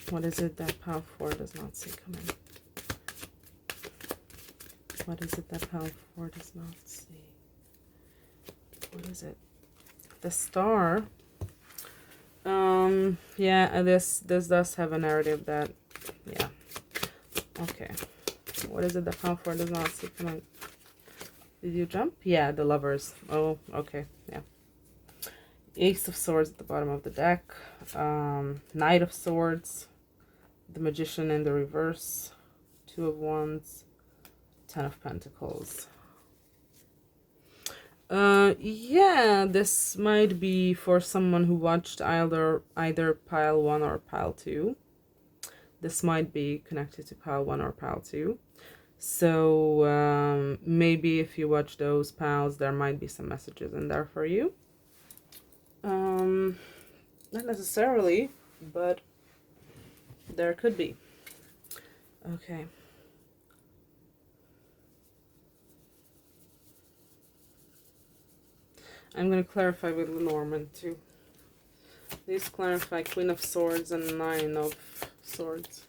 What is it that pile 4 does not see coming? What is it that pile 4 does not see? What is it? The Star. Yeah, this does have a narrative that, yeah. Okay. What is it that pile 4 does not see coming? Did you jump? Yeah, the Lovers. Oh, okay, yeah. Ace of Swords at the bottom of the deck. Knight of Swords. The Magician in the reverse. 2 of Wands. 10 of Pentacles. Yeah, this might be for someone who watched either pile 1 or pile 2. This might be connected to pile 1 or pile 2. So maybe if you watch those piles, there might be some messages in there for you. Not necessarily, but there could be. Okay. I'm going to clarify with Lenormand too. Please clarify Queen of Swords and 9 of Swords.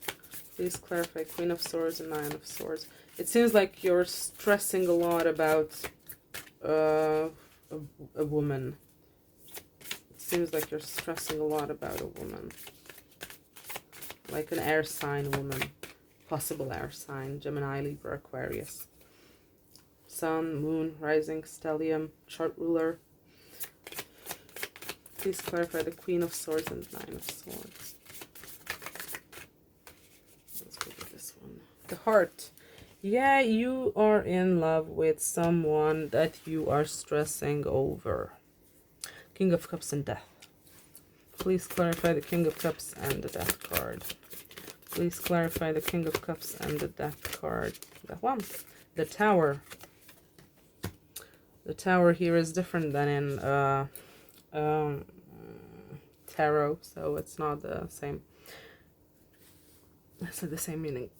Please clarify Queen of Swords and 9 of Swords. It seems like you're stressing a lot about a woman. It seems like you're stressing a lot about a woman. Like an air sign woman. Possible air sign. Gemini, Libra, Aquarius. Sun, Moon, Rising, Stellium, Chart Ruler. Please clarify the Queen of Swords and 9 of Swords. Let's go with this one. The Heart. Yeah, you are in love with someone that you are stressing over. King of Cups and Death. Please clarify the King of Cups and the Death card. Please clarify the King of Cups and the Death card. That one. The Tower. The Tower here is different than in tarot, so it's not the same. It's not the same meaning.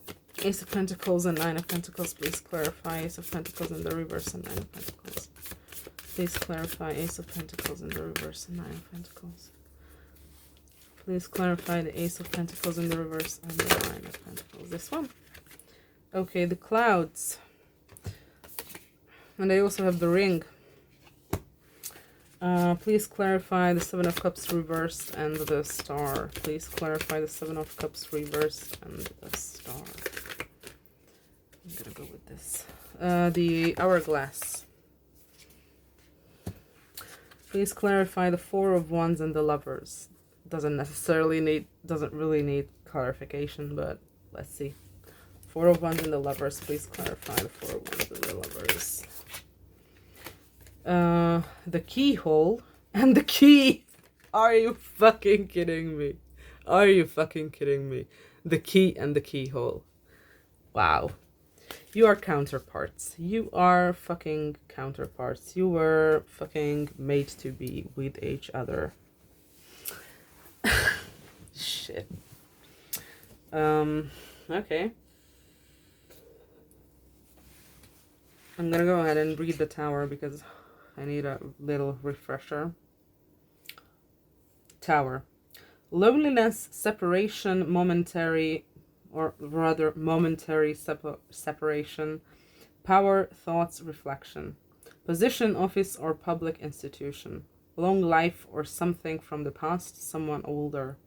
Ace of Pentacles and 9 of Pentacles. Please clarify Ace of Pentacles in the reverse and 9 of Pentacles. Please clarify Ace of Pentacles in the reverse and 9 of Pentacles. Please clarify the Ace of Pentacles in the reverse and the 9 of Pentacles. This one. Okay, the Clouds. And I also have the Ring. Please clarify the 7 of Cups reversed and the Star. Please clarify the 7 of Cups reversed and the Star. I'm gonna go with this. The Hourglass. Please clarify the 4 of Wands and the Lovers. Doesn't really need clarification, but let's see. 4 of Wands and the Lovers. Please clarify the 4 of Wands and the Lovers. The Keyhole and the Key. Are you fucking kidding me? Are you fucking kidding me? The Key and the Keyhole. Wow. You are counterparts. You are fucking counterparts. You were fucking made to be with each other. Shit. Okay. I'm gonna go ahead and read the Tower because I need a little refresher. Tower. Loneliness, separation, momentary separation, power, thoughts, reflection. Position, office, or public institution. Long life or something from the past, someone older.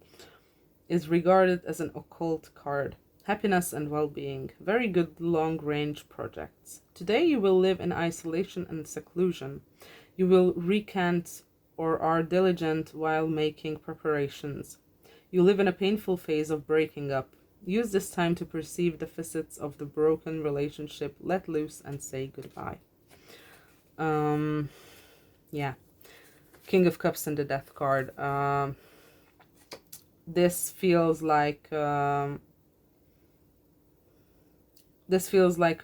Is regarded as an occult card. Happiness and well-being. Very good long-range projects. Today you will live in isolation and seclusion. You will recant or are diligent while making preparations. You live in a painful phase of breaking up. Use this time to perceive the facets of the broken relationship, let loose, and say goodbye. Yeah. King of Cups and the Death card. This feels like a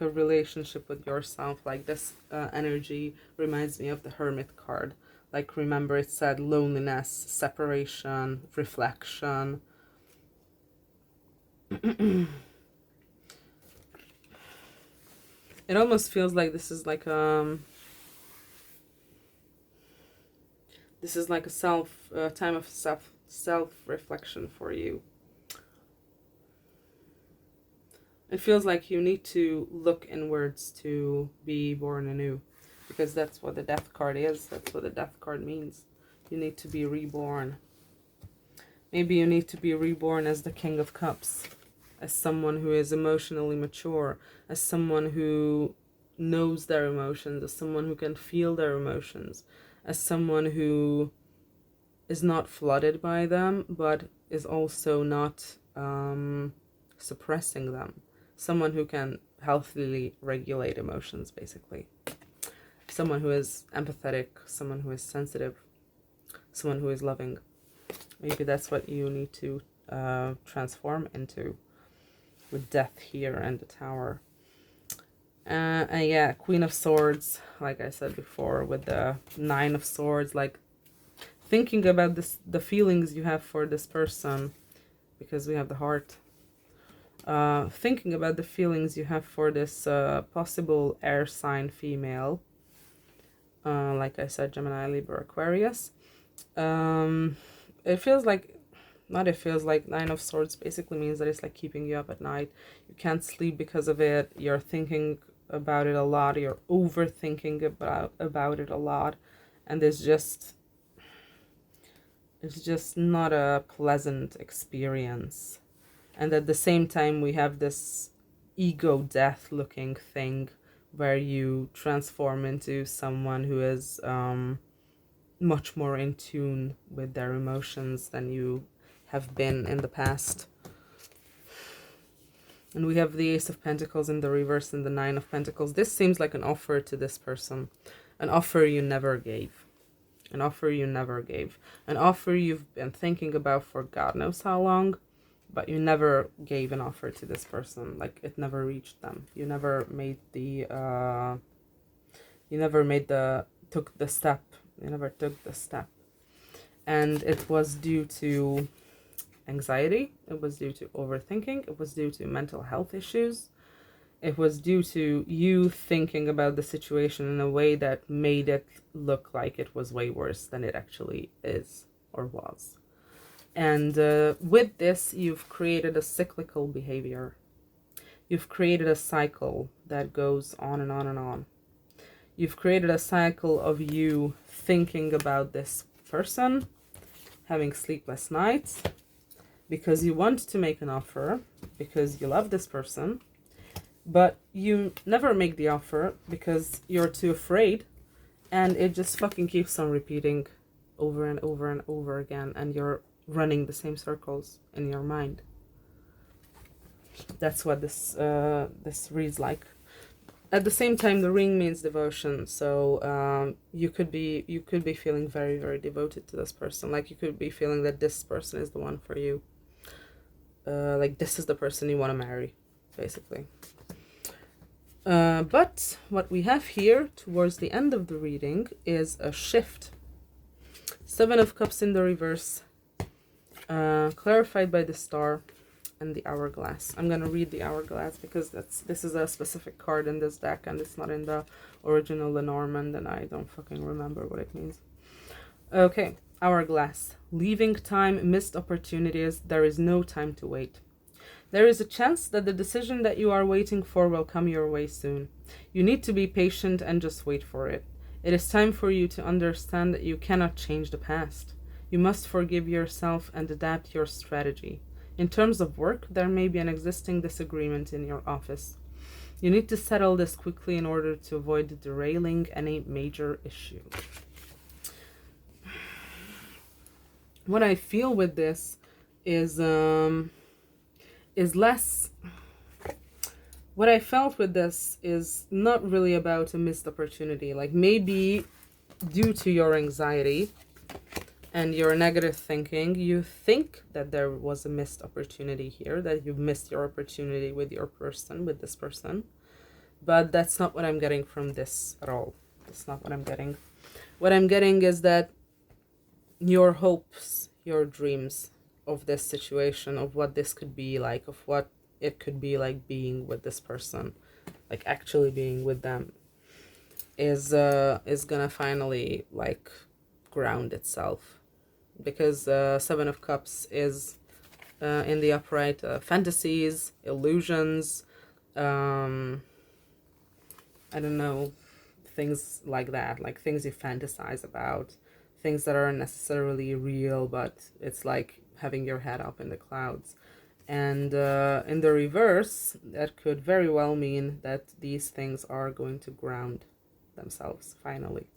relationship with yourself. Like this energy reminds me of the Hermit card. Like, remember it said loneliness, separation, reflection. It almost feels like this is like a time of self-reflection for you. It feels like you need to look inwards to be born anew, because that's what the Death card is. That's what the Death card means. You need to be reborn. Maybe you need to be reborn as the King of Cups, as someone who is emotionally mature, as someone who knows their emotions, as someone who can feel their emotions, as someone who is not flooded by them, but is also not suppressing them. Someone who can healthily regulate emotions, basically. Someone who is empathetic, someone who is sensitive, someone who is loving. Maybe that's what you need to transform into. with death here and the Tower. And yeah, Queen of Swords, like I said before, with the Nine of Swords, like thinking about the feelings you have for this person, because we have the heart. Thinking about the feelings you have for this possible air sign female, like I said, Gemini, Libra, Aquarius. It feels like, not it feels like, Nine of Swords basically means that it's like keeping you up at night. You can't sleep because of it. You're thinking about it a lot. You're overthinking about it a lot, and it's just not a pleasant experience. And at the same time, we have this ego death looking thing where you transform into someone who is much more in tune with their emotions than you have been in the past. And we have the Ace of Pentacles in the reverse and the Nine of Pentacles. This seems like an offer to this person. An offer you never gave. An offer you never gave. An offer you've been thinking about for God knows how long, but you never gave an offer to this person. Like, it never reached them. You never made the took the step. You never took the step. And it was due to anxiety. It was due to overthinking. It was due to mental health issues. It was due to you thinking about the situation in a way that made it look like it was way worse than it actually is or was. And with this, you've created a cyclical behavior. You've created a cycle that goes on and on and on. You've created a cycle of you thinking about this person, having sleepless nights, because you want to make an offer, because you love this person, but you never make the offer because you're too afraid, and it just fucking keeps on repeating over and over and over again, and you're running the same circles in your mind. That's what this reads like. At the same time, the ring means devotion, so you could be feeling very, very devoted to this person. Like, you could be feeling that this person is the one for you. Like, this is the person you want to marry, basically. But what we have here towards the end of the reading is a shift. Seven of Cups in the reverse, clarified by the Star and the Hourglass. I'm going to read the Hourglass because this is a specific card in this deck, and it's not in the original Lenormand, and I don't fucking remember what it means. Okay, Hourglass. Leaving time, missed opportunities, there is no time to wait. There is a chance that the decision that you are waiting for will come your way soon. You need to be patient and just wait for it. It is time for you to understand that you cannot change the past. You must forgive yourself and adapt your strategy. In terms of work, there may be an existing disagreement in your office. You need to settle this quickly in order to avoid derailing any major issue. What I feel with this is less. What I felt with this is not really about a missed opportunity. Like, maybe due to your anxiety and your negative thinking, you think that there was a missed opportunity here, that you missed your opportunity with your person, with this person. But that's not what I'm getting from this at all. That's not what I'm getting. What I'm getting is that your hopes, your dreams of this situation, of what this could be like, of what it could be like being with this person, like actually being with them, is gonna finally like ground itself. Because Seven of Cups is in the upright, fantasies, illusions, I don't know, things like that, like things you fantasize about, things that aren't necessarily real, but it's like having your head up in the clouds. And in the reverse, that could very well mean that these things are going to ground themselves finally.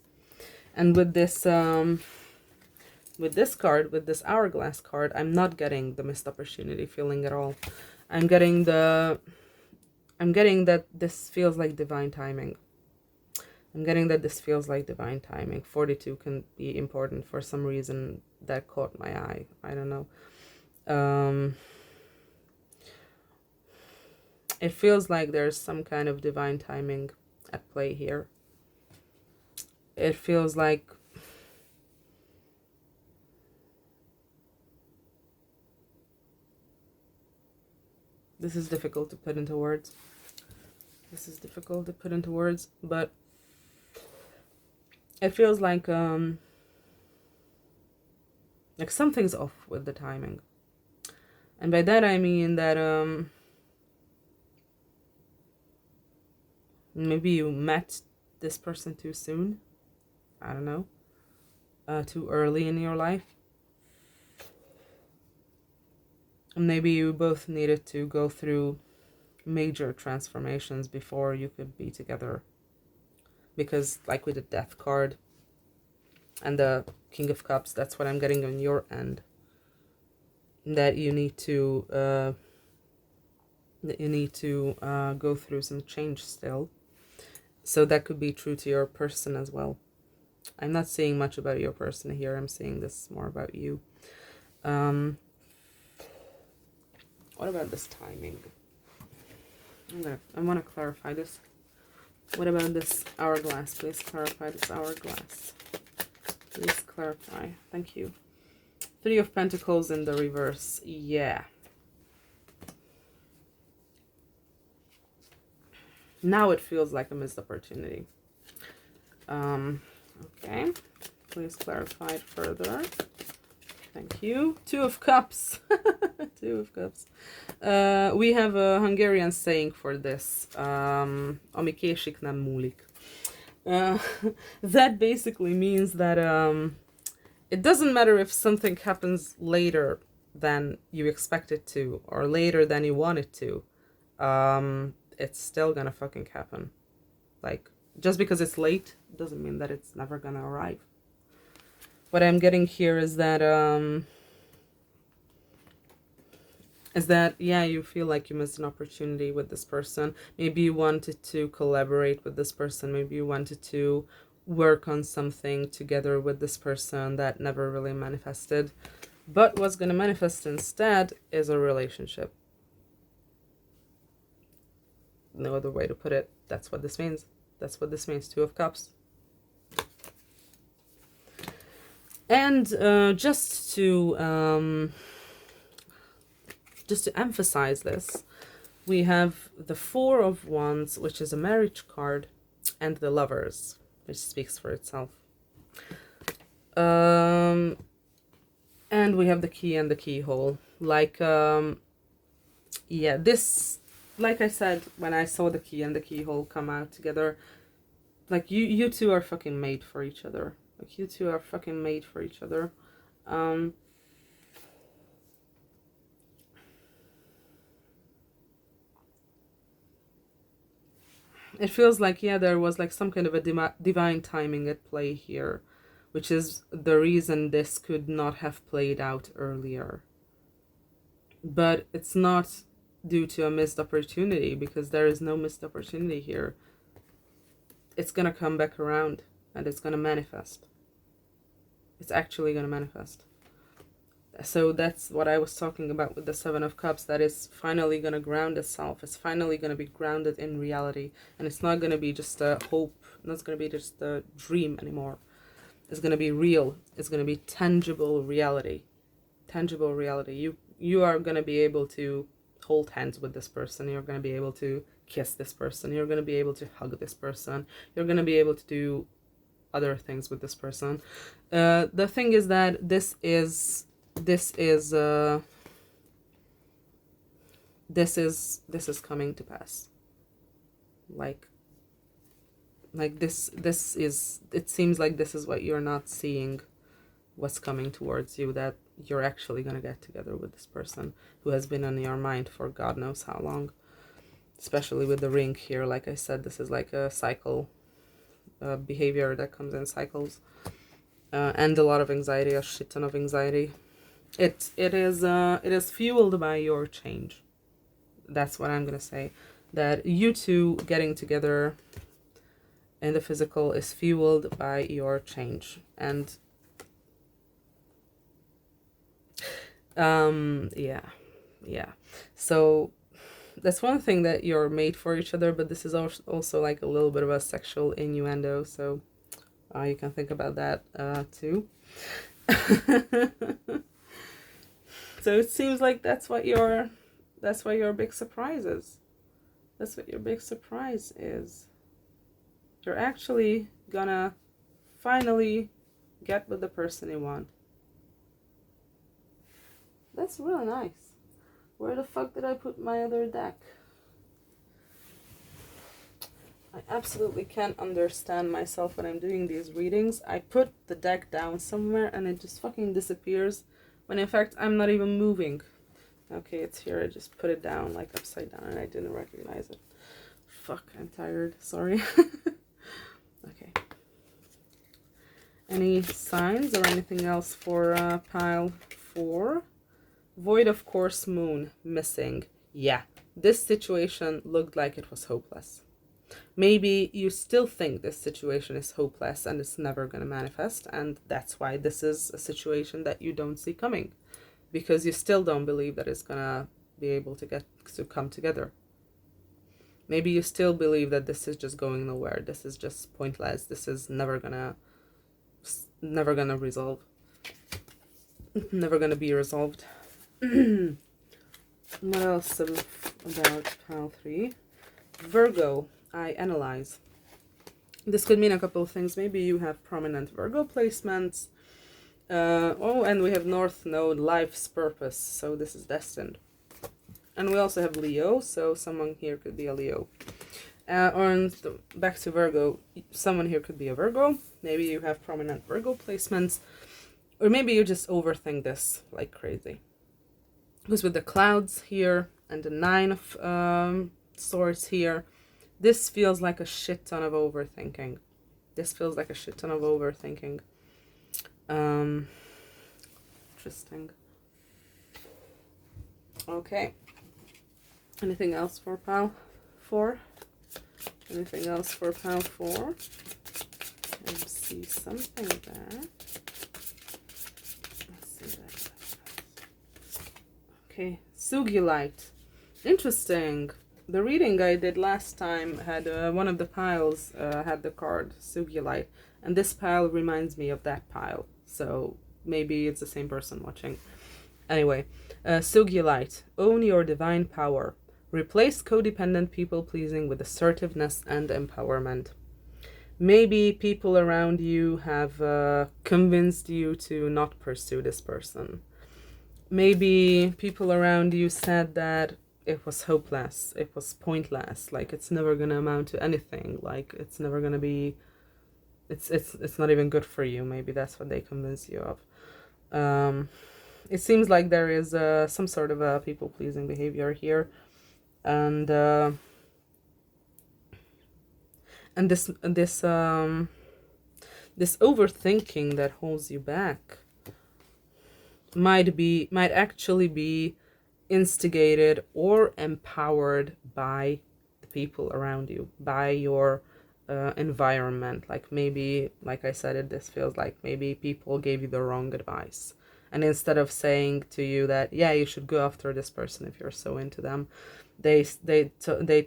And with this card, with this Hourglass card, I'm not getting the missed opportunity feeling at all. I'm getting that this feels like divine timing. I'm getting that this feels like divine timing. 42 can be important for some reason that caught my eye. I don't know. It feels like there's some kind of divine timing at play here. It feels like this is difficult to put into words. This is difficult to put into words, but it feels like something's off with the timing. And by that I mean that maybe you met this person too soon. I don't know. Too early in your life. Maybe you both needed to go through major transformations before you could be together. Because like with the Death card and the King of Cups, that's what I'm getting on your end. That you need to go through some change still. So that could be true to your person as well. I'm not seeing much about your person here. I'm seeing this more about you. What about this timing? I want to clarify this. What about this hourglass? Please clarify this hourglass. Please clarify. Thank you. Three of Pentacles in the reverse. Yeah. Now it feels like a missed opportunity. Okay. Please clarify it further. Thank you. Two of Cups. Two of Cups. We have a Hungarian saying for this. Ami késik, nem múlik. That basically means that it doesn't matter if something happens later than you expect it to, or later than you want it to. It's still gonna fucking happen. Like, just because it's late doesn't mean that it's never gonna arrive. What I'm getting here is that yeah, you feel like you missed an opportunity with this person. Maybe you wanted to collaborate with this person. Maybe you wanted to work on something together with this person that never really manifested. But what's going to manifest instead is a relationship. No other way to put it. That's what this means. That's what this means. Two of Cups. And just to emphasize this, we have the Four of Wands, which is a marriage card, and the Lovers, which speaks for itself. And we have the Key and the Keyhole. Like, yeah, this, like I said, when I saw the Key and the Keyhole come out together, like, you two are fucking made for each other. Like, you two are fucking made for each other. It feels like, yeah, there was like some kind of a divine timing at play here, which is the reason this could not have played out earlier. But it's not due to a missed opportunity, because there is no missed opportunity here. It's gonna come back around and it's gonna manifest. It's actually gonna manifest. So that's what I was talking about with the Seven of Cups, that is finally going to ground itself. It's finally going to be grounded in reality. And it's not going to be just a hope. It's going to be just a dream anymore. It's going to be real. It's going to be tangible reality. Tangible reality. You are going to be able to hold hands with this person. You're going to be able to kiss this person. You're going to be able to hug this person. You're going to be able to do other things with this person. The thing is that this is coming to pass. Like this is, it seems like this is what you're not seeing, what's coming towards you, that you're actually gonna get together with this person who has been on your mind for God knows how long. Especially with the ring here, like I said, this is like a cycle, behavior that comes in cycles, and a lot of anxiety, a shit ton of anxiety. It is fueled by your change. That's what I'm gonna say. That you two getting together in the physical is fueled by your change. And yeah. So that's one thing that you're made for each other, but this is also like a little bit of a sexual innuendo, so you can think about that too. So it seems like that's what your big surprise is. That's what your big surprise is. You're actually gonna finally get with the person you want. That's really nice. Where the fuck did I put my other deck? I absolutely can't understand myself when I'm doing these readings. I put the deck down somewhere and it just fucking disappears, when in fact I'm not even moving. Okay, it's here. I just put it down like upside down and I didn't recognize it. Fuck, I'm tired. Sorry. Okay. Any signs or anything else for pile 4? Void of course, moon, missing. Yeah, this situation looked like it was hopeless. Maybe you still think this situation is hopeless and it's never going to manifest, and that's why this is a situation that you don't see coming, because you still don't believe that it's going to be able to come together. Maybe you still believe that this is just going nowhere, this is just pointless, this is never gonna resolve, never gonna be resolved. What else about pile 3? Virgo, I analyze. This could mean a couple of things. Maybe you have prominent Virgo placements. And we have North Node, life's purpose, so this is destined. And we also have Leo, so someone here could be a Leo. Back to Virgo, someone here could be a Virgo. Maybe you have prominent Virgo placements, or maybe you just overthink this like crazy. Because with the clouds here and the 9 of Swords here, this feels like a shit ton of overthinking. Interesting. Okay. Anything else for pile 4? Anything else for pile 4? I see something there. Let's see that. Okay, Sugilite. Interesting. The reading I did last time had one of the piles had the card Sugilite, and this pile reminds me of that pile. So maybe it's the same person watching. Anyway, Sugilite, own your divine power. Replace codependent people-pleasing with assertiveness and empowerment. Maybe people around you have convinced you to not pursue this person. Maybe people around you said that it was hopeless, it was pointless, like it's never gonna amount to anything, like it's never gonna be, it's not even good for you. Maybe that's what they convince you of. It seems like there is some sort of a people-pleasing behavior here, and this overthinking that holds you back might actually be instigated or empowered by the people around you, by your environment. Like maybe, like I said, this feels like maybe people gave you the wrong advice, and instead of saying to you that yeah, you should go after this person if you're so into them, they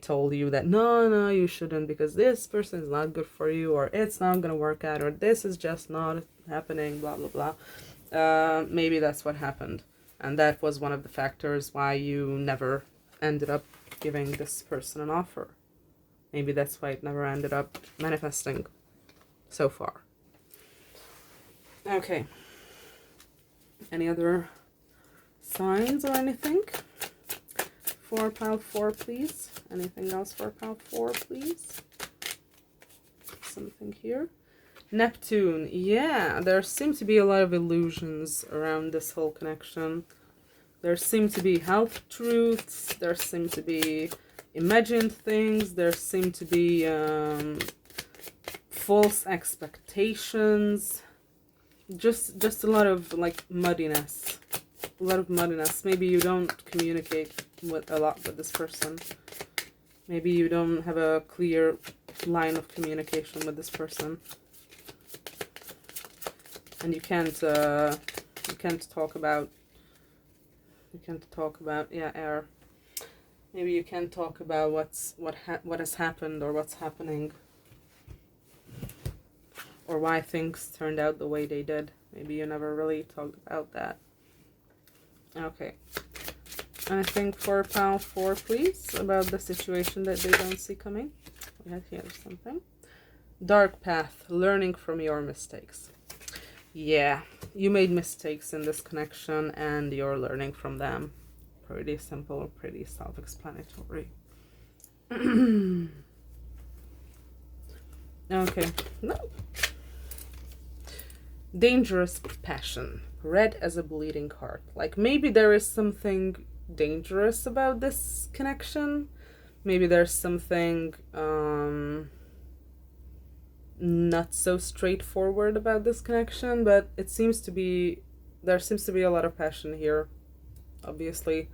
told you that no, you shouldn't, because this person is not good for you, or it's not gonna work out, or this is just not happening, blah blah blah. Maybe that's what happened, and that was one of the factors why you never ended up giving this person an offer. Maybe that's why it never ended up manifesting so far. Okay. Any other signs or anything for pile 4, please? Anything else for pile 4, please? Something here. Neptune. Yeah, there seem to be a lot of illusions around this whole connection. There seem to be health truths. There seem to be imagined things. There seem to be false expectations. Just a lot of like muddiness. A lot of muddiness. Maybe you don't communicate a lot with this person. Maybe you don't have a clear line of communication with this person, and you can't talk about air. Maybe you can talk about what has happened or what's happening, or why things turned out the way they did. Maybe you never really talked about that. Okay. I think for pile 4, please, about the situation that they don't see coming. We have here something. Dark path, learning from your mistakes. Yeah, you made mistakes in this connection and you're learning from them. Pretty simple, pretty self-explanatory. Okay, no. Dangerous passion, red as a bleeding heart. Like maybe there is something dangerous about this connection. Maybe there's something not so straightforward about this connection, but there seems to be a lot of passion here, obviously.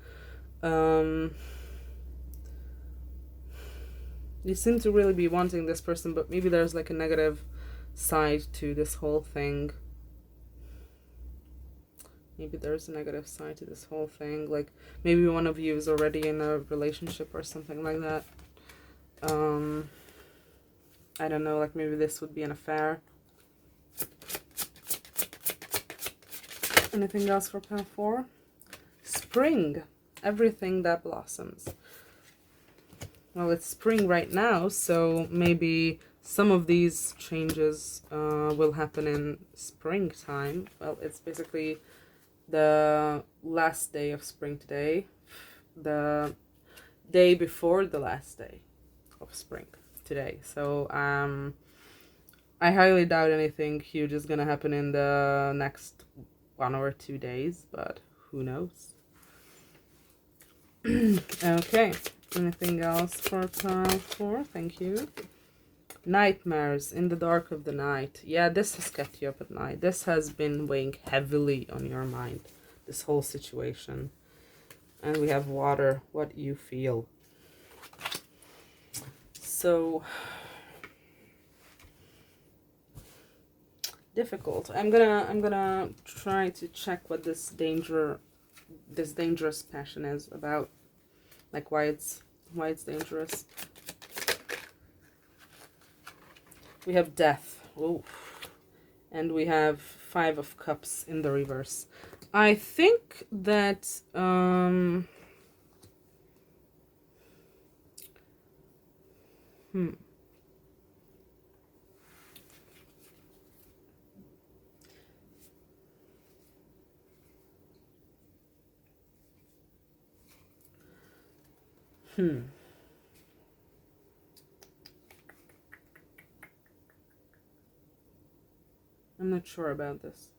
You seem to really be wanting this person, but maybe there's like a negative side to this whole thing. Maybe there's a negative side to this whole thing. Like maybe one of you is already in a relationship or something like that. I don't know, like maybe this would be an affair. Anything else for pile 4? Spring, everything that blossoms. Well, it's spring right now, so maybe some of these changes will happen in springtime. Well, it's basically the last day of spring today, the day before the last day of spring today. So I highly doubt anything huge is gonna happen in the next 1 or 2 days, but who knows. Okay, anything else for pile 4? Thank you. Nightmares in the dark of the night. Yeah, this has kept you up at night. This has been weighing heavily on your mind, this whole situation. And we have water, what you feel. So difficult. I'm gonna try to check what this dangerous passion is about, like why it's dangerous. We have death. Oh, and we have 5 of Cups in the reverse. I think that I'm not sure about this.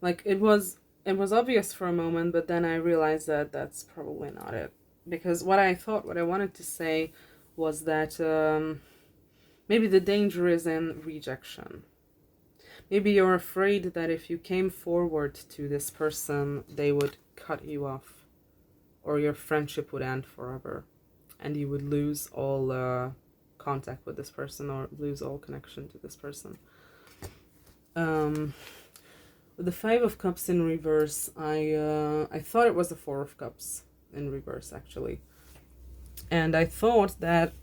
Like it was obvious for a moment, but then I realized that that's probably not it. Because what I wanted to say was that maybe the danger is in rejection. Maybe you're afraid that if you came forward to this person, they would cut you off, or your friendship would end forever, and you would lose all contact with this person, or lose all connection to this person. With the 5 of Cups in reverse, I thought it was the 4 of Cups in reverse, actually. And I thought that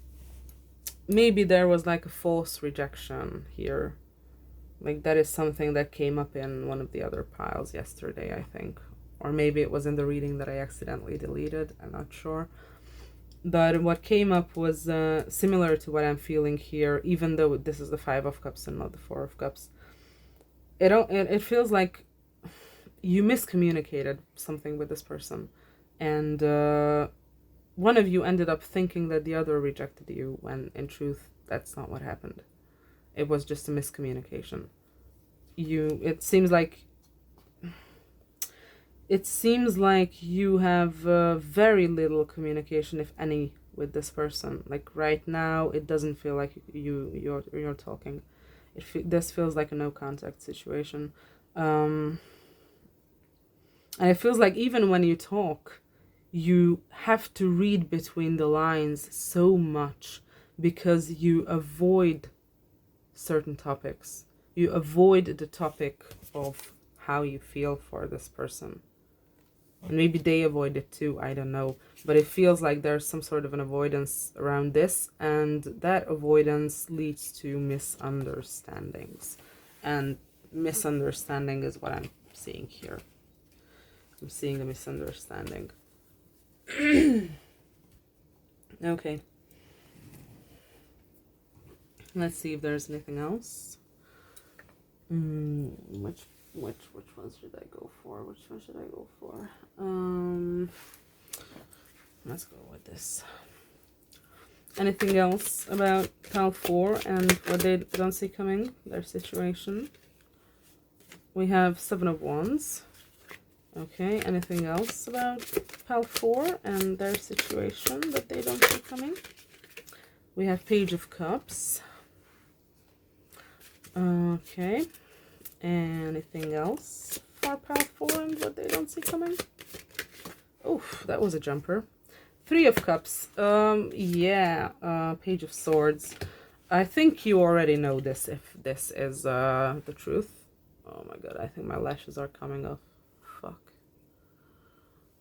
maybe there was like a false rejection here. Like that is something that came up in one of the other piles yesterday, I think. Or maybe it was in the reading that I accidentally deleted, I'm not sure. But what came up was similar to what I'm feeling here, even though this is the 5 of Cups and not the 4 of Cups. It feels like you miscommunicated something with this person, and one of you ended up thinking that the other rejected you, when in truth that's not what happened. It was just a miscommunication. It seems like you have very little communication, if any, with this person. Like right now, it doesn't feel like you're talking. This feels like a no contact situation, and it feels like even when you talk, you have to read between the lines so much because you avoid certain topics. You avoid the topic of how you feel for this person. And maybe they avoid it too, I don't know. But it feels like there's some sort of an avoidance around this, and that avoidance leads to misunderstandings. And misunderstanding is what I'm seeing here. I'm seeing a misunderstanding. Okay. Let's see if there's anything else. Which ones should I go for? Which one should I go for? Let's go with this. Anything else about pile 4 and what they don't see coming? Their situation. We have 7 of Wands. Okay, anything else about pile 4 and their situation that they don't see coming? We have Page of Cups. Okay. Anything else for pile 4 and what they don't see coming? Oof, that was a jumper. 3 of Cups. Yeah, Page of Swords. I think you already know this, if this is the truth. Oh my god, I think my lashes are coming off. Fuck.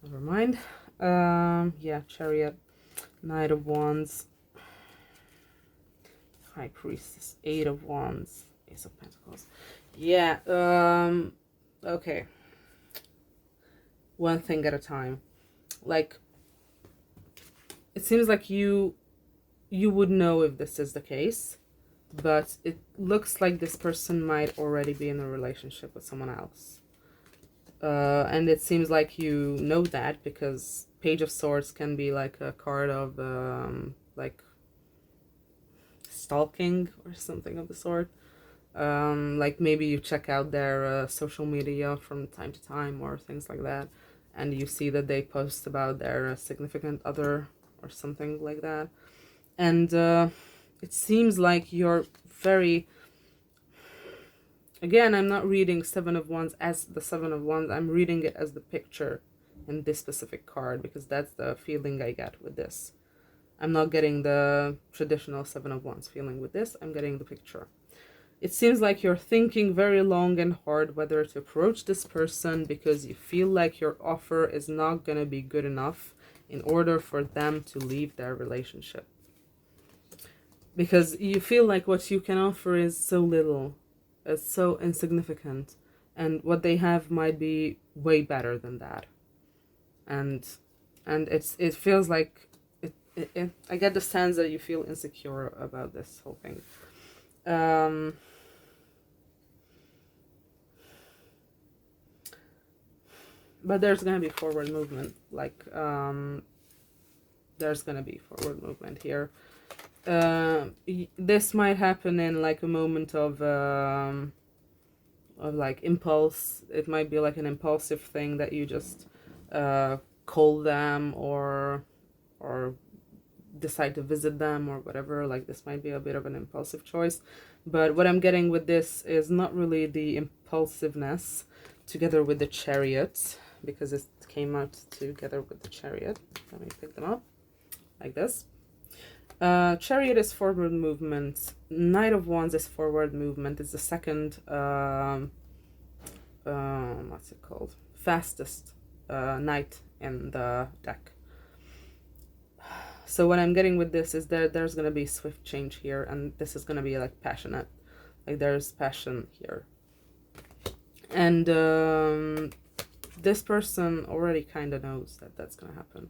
Never mind. Yeah, Chariot. Knight of Wands. High Priestess. 8 of Wands. Ace of Pentacles. Yeah, okay. One thing at a time. Like, it seems like you would know if this is the case, but it looks like this person might already be in a relationship with someone else. And it seems like you know that because Page of Swords can be like a card of like stalking or something of the sort. Like maybe you check out their social media from time to time or things like that, and you see that they post about their significant other or something like that. And it seems like you're very... Again, I'm not reading 7 of Wands as the 7 of Wands. I'm reading it as the picture in this specific card, because that's the feeling I get with this. I'm not getting the traditional 7 of Wands feeling with this. I'm getting the picture. It seems like you're thinking very long and hard whether to approach this person, because you feel like your offer is not going to be good enough in order for them to leave their relationship. Because you feel like what you can offer is so little. It's so insignificant. And what they have might be way better than that. And it feels like... I get the sense that you feel insecure about this whole thing. But there's gonna be forward movement. Like, there's gonna be forward movement here. This might happen in like a moment of like impulse. It might be like an impulsive thing that you just call them or decide to visit them or whatever. Like, this might be a bit of an impulsive choice. But what I'm getting with this is not really the impulsiveness together with the Chariot, because it came out together with the Chariot. Let me pick them up like this. Chariot is forward movement. Knight of Wands is forward movement. It's the second what's it called, fastest knight in the deck. So what I'm getting with this is that there's gonna be swift change here, and this is gonna be like passionate. Like, there's passion here. And this person already kind of knows that that's gonna happen,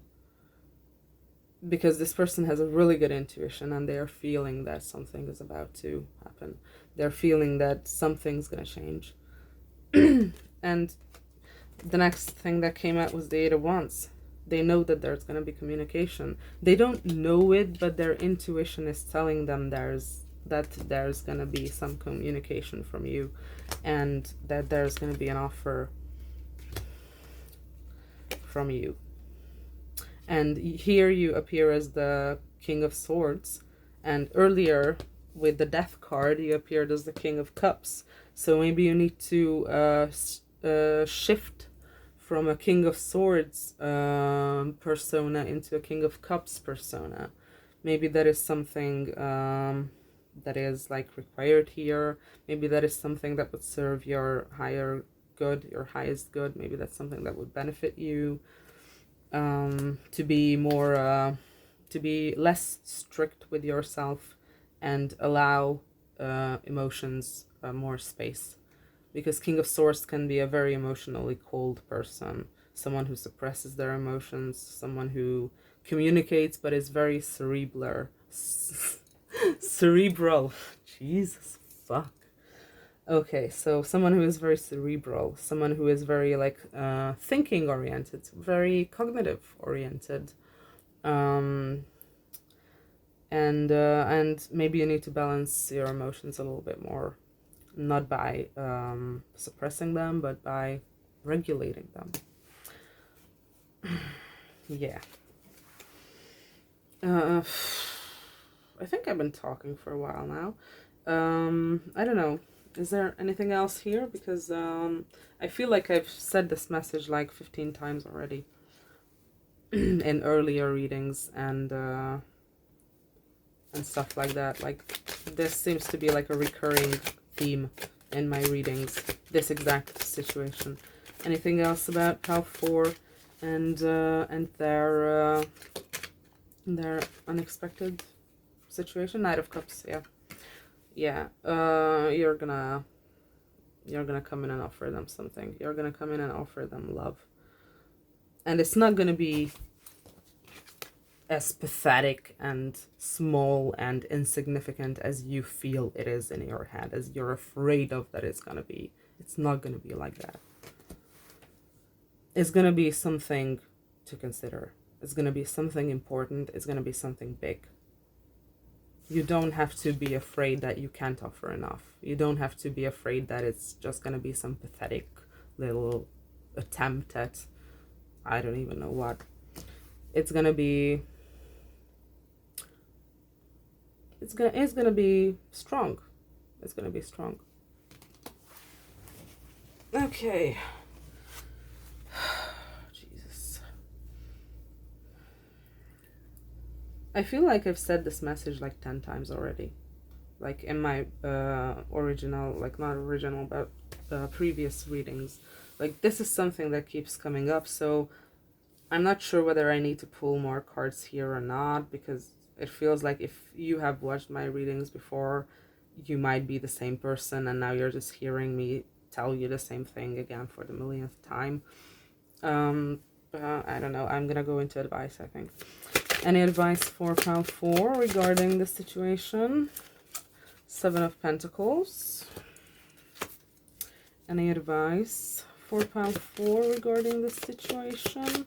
because this person has a really good intuition, and they are feeling that something is about to happen. They're feeling that something's gonna change. And the next thing that came out was the 8 of Wands. They know that there's gonna be communication. They don't know it, but their intuition is telling them there's gonna be some communication from you, and that there's gonna be an offer from you. And here you appear as the King of Swords, and earlier with the Death card you appeared as the King of Cups. So maybe you need to shift from a King of Swords persona into a King of Cups persona. Maybe that is something that is like required here. Maybe that is something that would serve your higher good, your highest good. Maybe that's something that would benefit you. To be more, to be less strict with yourself and allow emotions more space. Because King of Swords can be a very emotionally cold person, someone who suppresses their emotions, someone who communicates but is very cerebral. Cerebral. Jesus fuck. Okay, so someone who is very cerebral, someone who is very like thinking oriented, very cognitive oriented, um, and maybe you need to balance your emotions a little bit more, not by suppressing them, but by regulating them. Yeah. I think I've been talking for a while now. I don't know. Is there anything else here? Because I feel like I've said this message like 15 times already in earlier readings and stuff like that. Like this seems to be like a recurring theme in my readings. This exact situation. Anything else about Pal 4 and their unexpected situation? Knight of Cups, yeah. Yeah, you're gonna come in and offer them something. You're gonna come in and offer them love. And it's not gonna be as pathetic and small and insignificant as you feel it is in your head, as you're afraid of that it's gonna be. It's not gonna be like that. It's gonna be something to consider. It's gonna be something important. It's gonna be something big. You don't have to be afraid that you can't offer enough. You don't have to be afraid that it's just gonna be some pathetic little attempt at I don't even know what. It's gonna be it's gonna be strong. It's gonna be strong. Okay. Jesus. I feel like I've said this message like 10 times already. Like in my original, like not original, but previous readings. Like this is something that keeps coming up, so I'm not sure whether I need to pull more cards here or not, because it feels like if you have watched my readings before, you might be the same person and now you're just hearing me tell you the same thing again for the millionth time. I don't know. I'm gonna go into advice, I think. Any advice for Pal 4 regarding the situation? 7 of Pentacles. Any advice for Pal 4 regarding the situation?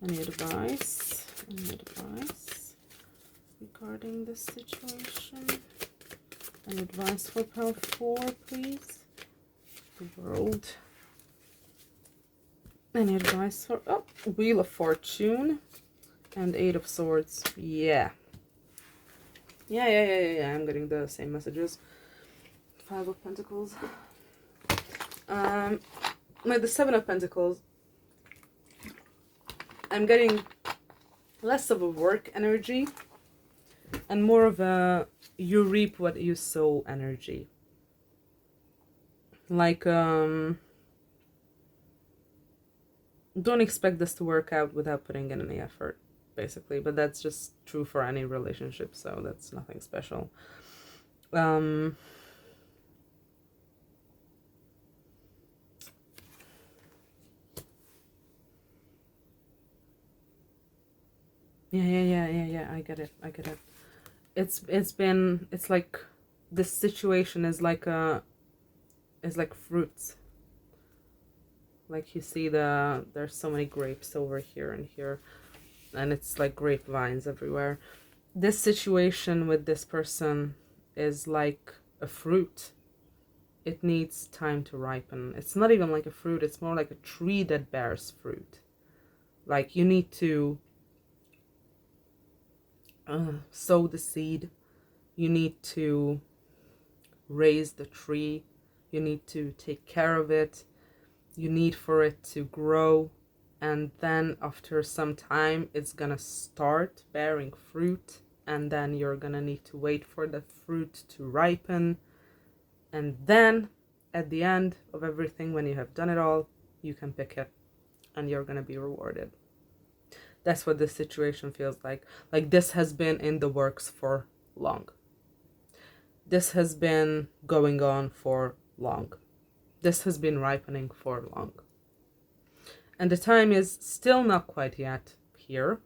Any advice? Any advice regarding this situation? Any advice for Pal 4, please? The World. Any advice for... Oh, Wheel of Fortune. And 8 of Swords. Yeah. Yeah. I'm getting the same messages. 5 of Pentacles. With the 7 of Pentacles, I'm getting less of a work energy and more of a you reap what you sow energy. Like, don't expect this to work out without putting in any effort, basically. But that's just true for any relationship, so that's nothing special. Yeah. I get it. It's like this situation is like fruits. Like you see there's so many grapes over here and here, and it's like grapevines everywhere. This situation with this person is like a fruit. It needs time to ripen. It's not even like a fruit, it's more like a tree that bears fruit. Like you need to sow the seed. You need to raise the tree. You need to take care of it. You need for it to grow. And then after some time, it's gonna start bearing fruit. And then you're gonna need to wait for the fruit to ripen. And then at the end of everything, when you have done it all, you can pick it and you're going to be rewarded. That's what this situation feels like. Like this has been in the works for long. This has been going on for long. This has been ripening for long. And the time is still not quite yet here.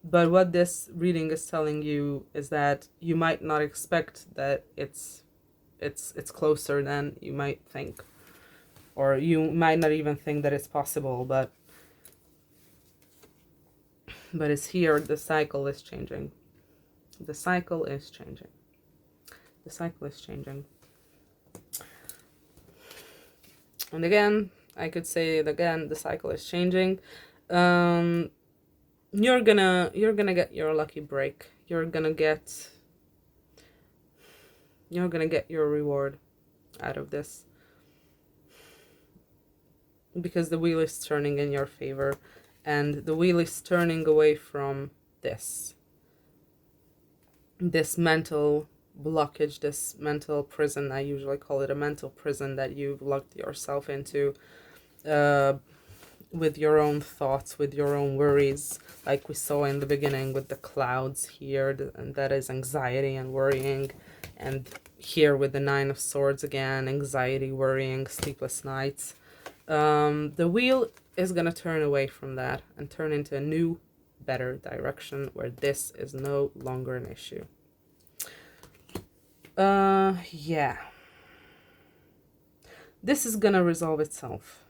But what this reading is telling you is that you might not expect that it's closer than you might think. Or you might not even think that it's possible, but it's here. The cycle is changing. The cycle is changing. The cycle is changing. And again, I could say it again, the cycle is changing. You're gonna get your lucky break. You're gonna get your reward out of this. Because the wheel is turning in your favor. And the wheel is turning away from this mental blockage, this mental prison. I usually call it a mental prison that you've locked yourself into with your own thoughts, with your own worries, like we saw in the beginning with the clouds here, and that is anxiety and worrying. And here with the Nine of Swords again, anxiety, worrying, sleepless nights. The wheel is going to turn away from that and turn into a new, better direction where this is no longer an issue. Yeah. This is going to resolve itself.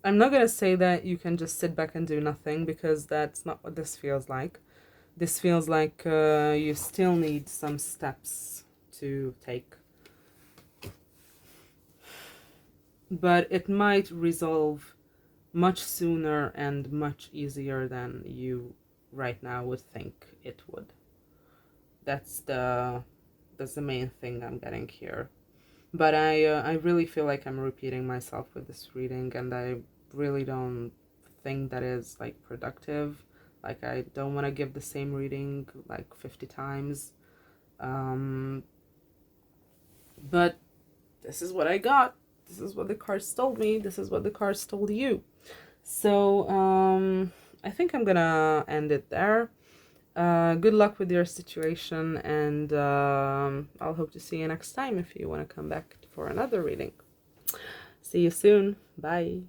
I'm not going to say that you can just sit back and do nothing, because that's not what this feels like. This feels like you still need some steps to take. But it might resolve much sooner and much easier than you right now would think it would. That's the main thing I'm getting here. But I really feel like I'm repeating myself with this reading, and I really don't think that is like productive. Like, I don't want to give the same reading like 50 times. But this is what I got. This is what the cards told me. This is what the cards told you. So I think I'm gonna end it there. Good luck with your situation, and I'll hope to see you next time if you want to come back for another reading. See you soon. Bye.